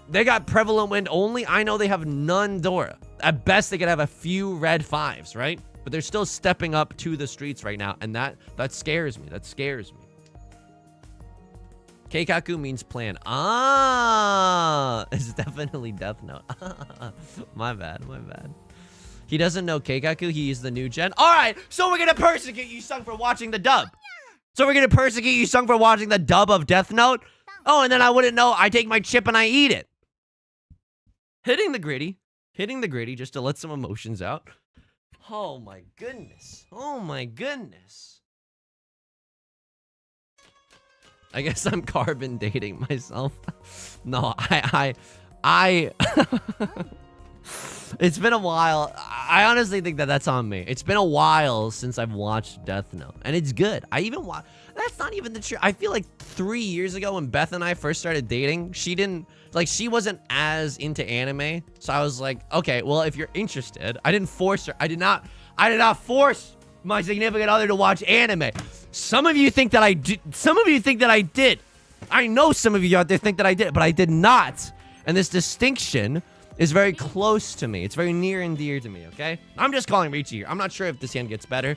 They got Prevalent Wind only. I know they have none Dora. At best, they could have a few red 5s, right? But they're still stepping up to the streets right now, and that scares me. That scares me. Keikaku means plan. Ah, it's definitely Death Note. My bad. He doesn't know Keikaku. He is the new gen. All right, so we're gonna persecute you, Sung, for watching the dub. Of Death Note. Oh, and then I wouldn't know. I take my chip and I eat it. Hitting the gritty just to let some emotions out. Oh my goodness. I guess I'm carbon dating myself. No, I it's been a while. I honestly think that's on me. It's been a while since I've watched Death Note, and it's good. That's not even the truth. I feel like 3 years ago when Beth and I first started dating, she wasn't as into anime. So I was like, okay, well, if you're interested, I didn't force her. I did not force my significant other to watch anime. Some of you think that I did. Some of you think that I did. I know some of you out there think that I did, but I did not. And this distinction is very close to me. It's very near and dear to me, okay? I'm just calling Riichi here. I'm not sure if this hand gets better.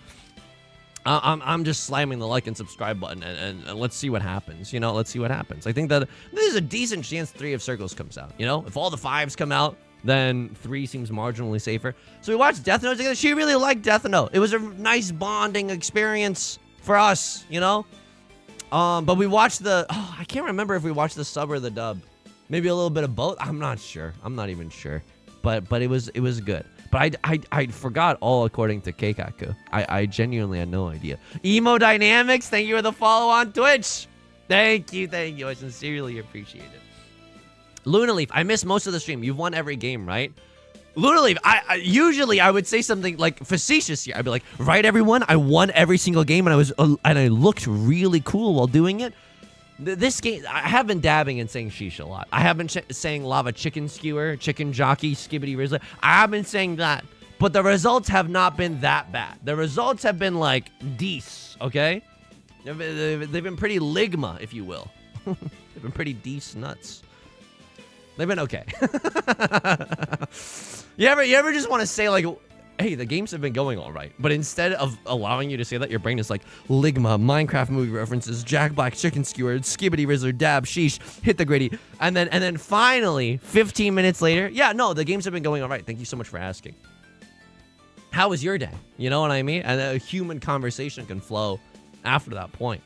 I'm just slamming the like and subscribe button, and let's see what happens. You know, let's see what happens. I think that there's a decent chance 3 of circles comes out. You know, if all the 5s come out, then 3 seems marginally safer. So we watched Death Note together. She really liked Death Note. It was a nice bonding experience for us, you know? But we watched I can't remember if we watched the sub or the dub. Maybe a little bit of both. I'm not sure. I'm not even sure. But it was good. But I forgot all according to Keikaku. I genuinely had no idea. Emo Dynamics, thank you for the follow on Twitch. Thank you. I sincerely appreciate it. Luna Leaf, I missed most of the stream. You've won every game, right? Luna Leaf, I usually I would say something like facetious here. I'd be like, right, everyone, I won every single game, and I looked really cool while doing it. This game, I have been dabbing and saying sheesh a lot. I have been saying lava chicken skewer, chicken jockey, skibbity rizzler. I have been saying that, but the results have not been that bad. The results have been like dece, okay? They've been pretty ligma, if you will. They've been pretty dece nuts. They've been okay. You ever just want to say like, hey, the games have been going all right, but instead of allowing you to say that, your brain is like, Ligma, Minecraft movie references, Jack Black, chicken skewer, skibbity rizzler, dab, sheesh, hit the gritty, and then finally, 15 minutes later, yeah, no, the games have been going all right. Thank you so much for asking. How was your day? You know what I mean? And a human conversation can flow after that point.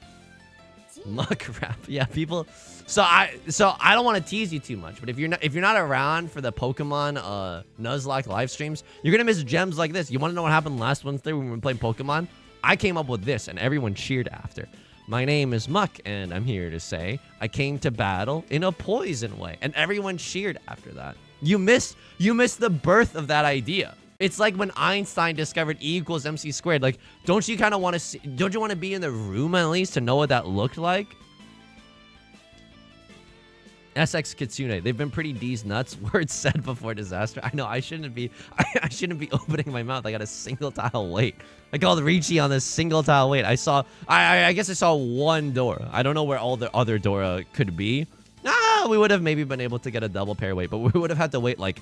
Muck rap, yeah, people. So I don't want to tease you too much, but if you're not around for the Pokemon Nuzlocke live streams, you're gonna miss gems like this. You want to know what happened last Wednesday when we were playing Pokemon? I came up with this, and everyone cheered after. My name is Muck, and I'm here to say I came to battle in a poison way, and everyone cheered after that. You missed the birth of that idea. It's like when Einstein discovered E equals MC squared. Like, don't you kind of want to see? Don't you want to be in the room at least to know what that looked like? SX Kitsune, they've been pretty D's nuts. Words said before disaster. I know I shouldn't be opening my mouth. I got a single tile wait. I called Riichi on this single tile wait. I guess I saw one Dora. I don't know where all the other Dora could be. We would have maybe been able to get a double pair wait, but we would have had to wait like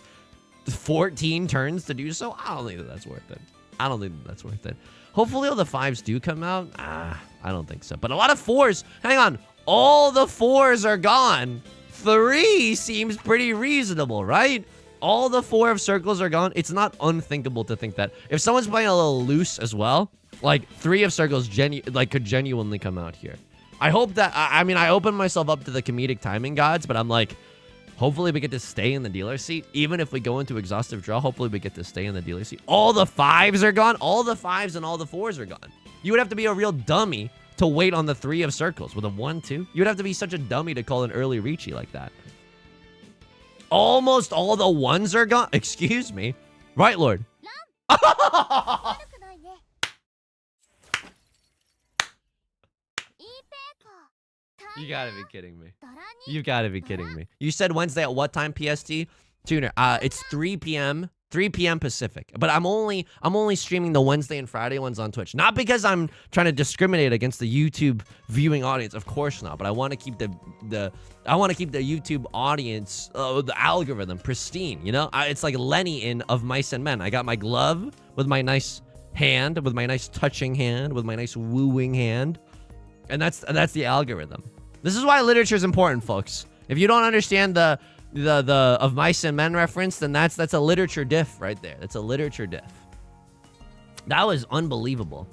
14 turns to do so. I don't think that's worth it. Hopefully all the 5s do come out. I don't think so. But a lot of 4s. Hang on. All the 4s are gone. 3 seems pretty reasonable, right? All the 4 of circles are gone. It's not unthinkable to think that if someone's playing a little loose as well, like 3 of circles could genuinely come out here. I hope that, I mean, I open myself up to the comedic timing gods, but I'm like, hopefully we get to stay in the dealer seat. Even if we go into exhaustive draw, hopefully we get to stay in the dealer seat. All the 5s are gone. All the 5s and all the 4s are gone. You would have to be a real dummy to wait on the 3 of circles with a 1-2. You'd have to be such a dummy to call an early Riichi like that. Almost all the 1s are gone. Excuse me. Right, Lord. You gotta be kidding me. You gotta be kidding me. You said Wednesday at what time PST? Tuner, it's 3 p.m. 3 p.m. Pacific. But I'm only streaming the Wednesday and Friday ones on Twitch. Not because I'm trying to discriminate against the YouTube viewing audience, of course not. But I want to keep the YouTube audience, the algorithm pristine. You know, it's like Lenny in Of Mice and Men. I got my glove with my nice hand, with my nice touching hand, with my nice wooing hand, and that's the algorithm. This is why literature is important, folks. If you don't understand the Of Mice and Men reference, then that's a literature diff right there. That's a literature diff. That was unbelievable.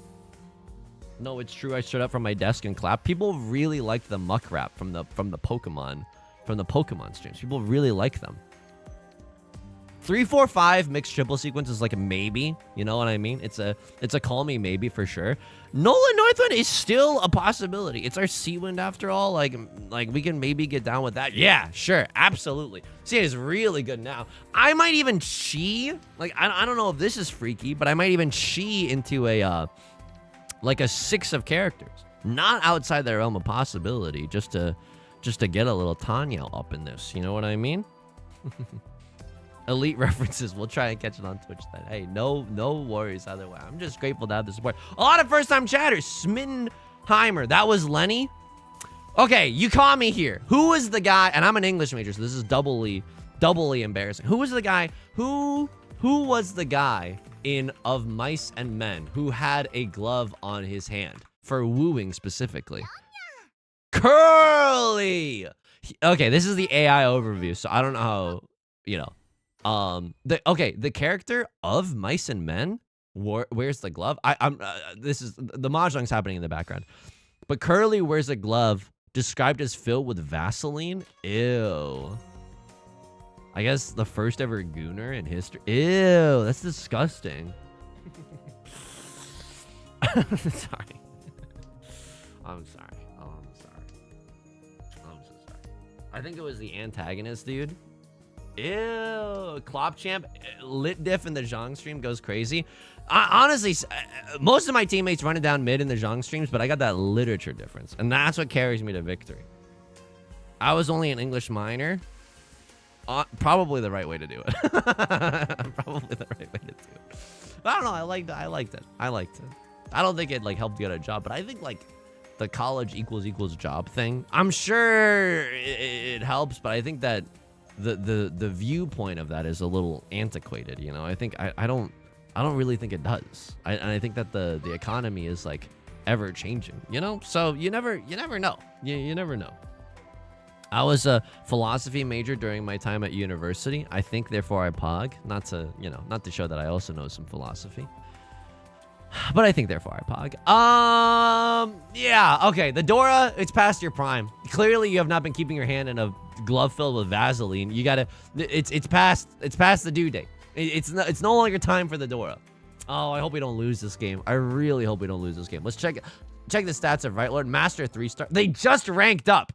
No, it's true. I stood up from my desk and clapped. People really liked the muck rap from the Pokemon streams. People really like them. 3, 4, 5 mixed triple sequence is like a maybe. You know what I mean? It's a call me maybe for sure. Nolan Northwind is still a possibility. It's our Seawind after all. Like we can maybe get down with that. Yeah, sure, absolutely. See, is really good now. I might even chi. Like I don't know if this is freaky, but I might even chi into a 6 of characters, not outside the realm of possibility, just to get a little Tanya up in this. You know what I mean? Elite references. We'll try and catch it on Twitch then. Hey, no worries either way. I'm just grateful to have the support. A lot of first-time chatters. Smitten Heimer. That was Lenny? Okay, you caught me here. Who was the guy, and I'm an English major, so this is doubly embarrassing. Who was the guy, who was the guy in Of Mice and Men who had a glove on his hand for wooing specifically? Curly! Okay, this is the AI overview, so I don't know how, you know. The character Of Mice and Men wears the glove. This is, the Mahjong's happening in the background. But Curly wears a glove described as filled with Vaseline. Ew. I guess the first ever gooner in history. Ew, that's disgusting. Sorry. I'm sorry. Oh, I'm sorry. I'm so sorry. I think it was the antagonist, dude. Ew. Klopchamp, lit diff in the Zhang stream goes crazy. Honestly, most of my teammates running down mid in the Zhang streams, but I got that literature difference, and that's what carries me to victory. I was only an English minor. Probably the right way to do it. Probably the right way to do it. But I don't know. I liked it. I don't think it like helped get a job, but I think like the college equals job thing, I'm sure it helps, but I think that the viewpoint of that is a little antiquated. You know, I think I don't really think it does. And I think that the economy is like ever changing, you know? So you never know. You never know. I was a philosophy major during my time at university. I think therefore I pog, not to show that I also know some philosophy. But I think therefore I pog. Yeah, okay. The Dora, it's past your prime. Clearly you have not been keeping your hand in a glove filled with Vaseline. You gotta, it's past the due date. It's no longer time for the Dora. Oh, I hope we don't lose this game. I really hope we don't lose this game. Let's check the stats of Right Lord. Master 3-star. They just ranked up.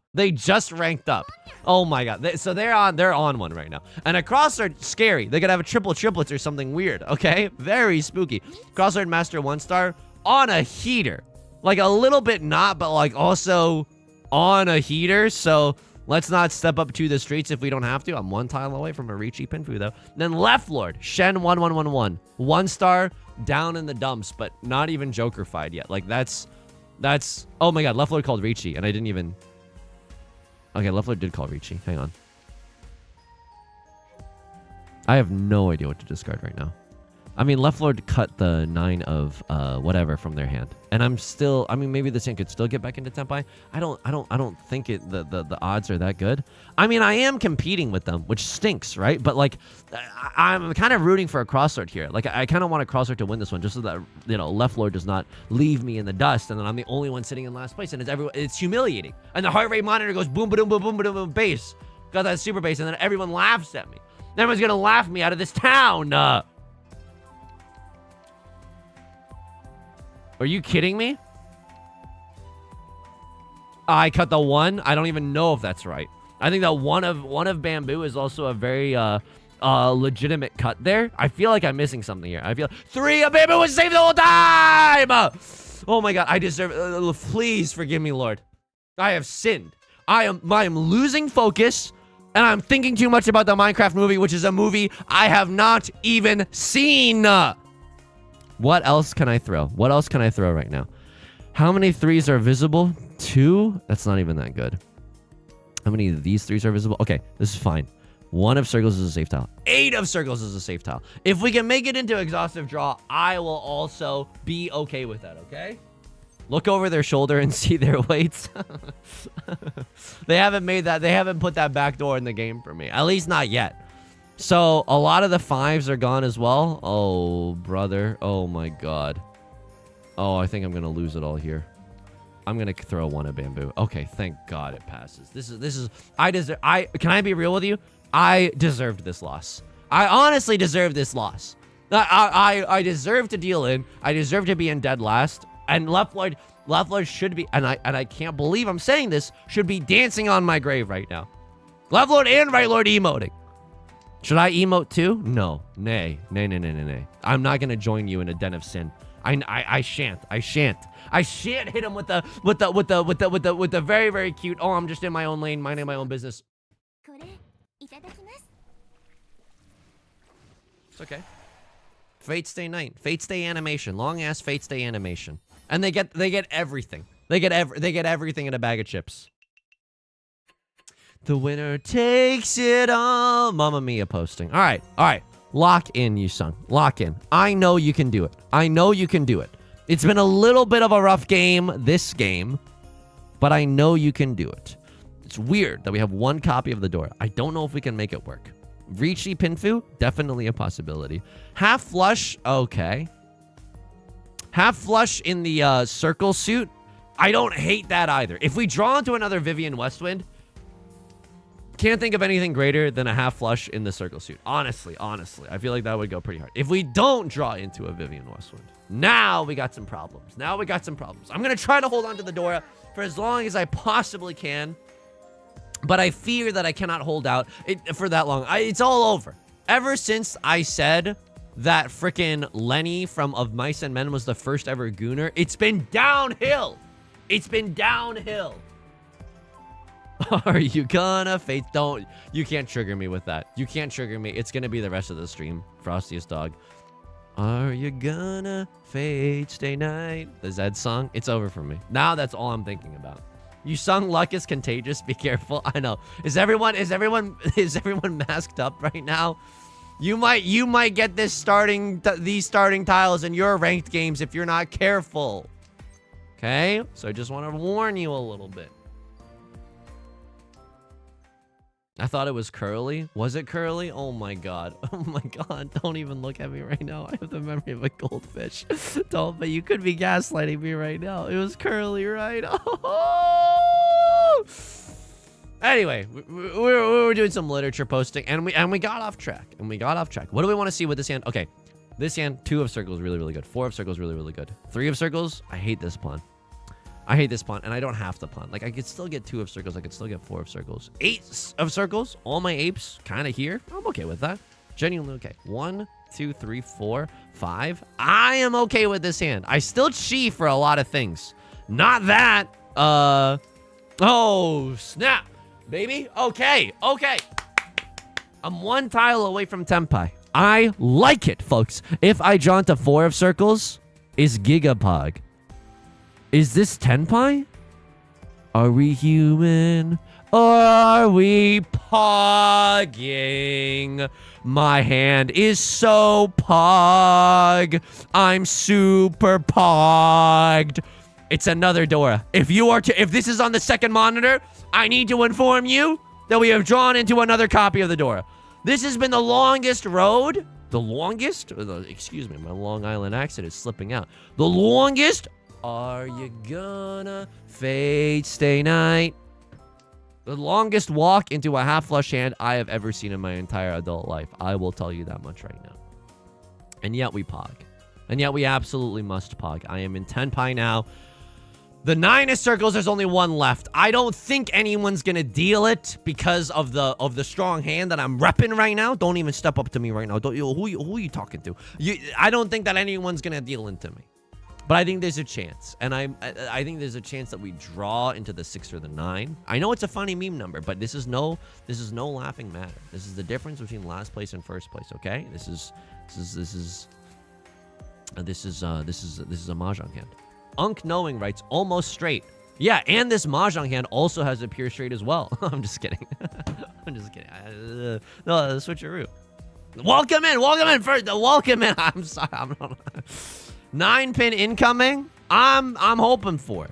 Oh my god. So they're on one right now. And a crossword, scary. They could have a triplets or something weird. Okay, very spooky. Crossword Master 1-star on a heater. Like a little bit not, but like also on a heater. So let's not step up to the streets if we don't have to. I'm one tile away from a Riichi Pinfu, though. Then Left Lord, Shen 1111. 1-star, down in the dumps, but not even Joker-fied yet. Like, that's... Oh my god, Left Lord called Riichi, and I didn't even... Okay, Left Lord did call Riichi. Hang on. I have no idea what to discard right now. I mean, Left Lord cut the 9 of whatever from their hand, and I'm still. I mean, maybe this hand could still get back into Tenpai. I don't think the odds are that good. I mean, I am competing with them, which stinks, right? But like, I'm kind of rooting for a crossword here. Like, I kind of want a crossword to win this one, just so that Left Lord does not leave me in the dust, and then I'm the only one sitting in last place, and it's humiliating. And the heart rate monitor goes boom, boom, boom, boom, boom, boom, bass. Got that super bass, and then everyone laughs at me. Everyone's gonna laugh me out of this town. Are you kidding me? I cut the 1. I don't even know if that's right. I think that one of bamboo is also a very legitimate cut there. I feel like I'm missing something here. I feel 3 of bamboo was saved the whole time. Oh my god, I deserve. Please forgive me, Lord. I have sinned. I am losing focus, and I'm thinking too much about the Minecraft movie, which is a movie I have not even seen. What else can I throw? What else can I throw right now? How many 3s are visible? 2? That's not even that good. How many of these 3s are visible? Okay, this is fine. 1 of circles is a safe tile. 8 of circles is a safe tile. If we can make it into exhaustive draw, I will also be okay with that, okay? Look over their shoulder and see their weights. They haven't made that. They haven't put that back door in the game for me. At least not yet. So, a lot of the 5s are gone as well. Oh, brother. Oh, my God. Oh, I think I'm going to lose it all here. I'm going to throw 1 of bamboo. Okay, thank God it passes. This is... Can I be real with you? I deserved this loss. I honestly deserve this loss. I deserve to deal in. I deserve to be in dead last. And Left Lord should be... And I can't believe I'm saying this. Should be dancing on my grave right now. Left Lord and Right Lord emoting. Should I emote too? No. Nay. I'm not gonna join you in a den of sin. I shan't. I shan't hit him with the very, very cute. Oh, I'm just in my own lane, minding my own business. It's okay. Fate Stay Night. Fate Stay animation. Long ass Fate Stay animation. And they get everything. They get everything in a bag of chips. The winner takes it all. Mamma Mia posting. All right. Lock in, Yusong. Lock in. I know you can do it. I know you can do it. It's been a little bit of a rough game, this game, but I know you can do it. It's weird that we have one copy of the door. I don't know if we can make it work. Riichi Pinfu, definitely a possibility. Half flush, okay. Half flush in the circle suit. I don't hate that either. If we draw into another Vivian Westwind, can't think of anything greater than a half flush in the circle suit. Honestly. I feel like that would go pretty hard. If we don't draw into a Vivian Westwind, now we got some problems. I'm going to try to hold on to the Dora for as long as I possibly can. But I fear that I cannot hold out for that long. It's all over. Ever since I said that frickin' Lenny from Of Mice and Men was the first ever Gooner, it's been downhill. Are you gonna face? Don't. You can't trigger me with that. You can't trigger me. It's gonna be the rest of the stream. Frostiest dog. Are you gonna fade stay night? The Zed song. It's over for me. Now that's all I'm thinking about. You sung luck is contagious. Be careful. I know. Is everyone masked up right now? You might get these starting tiles in your ranked games if you're not careful. Okay? So I just want to warn you a little bit. I thought it was curly. Was it curly? Oh my god. Oh my god. Don't even look at me right now. I have the memory of a goldfish. Don't, but you could be gaslighting me right now. It was curly, right? Oh! Anyway, we were doing some literature posting, and we got off track. What do we want to see with this hand? Okay, this hand, 2 of circles, really, really good. 4 of circles, really, really good. 3 of circles, I hate this pawn. And I don't have to pawn. Like, I could still get 2 of circles. I could still get 4 of circles. 8 of circles. All my apes kind of here. I'm okay with that. Genuinely okay. 1, 2, 3, 4, 5. I am okay with this hand. I still chi for a lot of things. Not that. Oh, snap. Baby. Okay. I'm 1 tile away from Tenpai. I like it, folks. If I draw into 4 of circles, is Gigapog. Is this Tenpai? Are we human? Or are we pogging? My hand is so pog. I'm super pogged. It's another Dora. If this is on the second monitor, I need to inform you that we have drawn into another copy of the Dora. This has been the longest road. The longest? Excuse me, my Long Island accent is slipping out. The longest. Are you gonna fade stay night? The longest walk into a half flush hand I have ever seen in my entire adult life. I will tell you that much right now. And yet we pog. And yet we absolutely must pog. I am in Tenpai now. The 9 of circles, there's only 1 left. I don't think anyone's gonna deal it because of the strong hand that I'm repping right now. Don't even step up to me right now. Who are you talking to? I don't think that anyone's gonna deal into me. But I think there's a chance. And I think there's a chance that we draw into the 6 or the 9. I know it's a funny meme number, but this is no laughing matter. This is the difference between last place and first place, okay? This is a Mahjong hand. Unk Knowing writes, almost straight. Yeah, and this Mahjong hand also has a pure straight as well. I'm just kidding. I'm just kidding. No, switcheroo. Welcome in first. Welcome in. I'm sorry. 9-pin incoming. I'm hoping for.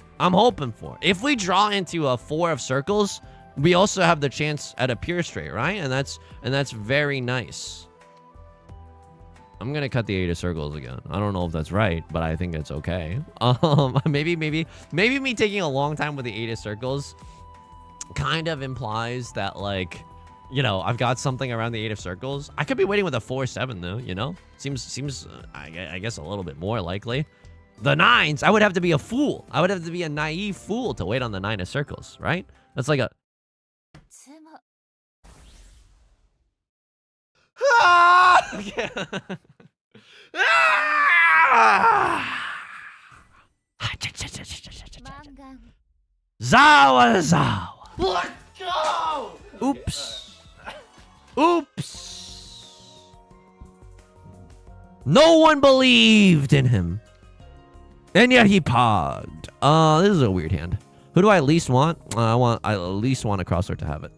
If we draw into a 4 of circles, we also have the chance at a pure straight, right? And that's very nice. I'm gonna cut the 8 of circles again. I don't know if that's right, but I think it's okay. Maybe me taking a long time with the 8 of circles kind of implies that, like, you know, I've got something around the 8 of circles. I could be waiting with a 4-7 though, you know? Seems I guess a little bit more likely. The 9s, I would have to be a fool. I would have to be a naive fool to wait on the 9 of circles, right? That's like a... Zawa. Let's go! Oops. No one believed in him. And yet he pogged. This is a weird hand. Who do I least want? I least want a crosser to have it.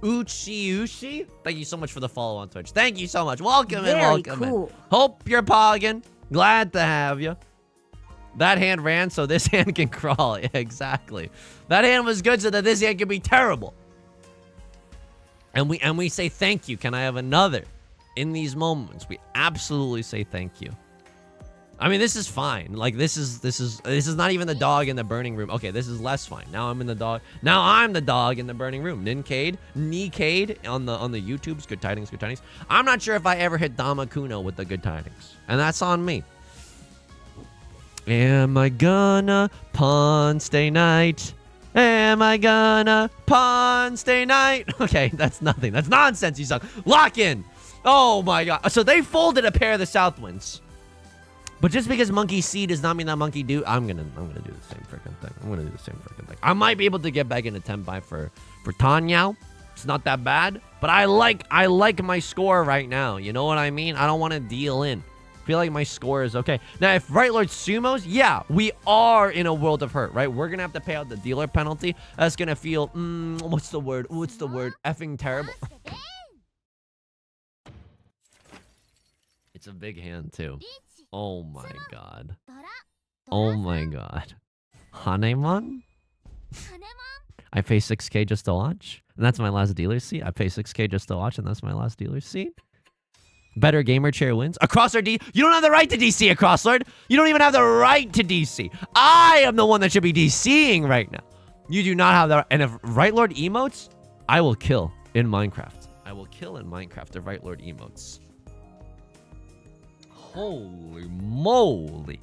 Uchi. Thank you so much for the follow on Twitch. Thank you so much. Welcome in, welcome in. Hope you're pogging. Glad to have you. That hand ran so this hand can crawl. Yeah, exactly. That hand was good so that this hand can be terrible. And we say thank you. Can I have another? In these moments, we absolutely say thank you. I mean, this is fine. Like, this is not even the dog in the burning room. Okay, this is less fine. Now I'm in the dog. Now I'm the dog in the burning room. Nincade on the YouTubes. Good tidings, good tidings. I'm not sure if I ever hit Damakuno with the good tidings, and that's on me. Am I gonna pawn stay night? Am I gonna pawn stay night? Okay, that's nothing. That's nonsense, you suck. Lock in. Oh my god. So they folded a pair of the Southwinds. But just because monkey see does not mean that monkey do. I'm gonna do the same freaking thing. I'm gonna do the same freaking thing. I might be able to get back into Tenpai for Tanyao. It's not that bad, but I like my score right now. You know what I mean? I don't want to deal in. I feel like my score is okay. Now, if Right Lord sumos, yeah, we are in a world of hurt, right? We're gonna have to pay out the dealer penalty. That's gonna feel what's the word? Effing terrible. It's a big hand too. Oh my god. Oh my god. Hanemon? I pay 6k just to watch? And that's my last dealer seat? I pay 6k just to watch and that's my last dealer seat? Better gamer chair wins? A Crosslord D? You don't have the right to DC a Crosslord! You don't even have the right to DC! I am the one that should be DCing right now! You do not have that. And if Right Lord emotes, I will kill in Minecraft. I will kill in Minecraft if Right Lord emotes. Holy moly.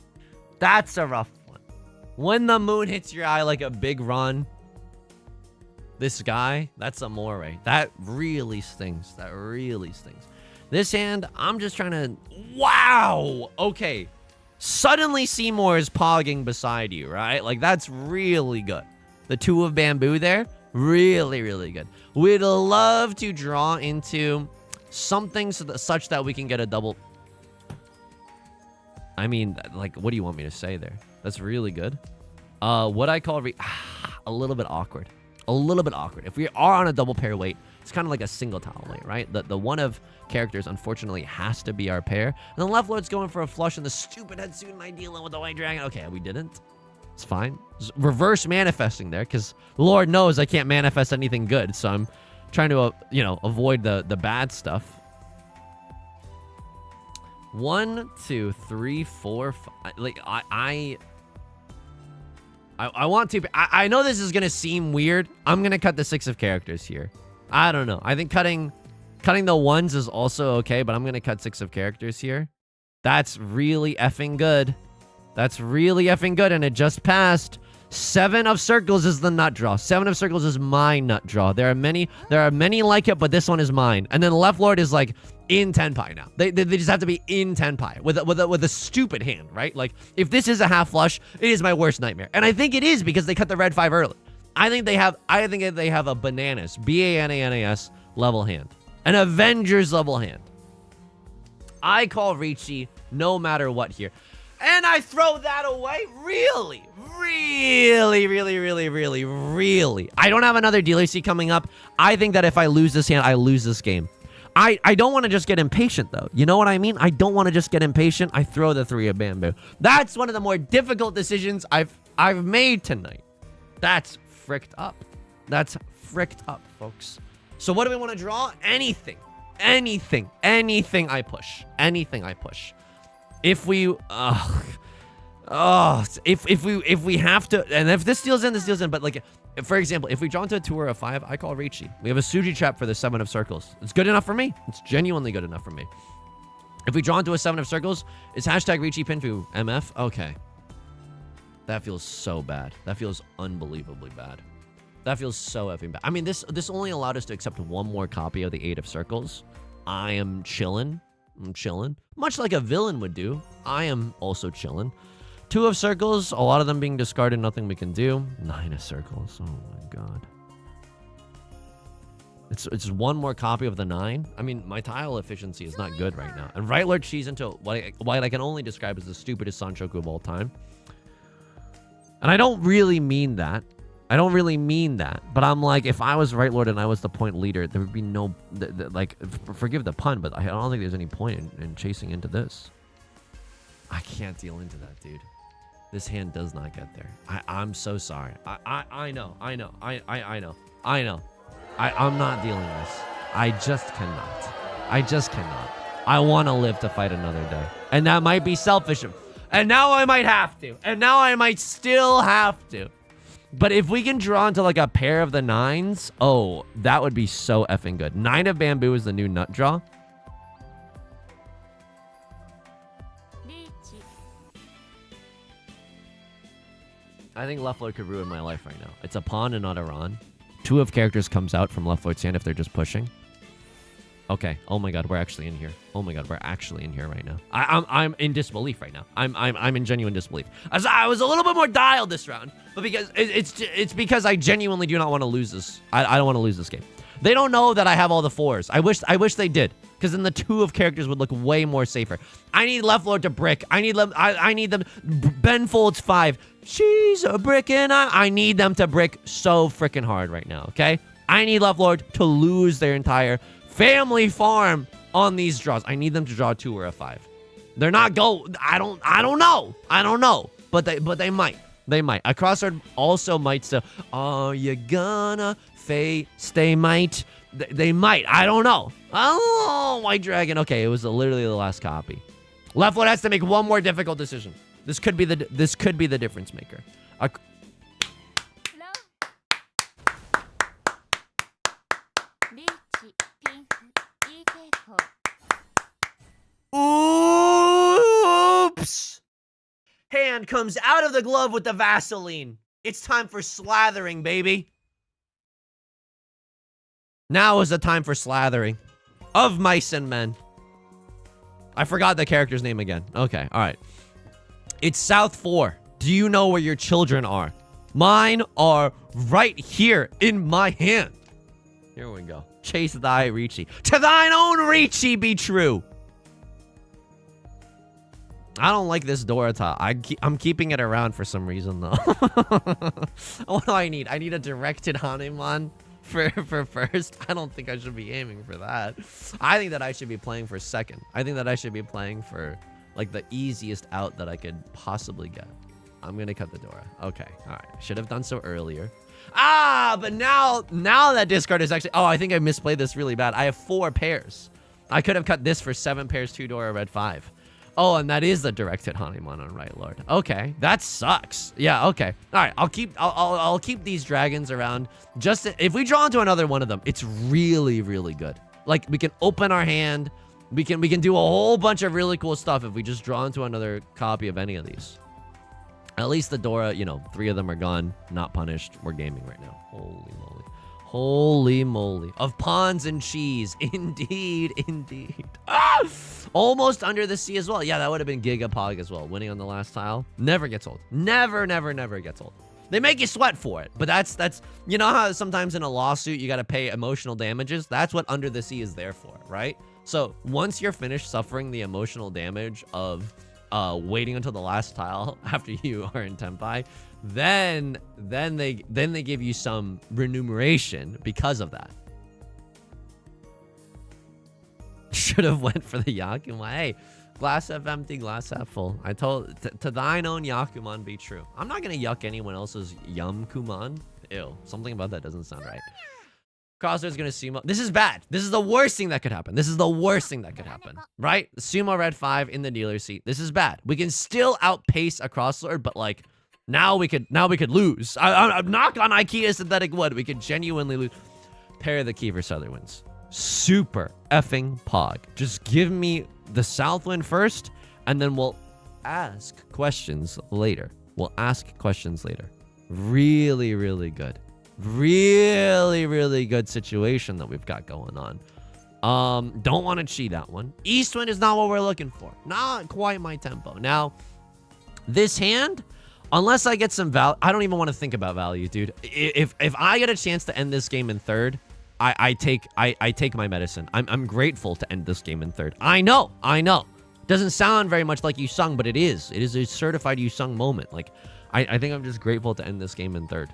That's a rough one. When the moon hits your eye like a big run. This guy, that's Amore. That really stings. That really stings. This hand, I'm just trying to... Wow! Okay. Suddenly Seymour is pogging beside you, right? Like, that's really good. The two of bamboo there, really, really good. We'd love to draw into something such that we can get a double... I mean, like, what do you want me to say there? That's really good. What I call a little bit awkward. A little bit awkward. If we are on a double pair weight, it's kind of like a single tile weight, right? The one of characters, unfortunately, has to be our pair. And the left lord's going for a flush in the stupid Hetsuit, and I dealing with the white dragon. Okay, we didn't. It's fine. It's reverse manifesting there, because Lord knows I can't manifest anything good. So I'm trying to, avoid the bad stuff. 1, 2, 3, 4, 5. Like, I want to... I know this is going to seem weird. I'm going to cut the 6 of characters here. I don't know. I think cutting the ones is also okay, but I'm going to cut 6 of characters here. That's really effing good. That's really effing good, and it just passed. 7 of circles is the nut draw. 7 of circles is my nut draw. There are many like it, but this one is mine. And then left lord is like in Tenpai now. They just have to be in Tenpai with a stupid hand, right? Like, if this is a half flush, it is my worst nightmare. And I think it is because they cut the red 5 early. I think they have a bananas, Bananas level hand. An Avengers level hand. I call Riichi no matter what here. And I throw that away? Really? Really, really, really, really, really. I don't have another dealer seat coming up. I think that if I lose this hand, I lose this game. I don't want to just get impatient, though. You know what I mean? I don't want to just get impatient. I throw the 3 of bamboo. That's one of the more difficult decisions I've made tonight. That's fricked up. That's fricked up, folks. So what do we want to draw? Anything. Anything. Anything I push. Anything I push. If we if we have to, and if this deals in, this deals in. But like, for example, if we draw into a 2 or a 5, I call Riichi. We have a Suji trap for the 7 of circles. It's good enough for me. It's genuinely good enough for me. If we draw into a 7 of circles, it's hashtag Riichi Pinfu MF. Okay. That feels so bad. That feels unbelievably bad. That feels so effing bad. I mean, this only allowed us to accept 1 more copy of the 8 of circles. I am chillin'. I'm chilling. Much like a villain would do. I am also chilling. 2 of circles, a lot of them being discarded, nothing we can do. 9 of circles. Oh my god. It's one more copy of the 9. I mean, my tile efficiency is not good right now. And Right Lord Chi's into what I can only describe as the stupidest Sanchoku of all time. And I don't really mean that. I don't really mean that. But I'm like, if I was Right Lord and I was the point leader, there would be no... like, forgive the pun, but I don't think there's any point in chasing into this. I can't deal into that, dude. This hand does not get there. I'm so sorry. I know. I'm not dealing with this. I just cannot. I want to live to fight another day. And that might be selfish. And now I might have to. And now I might still have to. But if we can draw into like a pair of the 9s, oh, that would be so effing good. 9 of bamboo is the new nut draw. I think left lord could ruin my life right now. It's a pawn and not a Ron. 2 of characters comes out from left lord's hand if they're just pushing. Okay. Oh my god, we're actually in here. Oh my god, we're actually in here right now. I'm in disbelief right now. I'm in genuine disbelief. I was a little bit more dialed this round, but because it's because I genuinely do not want to lose this. I don't want to lose this game. They don't know that I have all the 4s. I wish they did, because then the 2 of characters would look way more safer. I need left lord to brick. I need them. Ben folds 5. She's a brick and I need them to brick so freaking hard right now, okay? I need left lord to lose their entire family farm on these draws. I need them to draw a 2 or a 5. They're not go. I don't know. But they might. They might. A crossword also might still. Are you gonna face? They might. They might. I don't know. Oh, white dragon. Okay, it was literally the last copy. Left lord has to make one more difficult decision. This could be the difference maker. Oops! Hand comes out of the glove with the Vaseline. It's time for slathering, baby. Now is the time for slathering of mice and men. I forgot the character's name again. Okay, all right. It's South 4. Do you know where your children are? Mine are right here in my hand. Here we go. Chase thy Riichi. To thine own Riichi be true. I don't like this Dora tile. I'm keeping it around for some reason, though. What do I need? I need a directed Hanuman for first. I don't think I should be aiming for that. I think that I should be playing for second. I think that I should be playing for... like the easiest out that I could possibly get. I'm gonna cut the Dora. Okay, all right. Should have done so earlier. Ah, but now that discard is actually... oh, I think I misplayed this really bad. I have 4 pairs. I could have cut this for 7 pairs, 2 Dora, red 5. Oh, and that is the directed Hanuman on right lord. Okay, that sucks. Yeah, okay. All right, I'll keep these dragons around. Just if we draw into another one of them, it's really, really good. Like we can open our hand. We can do a whole bunch of really cool stuff if we just draw into another copy of any of these. At least the Dora, 3 of them are gone, not punished. We're gaming right now. Holy moly. Holy moly. Of pawns and cheese. Indeed, indeed. Ah! Almost under the sea as well. Yeah, that would have been Gigapog as well. Winning on the last tile. Never gets old. Never gets old. They make you sweat for it, but that's you know how sometimes in a lawsuit you got to pay emotional damages? That's what Under the Sea is there for, right? So once you're finished suffering the emotional damage of waiting until the last tile after you are in Tenpai, then they give you some remuneration because of that. Should have went for the Yakuman. Hey, glass half empty, glass half full. I told to thine own Yakuman be true. I'm not gonna yuck anyone else's Yum-kuman. Ew, something about that doesn't sound right. Crossroads gonna sumo. This is bad. This is the worst thing that could happen. This is the worst thing that could happen, right? Sumo red 5 in the dealer seat. This is bad. We can still outpace a crosslord, but like now we could lose. I'm knock on IKEA synthetic wood. We could genuinely lose. Pair the key for Sutherwinds. Super effing pog. Just give me the Southwind first, and then we'll ask questions later. Really, really good. Really, really good situation that we've got going on. Don't want to cheat that one. Eastwind is not what we're looking for. Not quite my tempo. Now, this hand, unless I get some value, I don't even want to think about value, dude. If I get a chance to end this game in third, I take my medicine. I'm grateful to end this game in third. I know. Doesn't sound very much like Yusong, but it is. It is a certified Yusong moment. Like, I think I'm just grateful to end this game in third.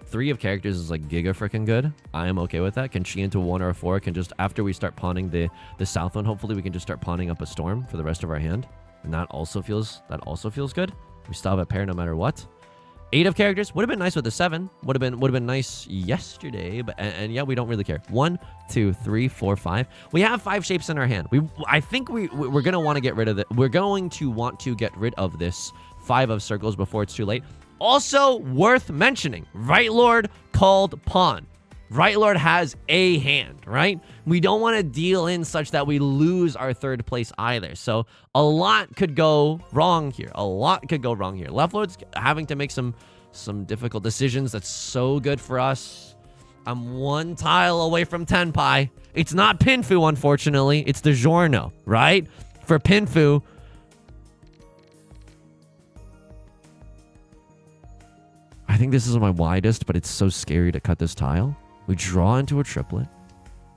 Three of characters is like giga freaking good. I am okay with that. Can chi into 1 or a 4? Can just, after we start pawning the south one, hopefully we can just start pawning up a storm for the rest of our hand. And that also feels good. We still have a pair no matter what. 8 of characters would have been nice with the 7. Would have been nice yesterday, but and yeah, we don't really care. 1, 2, 3, 4, 5. We have 5 shapes in our hand. I think we're gonna want to get rid of it. We're going to want to get rid of this 5 of circles before it's too late. Also worth mentioning, Right Lord called pawn. Right Lord has a hand, right? We don't want to deal in such that we lose our third place either. So a lot could go wrong here. Left Lord's having to make some difficult decisions. That's so good for us. I'm 1 tile away from Tenpai. It's not Pinfu, unfortunately. It's the Giorno, right? For Pinfu, I think this is my widest, but it's so scary to cut this tile. We draw into a triplet.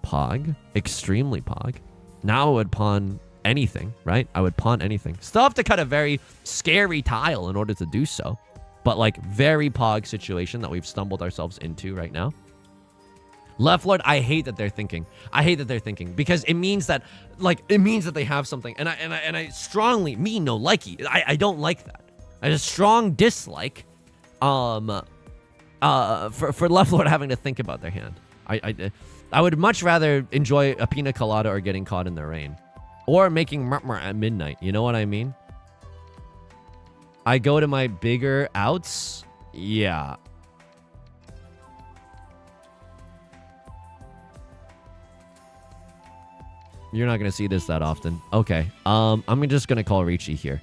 Pog. Extremely pog. Now I would pawn anything, right? I would pawn anything. Still have to cut a very scary tile in order to do so. But like very pog situation that we've stumbled ourselves into right now. Left Lord, I hate that they're thinking. Because it means that they have something. And I strongly, me no likey. I don't like that. I have a strong dislike for Left Lord having to think about their hand. I would much rather enjoy a pina colada or getting caught in the rain. Or making murmur at midnight. You know what I mean? I go to my bigger outs. Yeah. You're not going to see this that often. Okay. I'm just going to call Riichi here.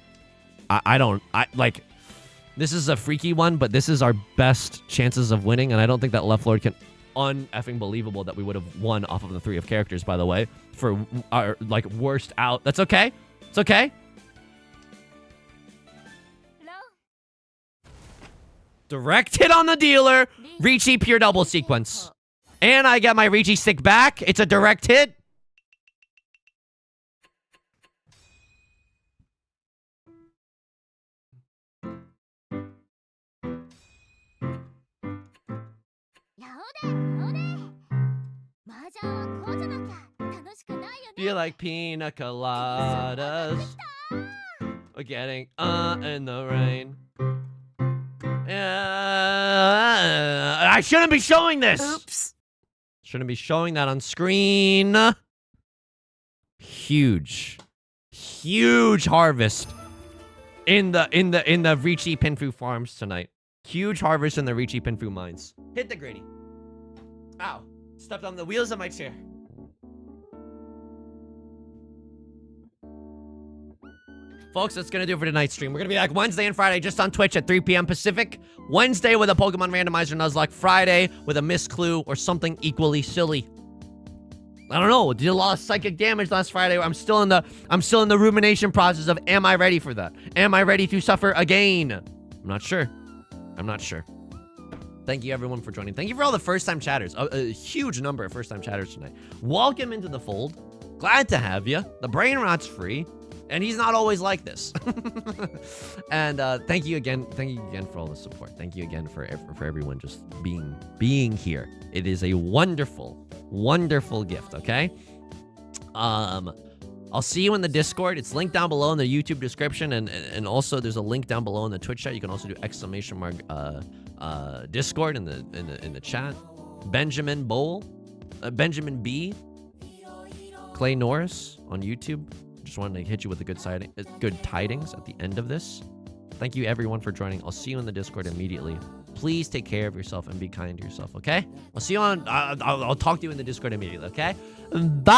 This is a freaky one, but this is our best chances of winning, and I don't think that Left Lord can... Un-effing believable that we would have won off of the 3 of characters, by the way, for our, like, worst out. That's okay. It's okay. Direct hit on the dealer. Riichi pure double sequence. And I get my Riichi stick back. It's a direct hit. Feel like pina coladas. We're getting in the rain. I shouldn't be showing this. Oops. Shouldn't be showing that on screen. Huge harvest in the Riichi Pinfu farms tonight. Huge harvest in the Riichi Pinfu mines. Hit the gritty. Ow. Stepped on the wheels of my chair. Folks, that's going to do it for tonight's stream. We're going to be back Wednesday and Friday just on Twitch at 3 p.m. Pacific. Wednesday with a Pokemon Randomizer Nuzlocke. Friday with a Miss Clue or something equally silly. I don't know. Did a lot of psychic damage last Friday. I'm still in the rumination process of, am I ready for that? Am I ready to suffer again? I'm not sure. Thank you, everyone, for joining. Thank you for all the first-time chatters. A huge number of first-time chatters tonight. Welcome into the fold. Glad to have you. The brain rot's free. And he's not always like this. And thank you again for all the support. Thank you again for everyone just being here. It is a wonderful gift, okay? I'll see you in the Discord. It's linked down below in the YouTube description, and also there's a link down below in the Twitch chat. You can also do ! Discord in the chat. Benjamin B, Clay Norris on YouTube. Just wanted to hit you with the good tidings at the end of this. Thank you, everyone, for joining. I'll see you in the Discord immediately. Please take care of yourself and be kind to yourself, okay? I'll see you on... I'll talk to you in the Discord immediately, okay? Bye!